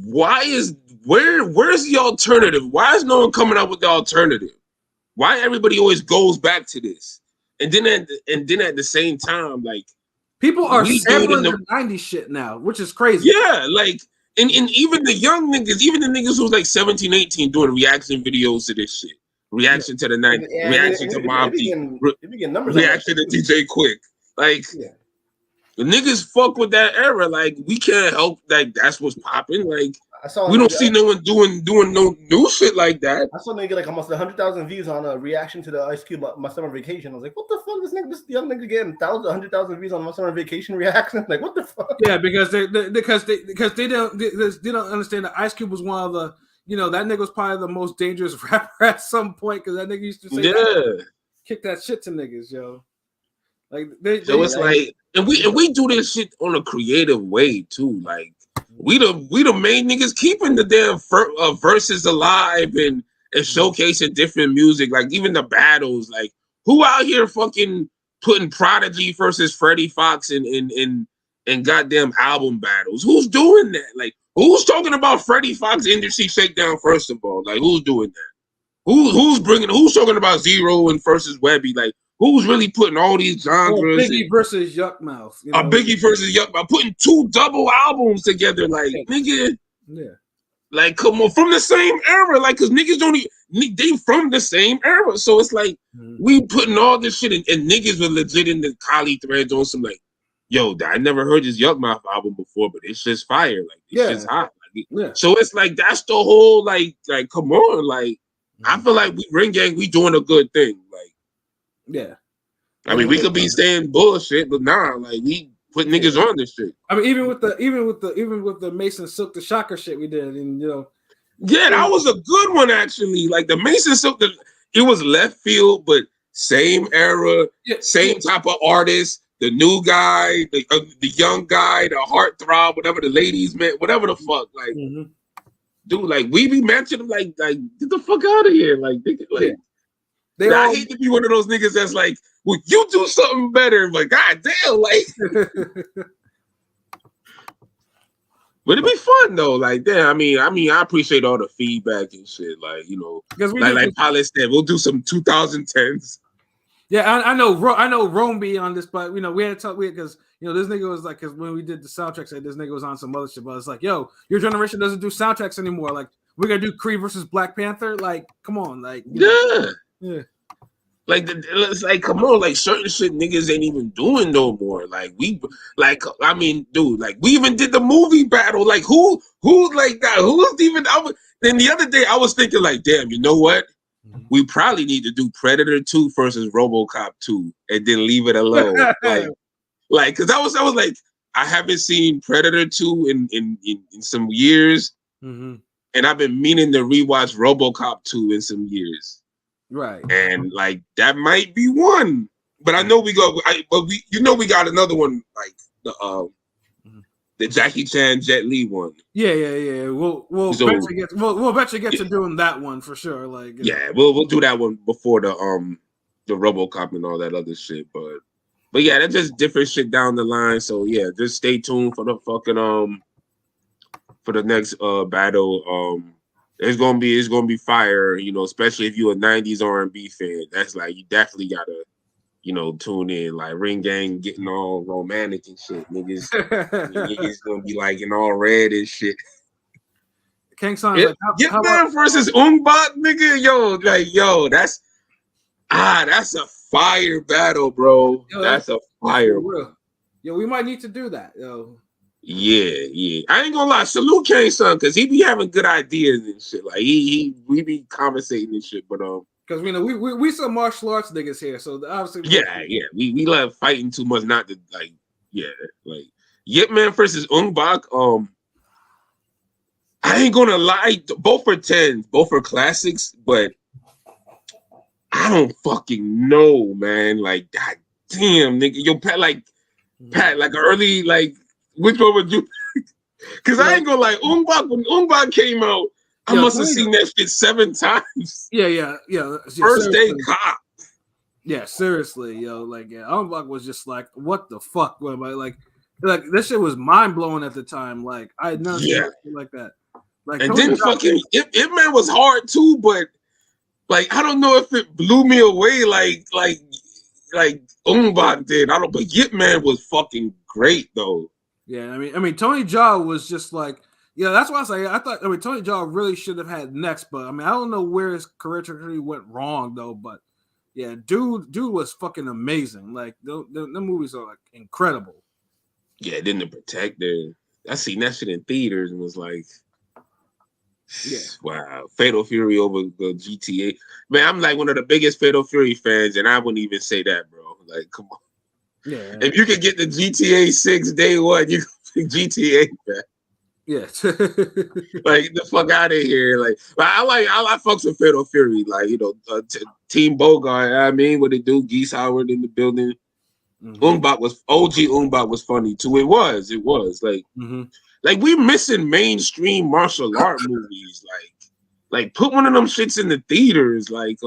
S2: where's the alternative? Why is no one coming up with the alternative? Why everybody always goes back to this? And then at the same time, like,
S1: people are sampling the '90s shit now, which is crazy.
S2: Yeah, like. And even the young niggas, even the niggas who's like 17, 18 doing reaction videos to this shit. Reaction to the 90s, reaction to Mobb Deep, reaction to DJ Quick. Like, the niggas fuck with that era. Like, we can't help that that's what's popping. Like, we don't see no one doing no new shit like that.
S4: I saw a nigga like almost 100,000 views on a reaction to the Ice Cube My Summer Vacation. I was like, what the fuck? This young nigga getting 100,000 views on My Summer Vacation reaction? Like, what the fuck?
S1: Yeah, because they don't understand that Ice Cube was one of the that nigga was probably the most dangerous rapper at some point because that nigga used to say kick that shit to niggas, yo. Like
S2: so it's like, and we do this shit on a creative way too. Like we the main niggas keeping the damn verses alive and showcasing different music. Like even the battles. Like who out here fucking putting Prodigy versus Freddie Fox in goddamn album battles? Who's doing that? Like who's talking about Freddie Fox Industry Shakedown? First of all, like who's doing that? Who's talking about Zero and versus Webby? Like who's really putting all these genres?
S1: Biggie versus Yuck Mouth.
S2: You know? Biggie versus Yuck Mouth, putting 2 double albums together. Like nigga, like come on, from the same era. Like cause niggas don't even, they from the same era. So it's like we putting all this shit in, and niggas were legit in the Kali threads on some like, yo, I never heard this Yuck Mouth album before, but it's just fire. Like it's just hot. Like, so it's like that's the whole like come on, like. I feel like Ring Gang, we doing a good thing. Like, I mean, we could be saying bullshit, but nah, like we put niggas on this shit.
S1: I mean, even with the Mason Silk the Shocker shit we did, and
S2: that was a good one actually. Like the Mason Silk, it was left field, but same era, same type of artist. The new guy, the young guy, the heartthrob, whatever the ladies meant, whatever the fuck, like. Dude, like we be mentioning like get the fuck out of here, like I hate to be one of those niggas that's like, well, you do something better, but goddamn, like. But it'd be fun though, like damn. I mean, I appreciate all the feedback and shit, like like Pilot said, we'll do some 2010s.
S1: Yeah, I know Rome be on this, but we had to talk because this nigga was like, because when we did the soundtracks, this nigga was on some other shit, but it's like, yo, your generation doesn't do soundtracks anymore. Like, we're gonna do Creed versus Black Panther. Like, come on, like,
S2: like it's like, come on, like certain shit niggas ain't even doing no more. Like I mean, dude, like we even did the movie battle. Like who like that? Who's even? Then the other day I was thinking like, damn, you know what? We probably need to do Predator 2 versus RoboCop 2 and then leave it alone. like, cause I was like, I haven't seen Predator 2 in some years, and I've been meaning to rewatch RoboCop 2 in some years.
S1: Right.
S2: And like that might be one, but I know we got another one like the Jackie Chan Jet Li one.
S1: Yeah. We'll bet you get to doing that one for sure. Like
S2: we'll do that one before the RoboCop and all that other shit. But yeah, that's just different shit down the line. So yeah, just stay tuned for the fucking for the next battle. It's gonna be fire. Especially if you're a '90s R&B fan. That's like you definitely gotta. Tune in, like Ring Gang getting all romantic and shit. Niggas gonna be like in all red and shit.
S1: King Son,
S2: Hitman versus Umbach, nigga, that's a fire battle, bro. That's a fire.
S1: Yo, we might need to do that, yo.
S2: Yeah. I ain't gonna lie, salute King Son, because he be having good ideas and shit. Like we be conversating and shit, but
S1: because we some martial arts niggas here, so obviously
S2: we love fighting too much not to like Yipman versus Umbach. I ain't gonna lie, both are 10s, both are classics, but I don't fucking know, man. Like, god damn, nigga, yo, Pat, like early, like which one would you? Because I ain't gonna lie, when Umbach came out. I must have seen that shit 7 times.
S1: Yeah.
S2: First Day Cop.
S1: Yeah, seriously, yo. Like, Umbach was just like, what the fuck? Like this shit was mind blowing at the time. Like, I had never seen shit like that. Like,
S2: and then fucking Ip Man was hard too, but like I don't know if it blew me away like Umbach did. I don't. But Ip Man was fucking great though.
S1: Yeah, I mean, Tony Jaa was just like. Yeah, that's why I say Tony Jaa really should have had next, but I don't know where his career trajectory went wrong though. But yeah, dude was fucking amazing. Like the movies are like incredible.
S2: Yeah, then The Protector. I seen that shit in theaters and was like, wow, Fatal Fury over the GTA. Man, I'm like one of the biggest Fatal Fury fans, and I wouldn't even say that, bro. Like, come on.
S1: Yeah.
S2: If you could get the GTA 6 day one, you could GTA, man.
S1: Yeah,
S2: like the fuck out of here. Like I fucks with Fatal Fury. Like Team Bogart. I mean, what they do? Geese Howard in the building. Umbach was OG. Umbach was funny too. It was like like we missing mainstream martial art movies. Like put one of them shits in the theaters. Like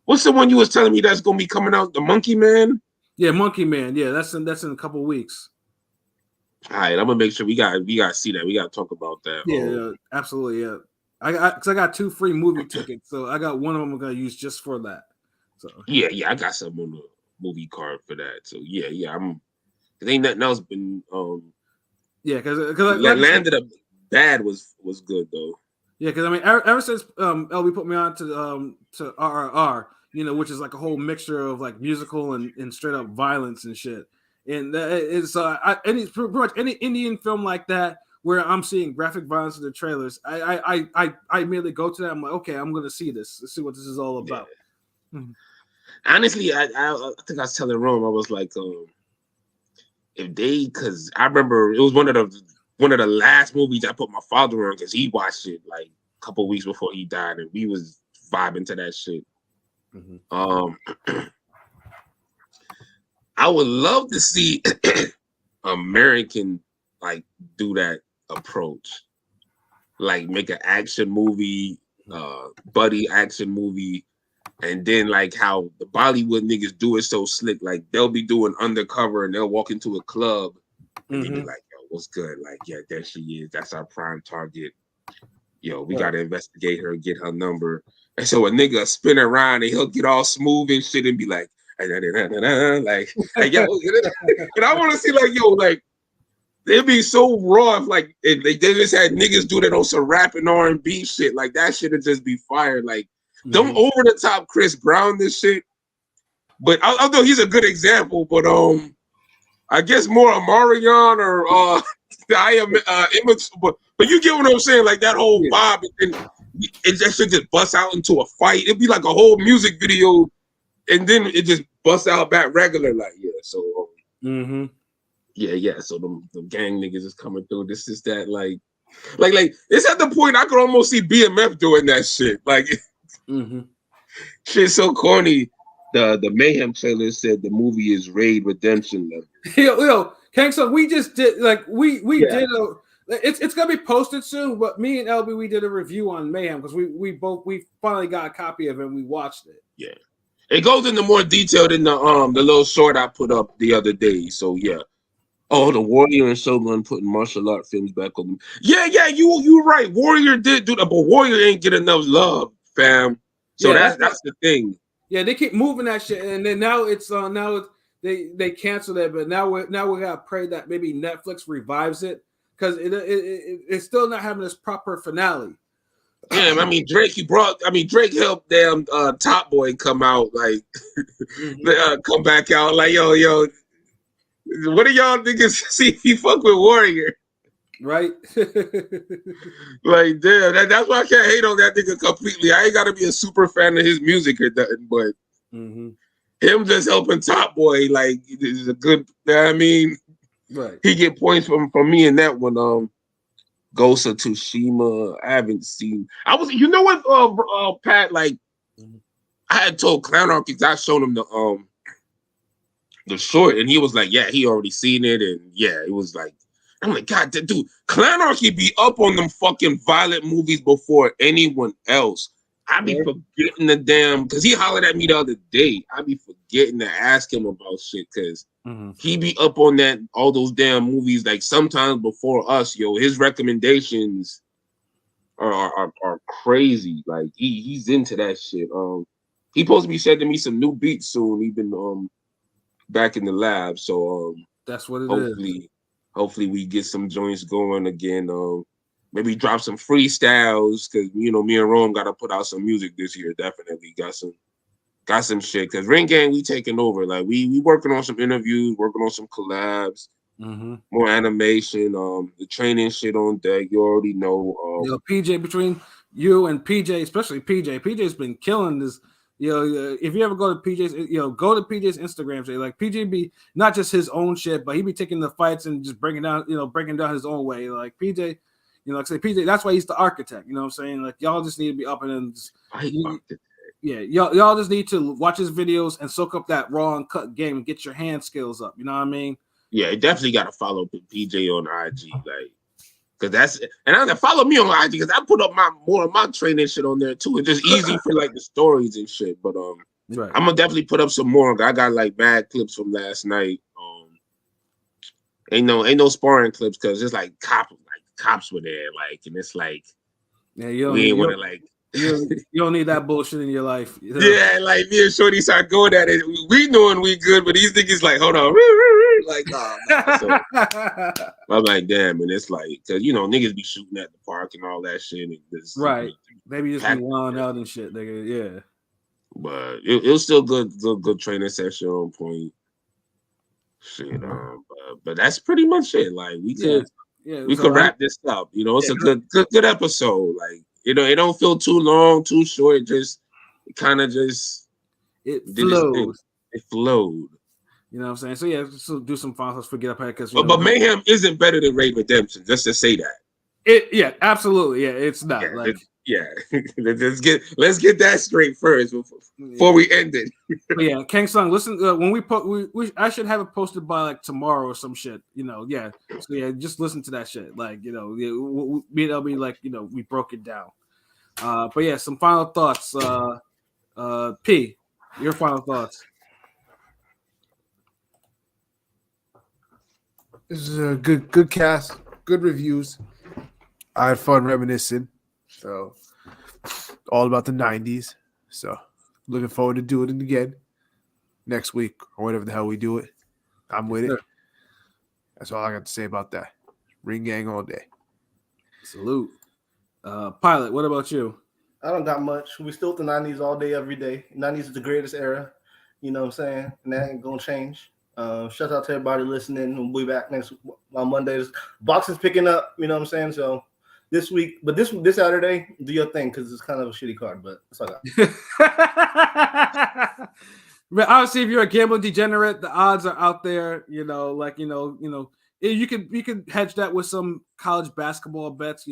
S2: what's the one you was telling me that's gonna be coming out? The Monkey Man.
S1: Yeah, Monkey Man. Yeah, that's in a couple weeks.
S2: All right, I'm gonna make sure we got to see that. We got to talk about that.
S1: Yeah, absolutely. Yeah, I got 2 free movie tickets, so I got one of them I'm gonna use just for that. So
S2: yeah, I got some on the movie card for that. So yeah, there ain't nothing else been.
S1: Yeah, because
S2: Landed Up Bad was good though.
S1: Yeah, because I mean, ever since LB put me on to RRR, which is like a whole mixture of like musical and straight up violence and shit. And it's pretty much any Indian film like that where I'm seeing graphic violence in the trailers, I immediately go to that. I'm like, okay, I'm gonna see this. Let's see what this is all about.
S2: Yeah. Honestly, I think I was telling Rome, I was like, because I remember it was one of the last movies I put my father on because he watched it like a couple weeks before he died, and we was vibing to that shit. I would love to see American like do that approach, like make an action movie, buddy action movie, and then like how the Bollywood niggas do it so slick, like they'll be doing undercover and they'll walk into a club and they be like, yo, what's good? Like, yeah, there she is. That's our prime target. Yo, we gotta investigate her, get her number. And so a nigga spin around and he'll get all smooth and shit and be like, like yo, and I want to see like, yo, like they'd be so raw if they just had niggas do that on some rap and R&B shit. Like that shit would just be fire. Like don't over the top Chris Brown this shit. But although he's a good example, but I guess more Omarion or Image, but you get what I'm saying? Like that whole vibe, and that shit just busts out into a fight. It'd be like a whole music video, and then it just busts out back regular. Like so so the gang niggas is coming through. This is that like it's at the point I could almost see BMF doing that shit. Like shit so corny. The Mayhem trailer said the movie is Raid Redemption level.
S1: Yo, Kang, so we just did like we did a. It's gonna be posted soon, but me and LB we did a review on Mayhem because we finally got a copy of it and we watched it.
S2: Yeah, it goes into more detail than the little short I put up the other day. So yeah. Oh, the Warrior and Shogun putting martial art films back on them. Yeah, you right. Warrior did do that, but Warrior ain't get enough love, fam. So that's the thing.
S1: Yeah, they keep moving that shit, and then now they canceled it, but now we gotta pray that maybe Netflix revives it because it's still not having this proper finale.
S2: Yeah, I mean Drake helped damn Top Boy come out like come back out like yo. What do y'all niggas see if you fuck with Warrior?
S1: Right?
S2: Like, damn, that's why I can't hate on that nigga completely. I ain't got to be a super fan of his music or nothing, but him just helping Top Boy, like, is a good, I mean,
S1: right.
S2: He get points from me in that one. Ghost of Tsushima, I haven't seen. You know what, Pat, like, I had told Clownarchy, I showed him the short, and he was like, yeah, he already seen it, and yeah, it was like, I'm like, God, dude, Clownarchy be up on them fucking violent movies before anyone else. I be forgetting the damn, because he hollered at me the other day. I be forgetting to ask him about shit, because he be up on all those damn movies, like sometimes before us, yo. His recommendations are crazy. Like, he's into that shit. He supposed to be sending me some new beats soon, even back in the lab. So
S1: that's what it is.
S2: Hopefully we get some joints going again. Maybe drop some freestyles because me and Rome got to put out some music this year. Definitely got some shit because Ring Gang we taking over. Like we working on some interviews, working on some collabs, more animation. The training shit on deck. You already know.
S1: PJ, between you and PJ, especially PJ's been killing this. If you ever go to PJ's, go to PJ's Instagram. Say like PJ be not just his own shit, but he be taking the fights and just breaking down his own way. Like PJ, like say PJ, that's why he's the architect. You know what I'm saying? Like y'all just need to be up and then. Yeah, y'all just need to watch his videos and soak up that raw and cut game and get your hand skills up. You know what I mean?
S2: Yeah, definitely got to follow PJ on IG, like, cause that's and I follow me on IG because I put up more of my training shit on there too. It's just easy for like the stories and shit. But right. I'm gonna definitely put up some more. I got like bad clips from last night. Ain't no sparring clips because it's like cops were there, like, and it's like,
S1: yeah, we ain't want to like. You don't need that bullshit in your life.
S2: You know? Yeah, like me and Shorty start going at it. We knowing we good, but these niggas like, hold on, like, nah. So, I'm like, damn, and it's like, cause niggas be shooting at the park and all that shit. And just,
S1: right, maybe just be wilding out and shit, nigga. Yeah,
S2: but it was still good training session on point. Shit, but that's pretty much it. Like we could wrap this up. It's a good episode. Like. It don't feel too long, too short. It kind of
S1: it flowed.
S2: It flowed.
S1: You know what I'm saying? So yeah, so do some final thoughts. Forget up here because.
S2: But Mayhem isn't better than Raid Redemption. Just to say that.
S1: Absolutely. Yeah, it's not.
S2: Let's get that straight first before we end it.
S1: But yeah, Kang Sung, listen. When we I should have it posted by like tomorrow or some shit. Yeah. So yeah, just listen to that shit. Like it'll be like we broke it down. But yeah, some final thoughts. P, your final thoughts.
S3: This is a good cast, good reviews. I had fun reminiscing. So all about the 90s. So looking forward to doing it again next week or whatever the hell we do it. I'm with it. That's all I got to say about that. Ring gang all day.
S1: Salute. Pilot, what about you?
S4: I don't got much. We still at the 90s all day, every day. 90s is the greatest era. You know what I'm saying? And that ain't going to change. Shout out to everybody listening. We'll be back next on Mondays. Boxing's picking up. You know what I'm saying? So this week, but this Saturday, do your thing because it's kind of a shitty card, but that's all I got.
S1: But obviously, if you're a gambling degenerate, the odds are out there. You can hedge that with some college basketball bets.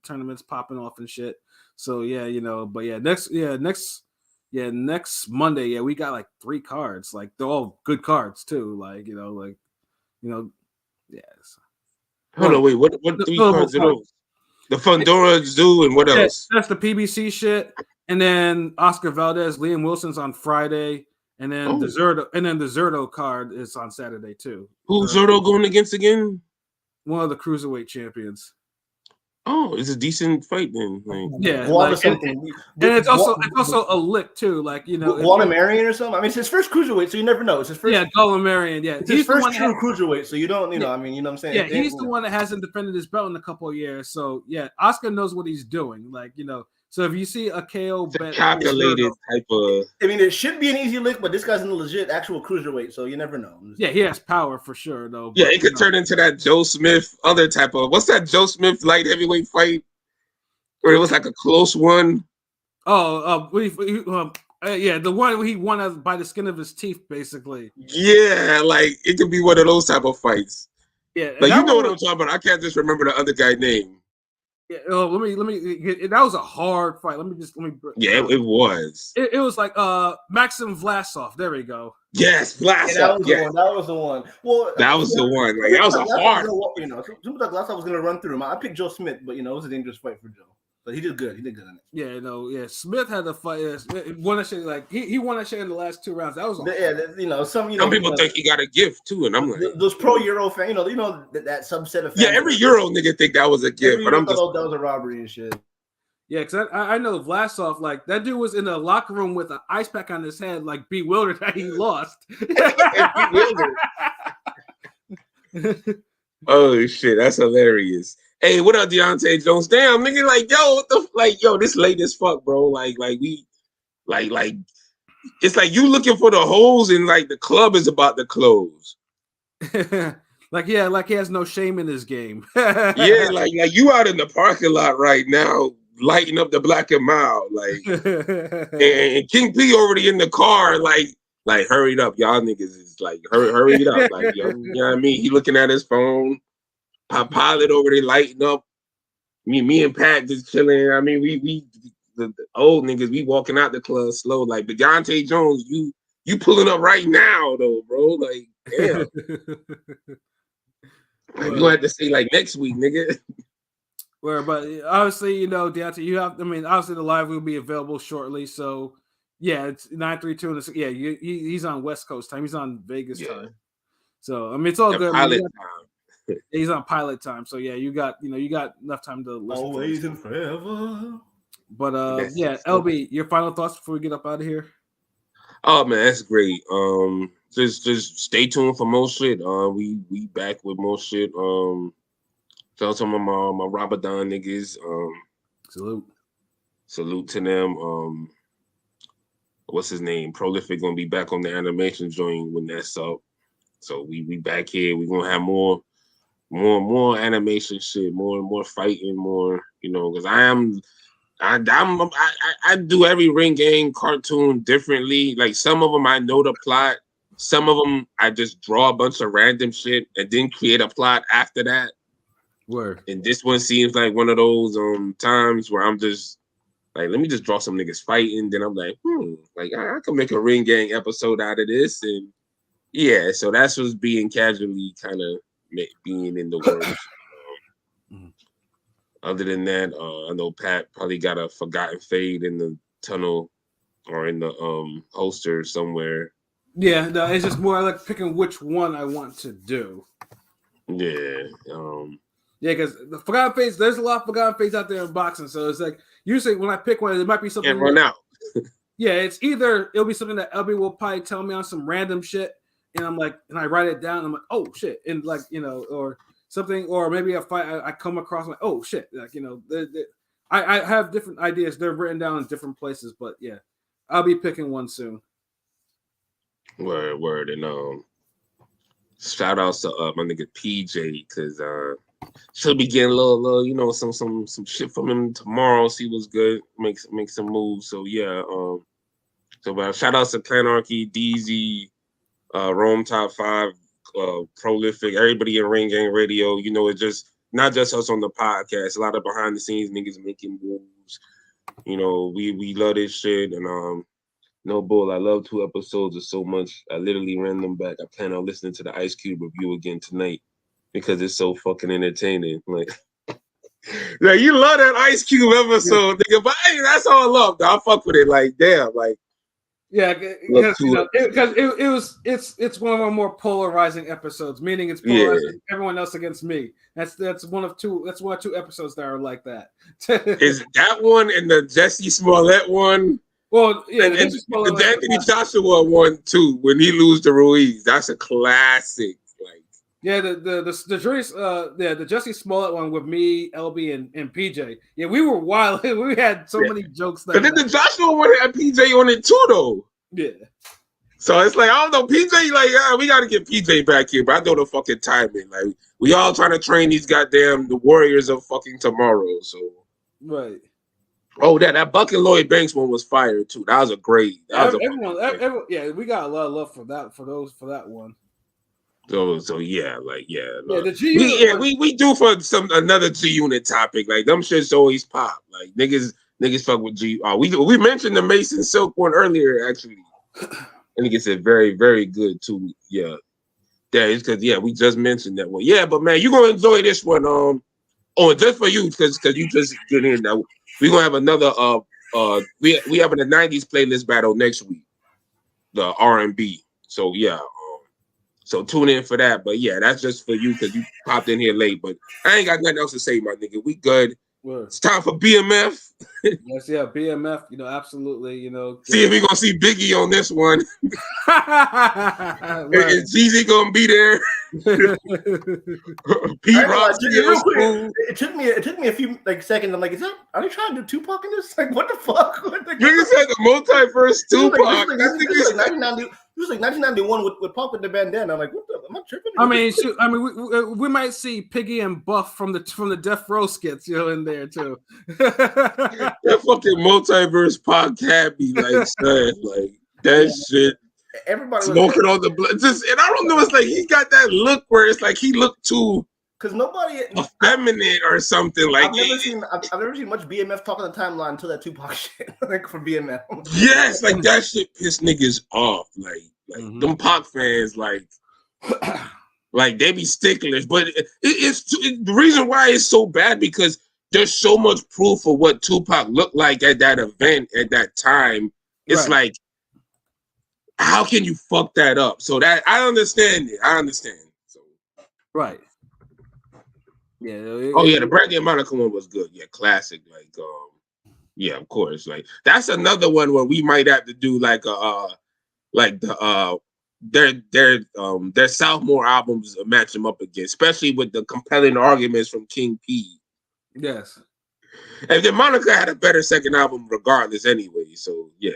S1: Tournaments popping off and shit. So yeah, but yeah, next Monday, we got like 3 cards. Like they're all good cards too. Yes.
S2: Hold on, wait. What 3 cards are those? The Fundora Zoo and what else?
S1: That's the PBC shit. And then Oscar Valdez, Liam Wilson's on Friday, and then the Zerto card is on Saturday too.
S2: Who's Zerto going against again?
S1: One of the cruiserweight champions.
S2: Oh, it's a decent fight then.
S1: Yeah, and it's also a lick too.
S4: Guanamarian or something. I mean, it's his first cruiserweight, so you never know. It's his first.
S1: Yeah, Guanamarian. Yeah,
S4: it's his first true cruiserweight, so you don't. I mean, you know what I'm saying.
S1: Yeah, he's the one that hasn't defended his belt in a couple of years. So yeah, Oscar knows what he's doing. So if you see a KO bet,
S2: calculated type of.
S4: I mean, it should be an easy lick, but this guy's in the legit actual cruiserweight, so you never know.
S1: Yeah, he has power for sure, though.
S2: Yeah, it could turn into that Joe Smith other type of. What's that Joe Smith light heavyweight fight where it was like a close one?
S1: Oh, the one where he won by the skin of his teeth, basically.
S2: Yeah, like it could be one of those type of fights.
S1: Yeah,
S2: like you know what I'm talking about. I can't just remember the other guy's name.
S1: Yeah, let me. That was a hard fight. Let me.
S2: Yeah, it was.
S1: It was like Maxim Vlasov. There we go.
S2: Yes, Vlasov.
S4: That was the one. Well,
S2: that was the one. Like that was a hard.
S4: Vlasov was gonna run through him. I picked Joe Smith, but it was a dangerous fight for Joe. But he did good. He did good in it.
S1: Yeah, Smith had the fight. Won that shit. Like he won that shit in the last 2 rounds. That was
S2: some people think he got a gift too, and I'm like
S4: those pro Euro fans. That subset of fans.
S2: Yeah, every Euro nigga think that was a gift, but I'm just
S4: that was a robbery and shit.
S1: Yeah, because I know Vlasov, like that dude was in the locker room with an ice pack on his head, like bewildered that he lost.
S2: Oh shit, that's hilarious. Hey, what up, Deontay Jones? Damn, nigga, this late as fuck, bro. It's like you looking for the holes and like the club is about to close.
S1: like he has no shame in his game.
S2: Yeah, like you out in the parking lot right now, lighting up the Black and Mild, and King P already in the car, like hurried up, y'all niggas is like hurry it up, like you know what I mean? He looking at his phone. Pilot over there lighting up. Me and Pat just chilling. I mean, we the old niggas, we walking out the club slow. Like Deontay Jones, you pulling up right now though, bro. Like, damn. You gonna have to say like next week, nigga.
S1: Where, but obviously, Deontay, you have. I mean, obviously, the live will be available shortly. So, yeah, it's 9:32. Yeah, he's on West Coast time. He's on Vegas time. So, I mean, it's all good.
S2: Pilot time.
S1: He's on pilot time. So, yeah, you got enough time to listen.
S4: Always and forever.
S1: But LB, your final thoughts before we get up out of here?
S2: Oh man, that's great. Just stay tuned for more shit. We back with more shit. Shout out to my Ramadan niggas. Salute to them. What's his name? Prolific gonna be back on the animation joint when that's up. So we back here. We gonna have more animation shit, more fighting, more, because I do every Ring Gang cartoon differently. Like some of them I know the plot. Some of them I just draw a bunch of random shit and then create a plot after that.
S1: Word.
S2: And this one seems like one of those times where I'm just like, let me just draw some niggas fighting. Then I'm like, like I can make a Ring Gang episode out of this. And yeah, so that's what's being casually kind of being in the works. Other than that, I know Pat probably got a Forgotten Fade in the tunnel or in the holster somewhere.
S1: Yeah, no, it's just more like picking which one I want to do.
S2: Yeah.
S1: Yeah, because the Forgotten Fades, there's a lot of Forgotten Fades out there in boxing. So it's like, usually when I pick one, it might be something.
S2: Can't run out.
S1: Yeah, it'll be something that LB will probably tell me on some random shit. And I'm like, and I write it down. And I'm like, oh shit. And like, or something, or maybe a fight I come across, like, oh shit. Like, I have different ideas. They're written down in different places, but yeah, I'll be picking one soon.
S2: Word. And shout outs to my nigga PJ, because she'll be getting a little, some shit from him tomorrow. See what's good. Make some moves. So yeah. So shout outs to Planarchy, DZ, Rome Top 5, Prolific, everybody in Ring Gang Radio. It's just not just us on the podcast. A lot of behind the scenes niggas making moves. We love this shit. And no bull, I love 2 episodes of so much. I literally ran them back. I plan on listening to the Ice Cube review again tonight because it's so fucking entertaining. Like you love that Ice Cube episode, nigga. But hey, that's all I love. I fuck with it. Like damn, like. Yeah,
S1: because it's one of our more polarizing episodes. Meaning it's polarizing everyone else against me. That's one of 2 episodes that are like that.
S2: Is that one and the Jesse Smollett one?
S1: Well, yeah,
S2: and the Anthony Joshua one too. When he lose to Ruiz, that's a classic. Like the Jesse Smollett one with me, LB, and PJ. Yeah, we were wild. We had so many jokes. But then the Joshua one had PJ on it too, though.
S1: Yeah.
S2: So it's like, I don't know, PJ, like, we got to get PJ back here, but I know the fucking timing. Like, we all trying to train these the Warriors of fucking tomorrow. So.
S1: Right.
S2: Oh, that Buck and Lloyd Banks one was fire too. That was a great.
S1: Everyone, we got a lot of love for that one.
S2: So yeah, like we do for another G Unit topic. Like them shits always pop. Like niggas fuck with G. We mentioned the Mason Silk one earlier actually. I think it's a very, very good too. Yeah, it's because we just mentioned that one. Yeah, but man, you're gonna enjoy this one. Just for you because you just get in now. We're gonna have another we having a 90s playlist battle next week, the R&B. So yeah, so tune in for that. But yeah, that's just for you because you popped in here late. But I ain't got nothing else to say, my nigga. We good.
S1: Word.
S2: It's time for BMF.
S1: Yes, yeah, BMF. Absolutely.
S2: See if we gonna see Biggie on this one. Is Jeezy gonna be there? Pete Rock.
S4: It took me a few seconds. I'm like, are they trying to do Tupac in this? Like, what the fuck?
S2: Nigga said the multiverse Tupac.
S4: It was like 1991 with Pac with the bandana. I'm like, what the? Am I tripping?
S1: We might see Piggy and Buff from the Death Row skits, in there too.
S2: That fucking multiverse Pac be like, son, like that shit.
S4: Everybody
S2: smoking on the blood. And I don't know. It's like he got that look where it's like he looked too
S4: Because nobody
S2: effeminate or something like.
S4: I've never seen much BMF talk on the timeline until that Tupac shit, like from BMF.
S2: Yes, like that shit pissed niggas off. Like them Pac fans, like they be sticklers. But it's the reason why it's so bad because there's so much proof of what Tupac looked like at that event at that time. It's like, how can you fuck that up? So that I understand it. I understand. So
S1: right. Yeah.
S2: The Brandy and Monica one was good. Yeah, classic. Like, yeah, of course. Like that's another one where we might have to do like their sophomore albums match them up again, especially with the compelling arguments from King P.
S1: Yes.
S2: And then Monica had a better second album regardless anyway. So yeah.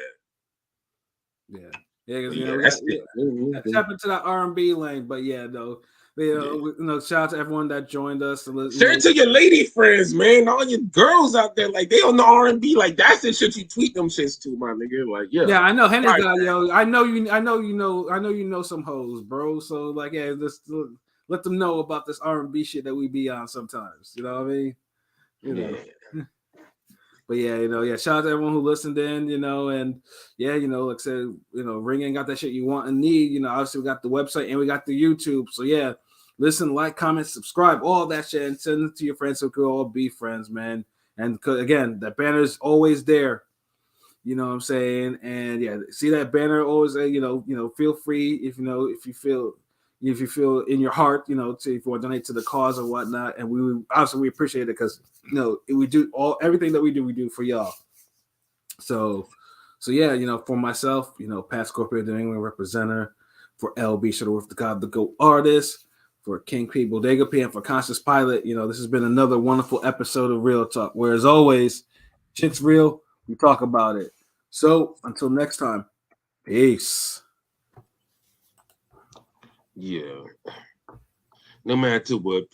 S1: Yeah. Yeah, because tap into that R&B lane, but shout out to everyone that joined us.
S2: Share it to your lady friends, man. All your girls out there, like they on the R&B, like that's the shit you tweet them shits to, my nigga. Like, yeah,
S1: I know. Henry's got yo. I know you know some hoes, bro. So like, yeah, just let them know about this R&B shit that we be on sometimes. You know what I mean? You know.
S2: Yeah.
S1: But shout out to everyone who listened in, and like I said, Ring ain't got that shit you want and need, obviously we got the website and we got the YouTube. So yeah, listen, like, comment, subscribe, all that shit, and send it to your friends so we could all be friends, man. And again, that banner is always there. You know what I'm saying? And yeah, see that banner always, feel free if you feel in your heart, if you want to donate to the cause or whatnot. And we appreciate it because we do everything that we do for y'all. So yeah, for myself, past corporate New England representative, for LB Shuttleworth, the God, the GOAT artist, for King P, Bodega P, and for Conscious Pilot, this has been another wonderful episode of Real Talk, where as always, shit's real, we talk about it. So until next time, peace.
S2: Yeah. No matter what.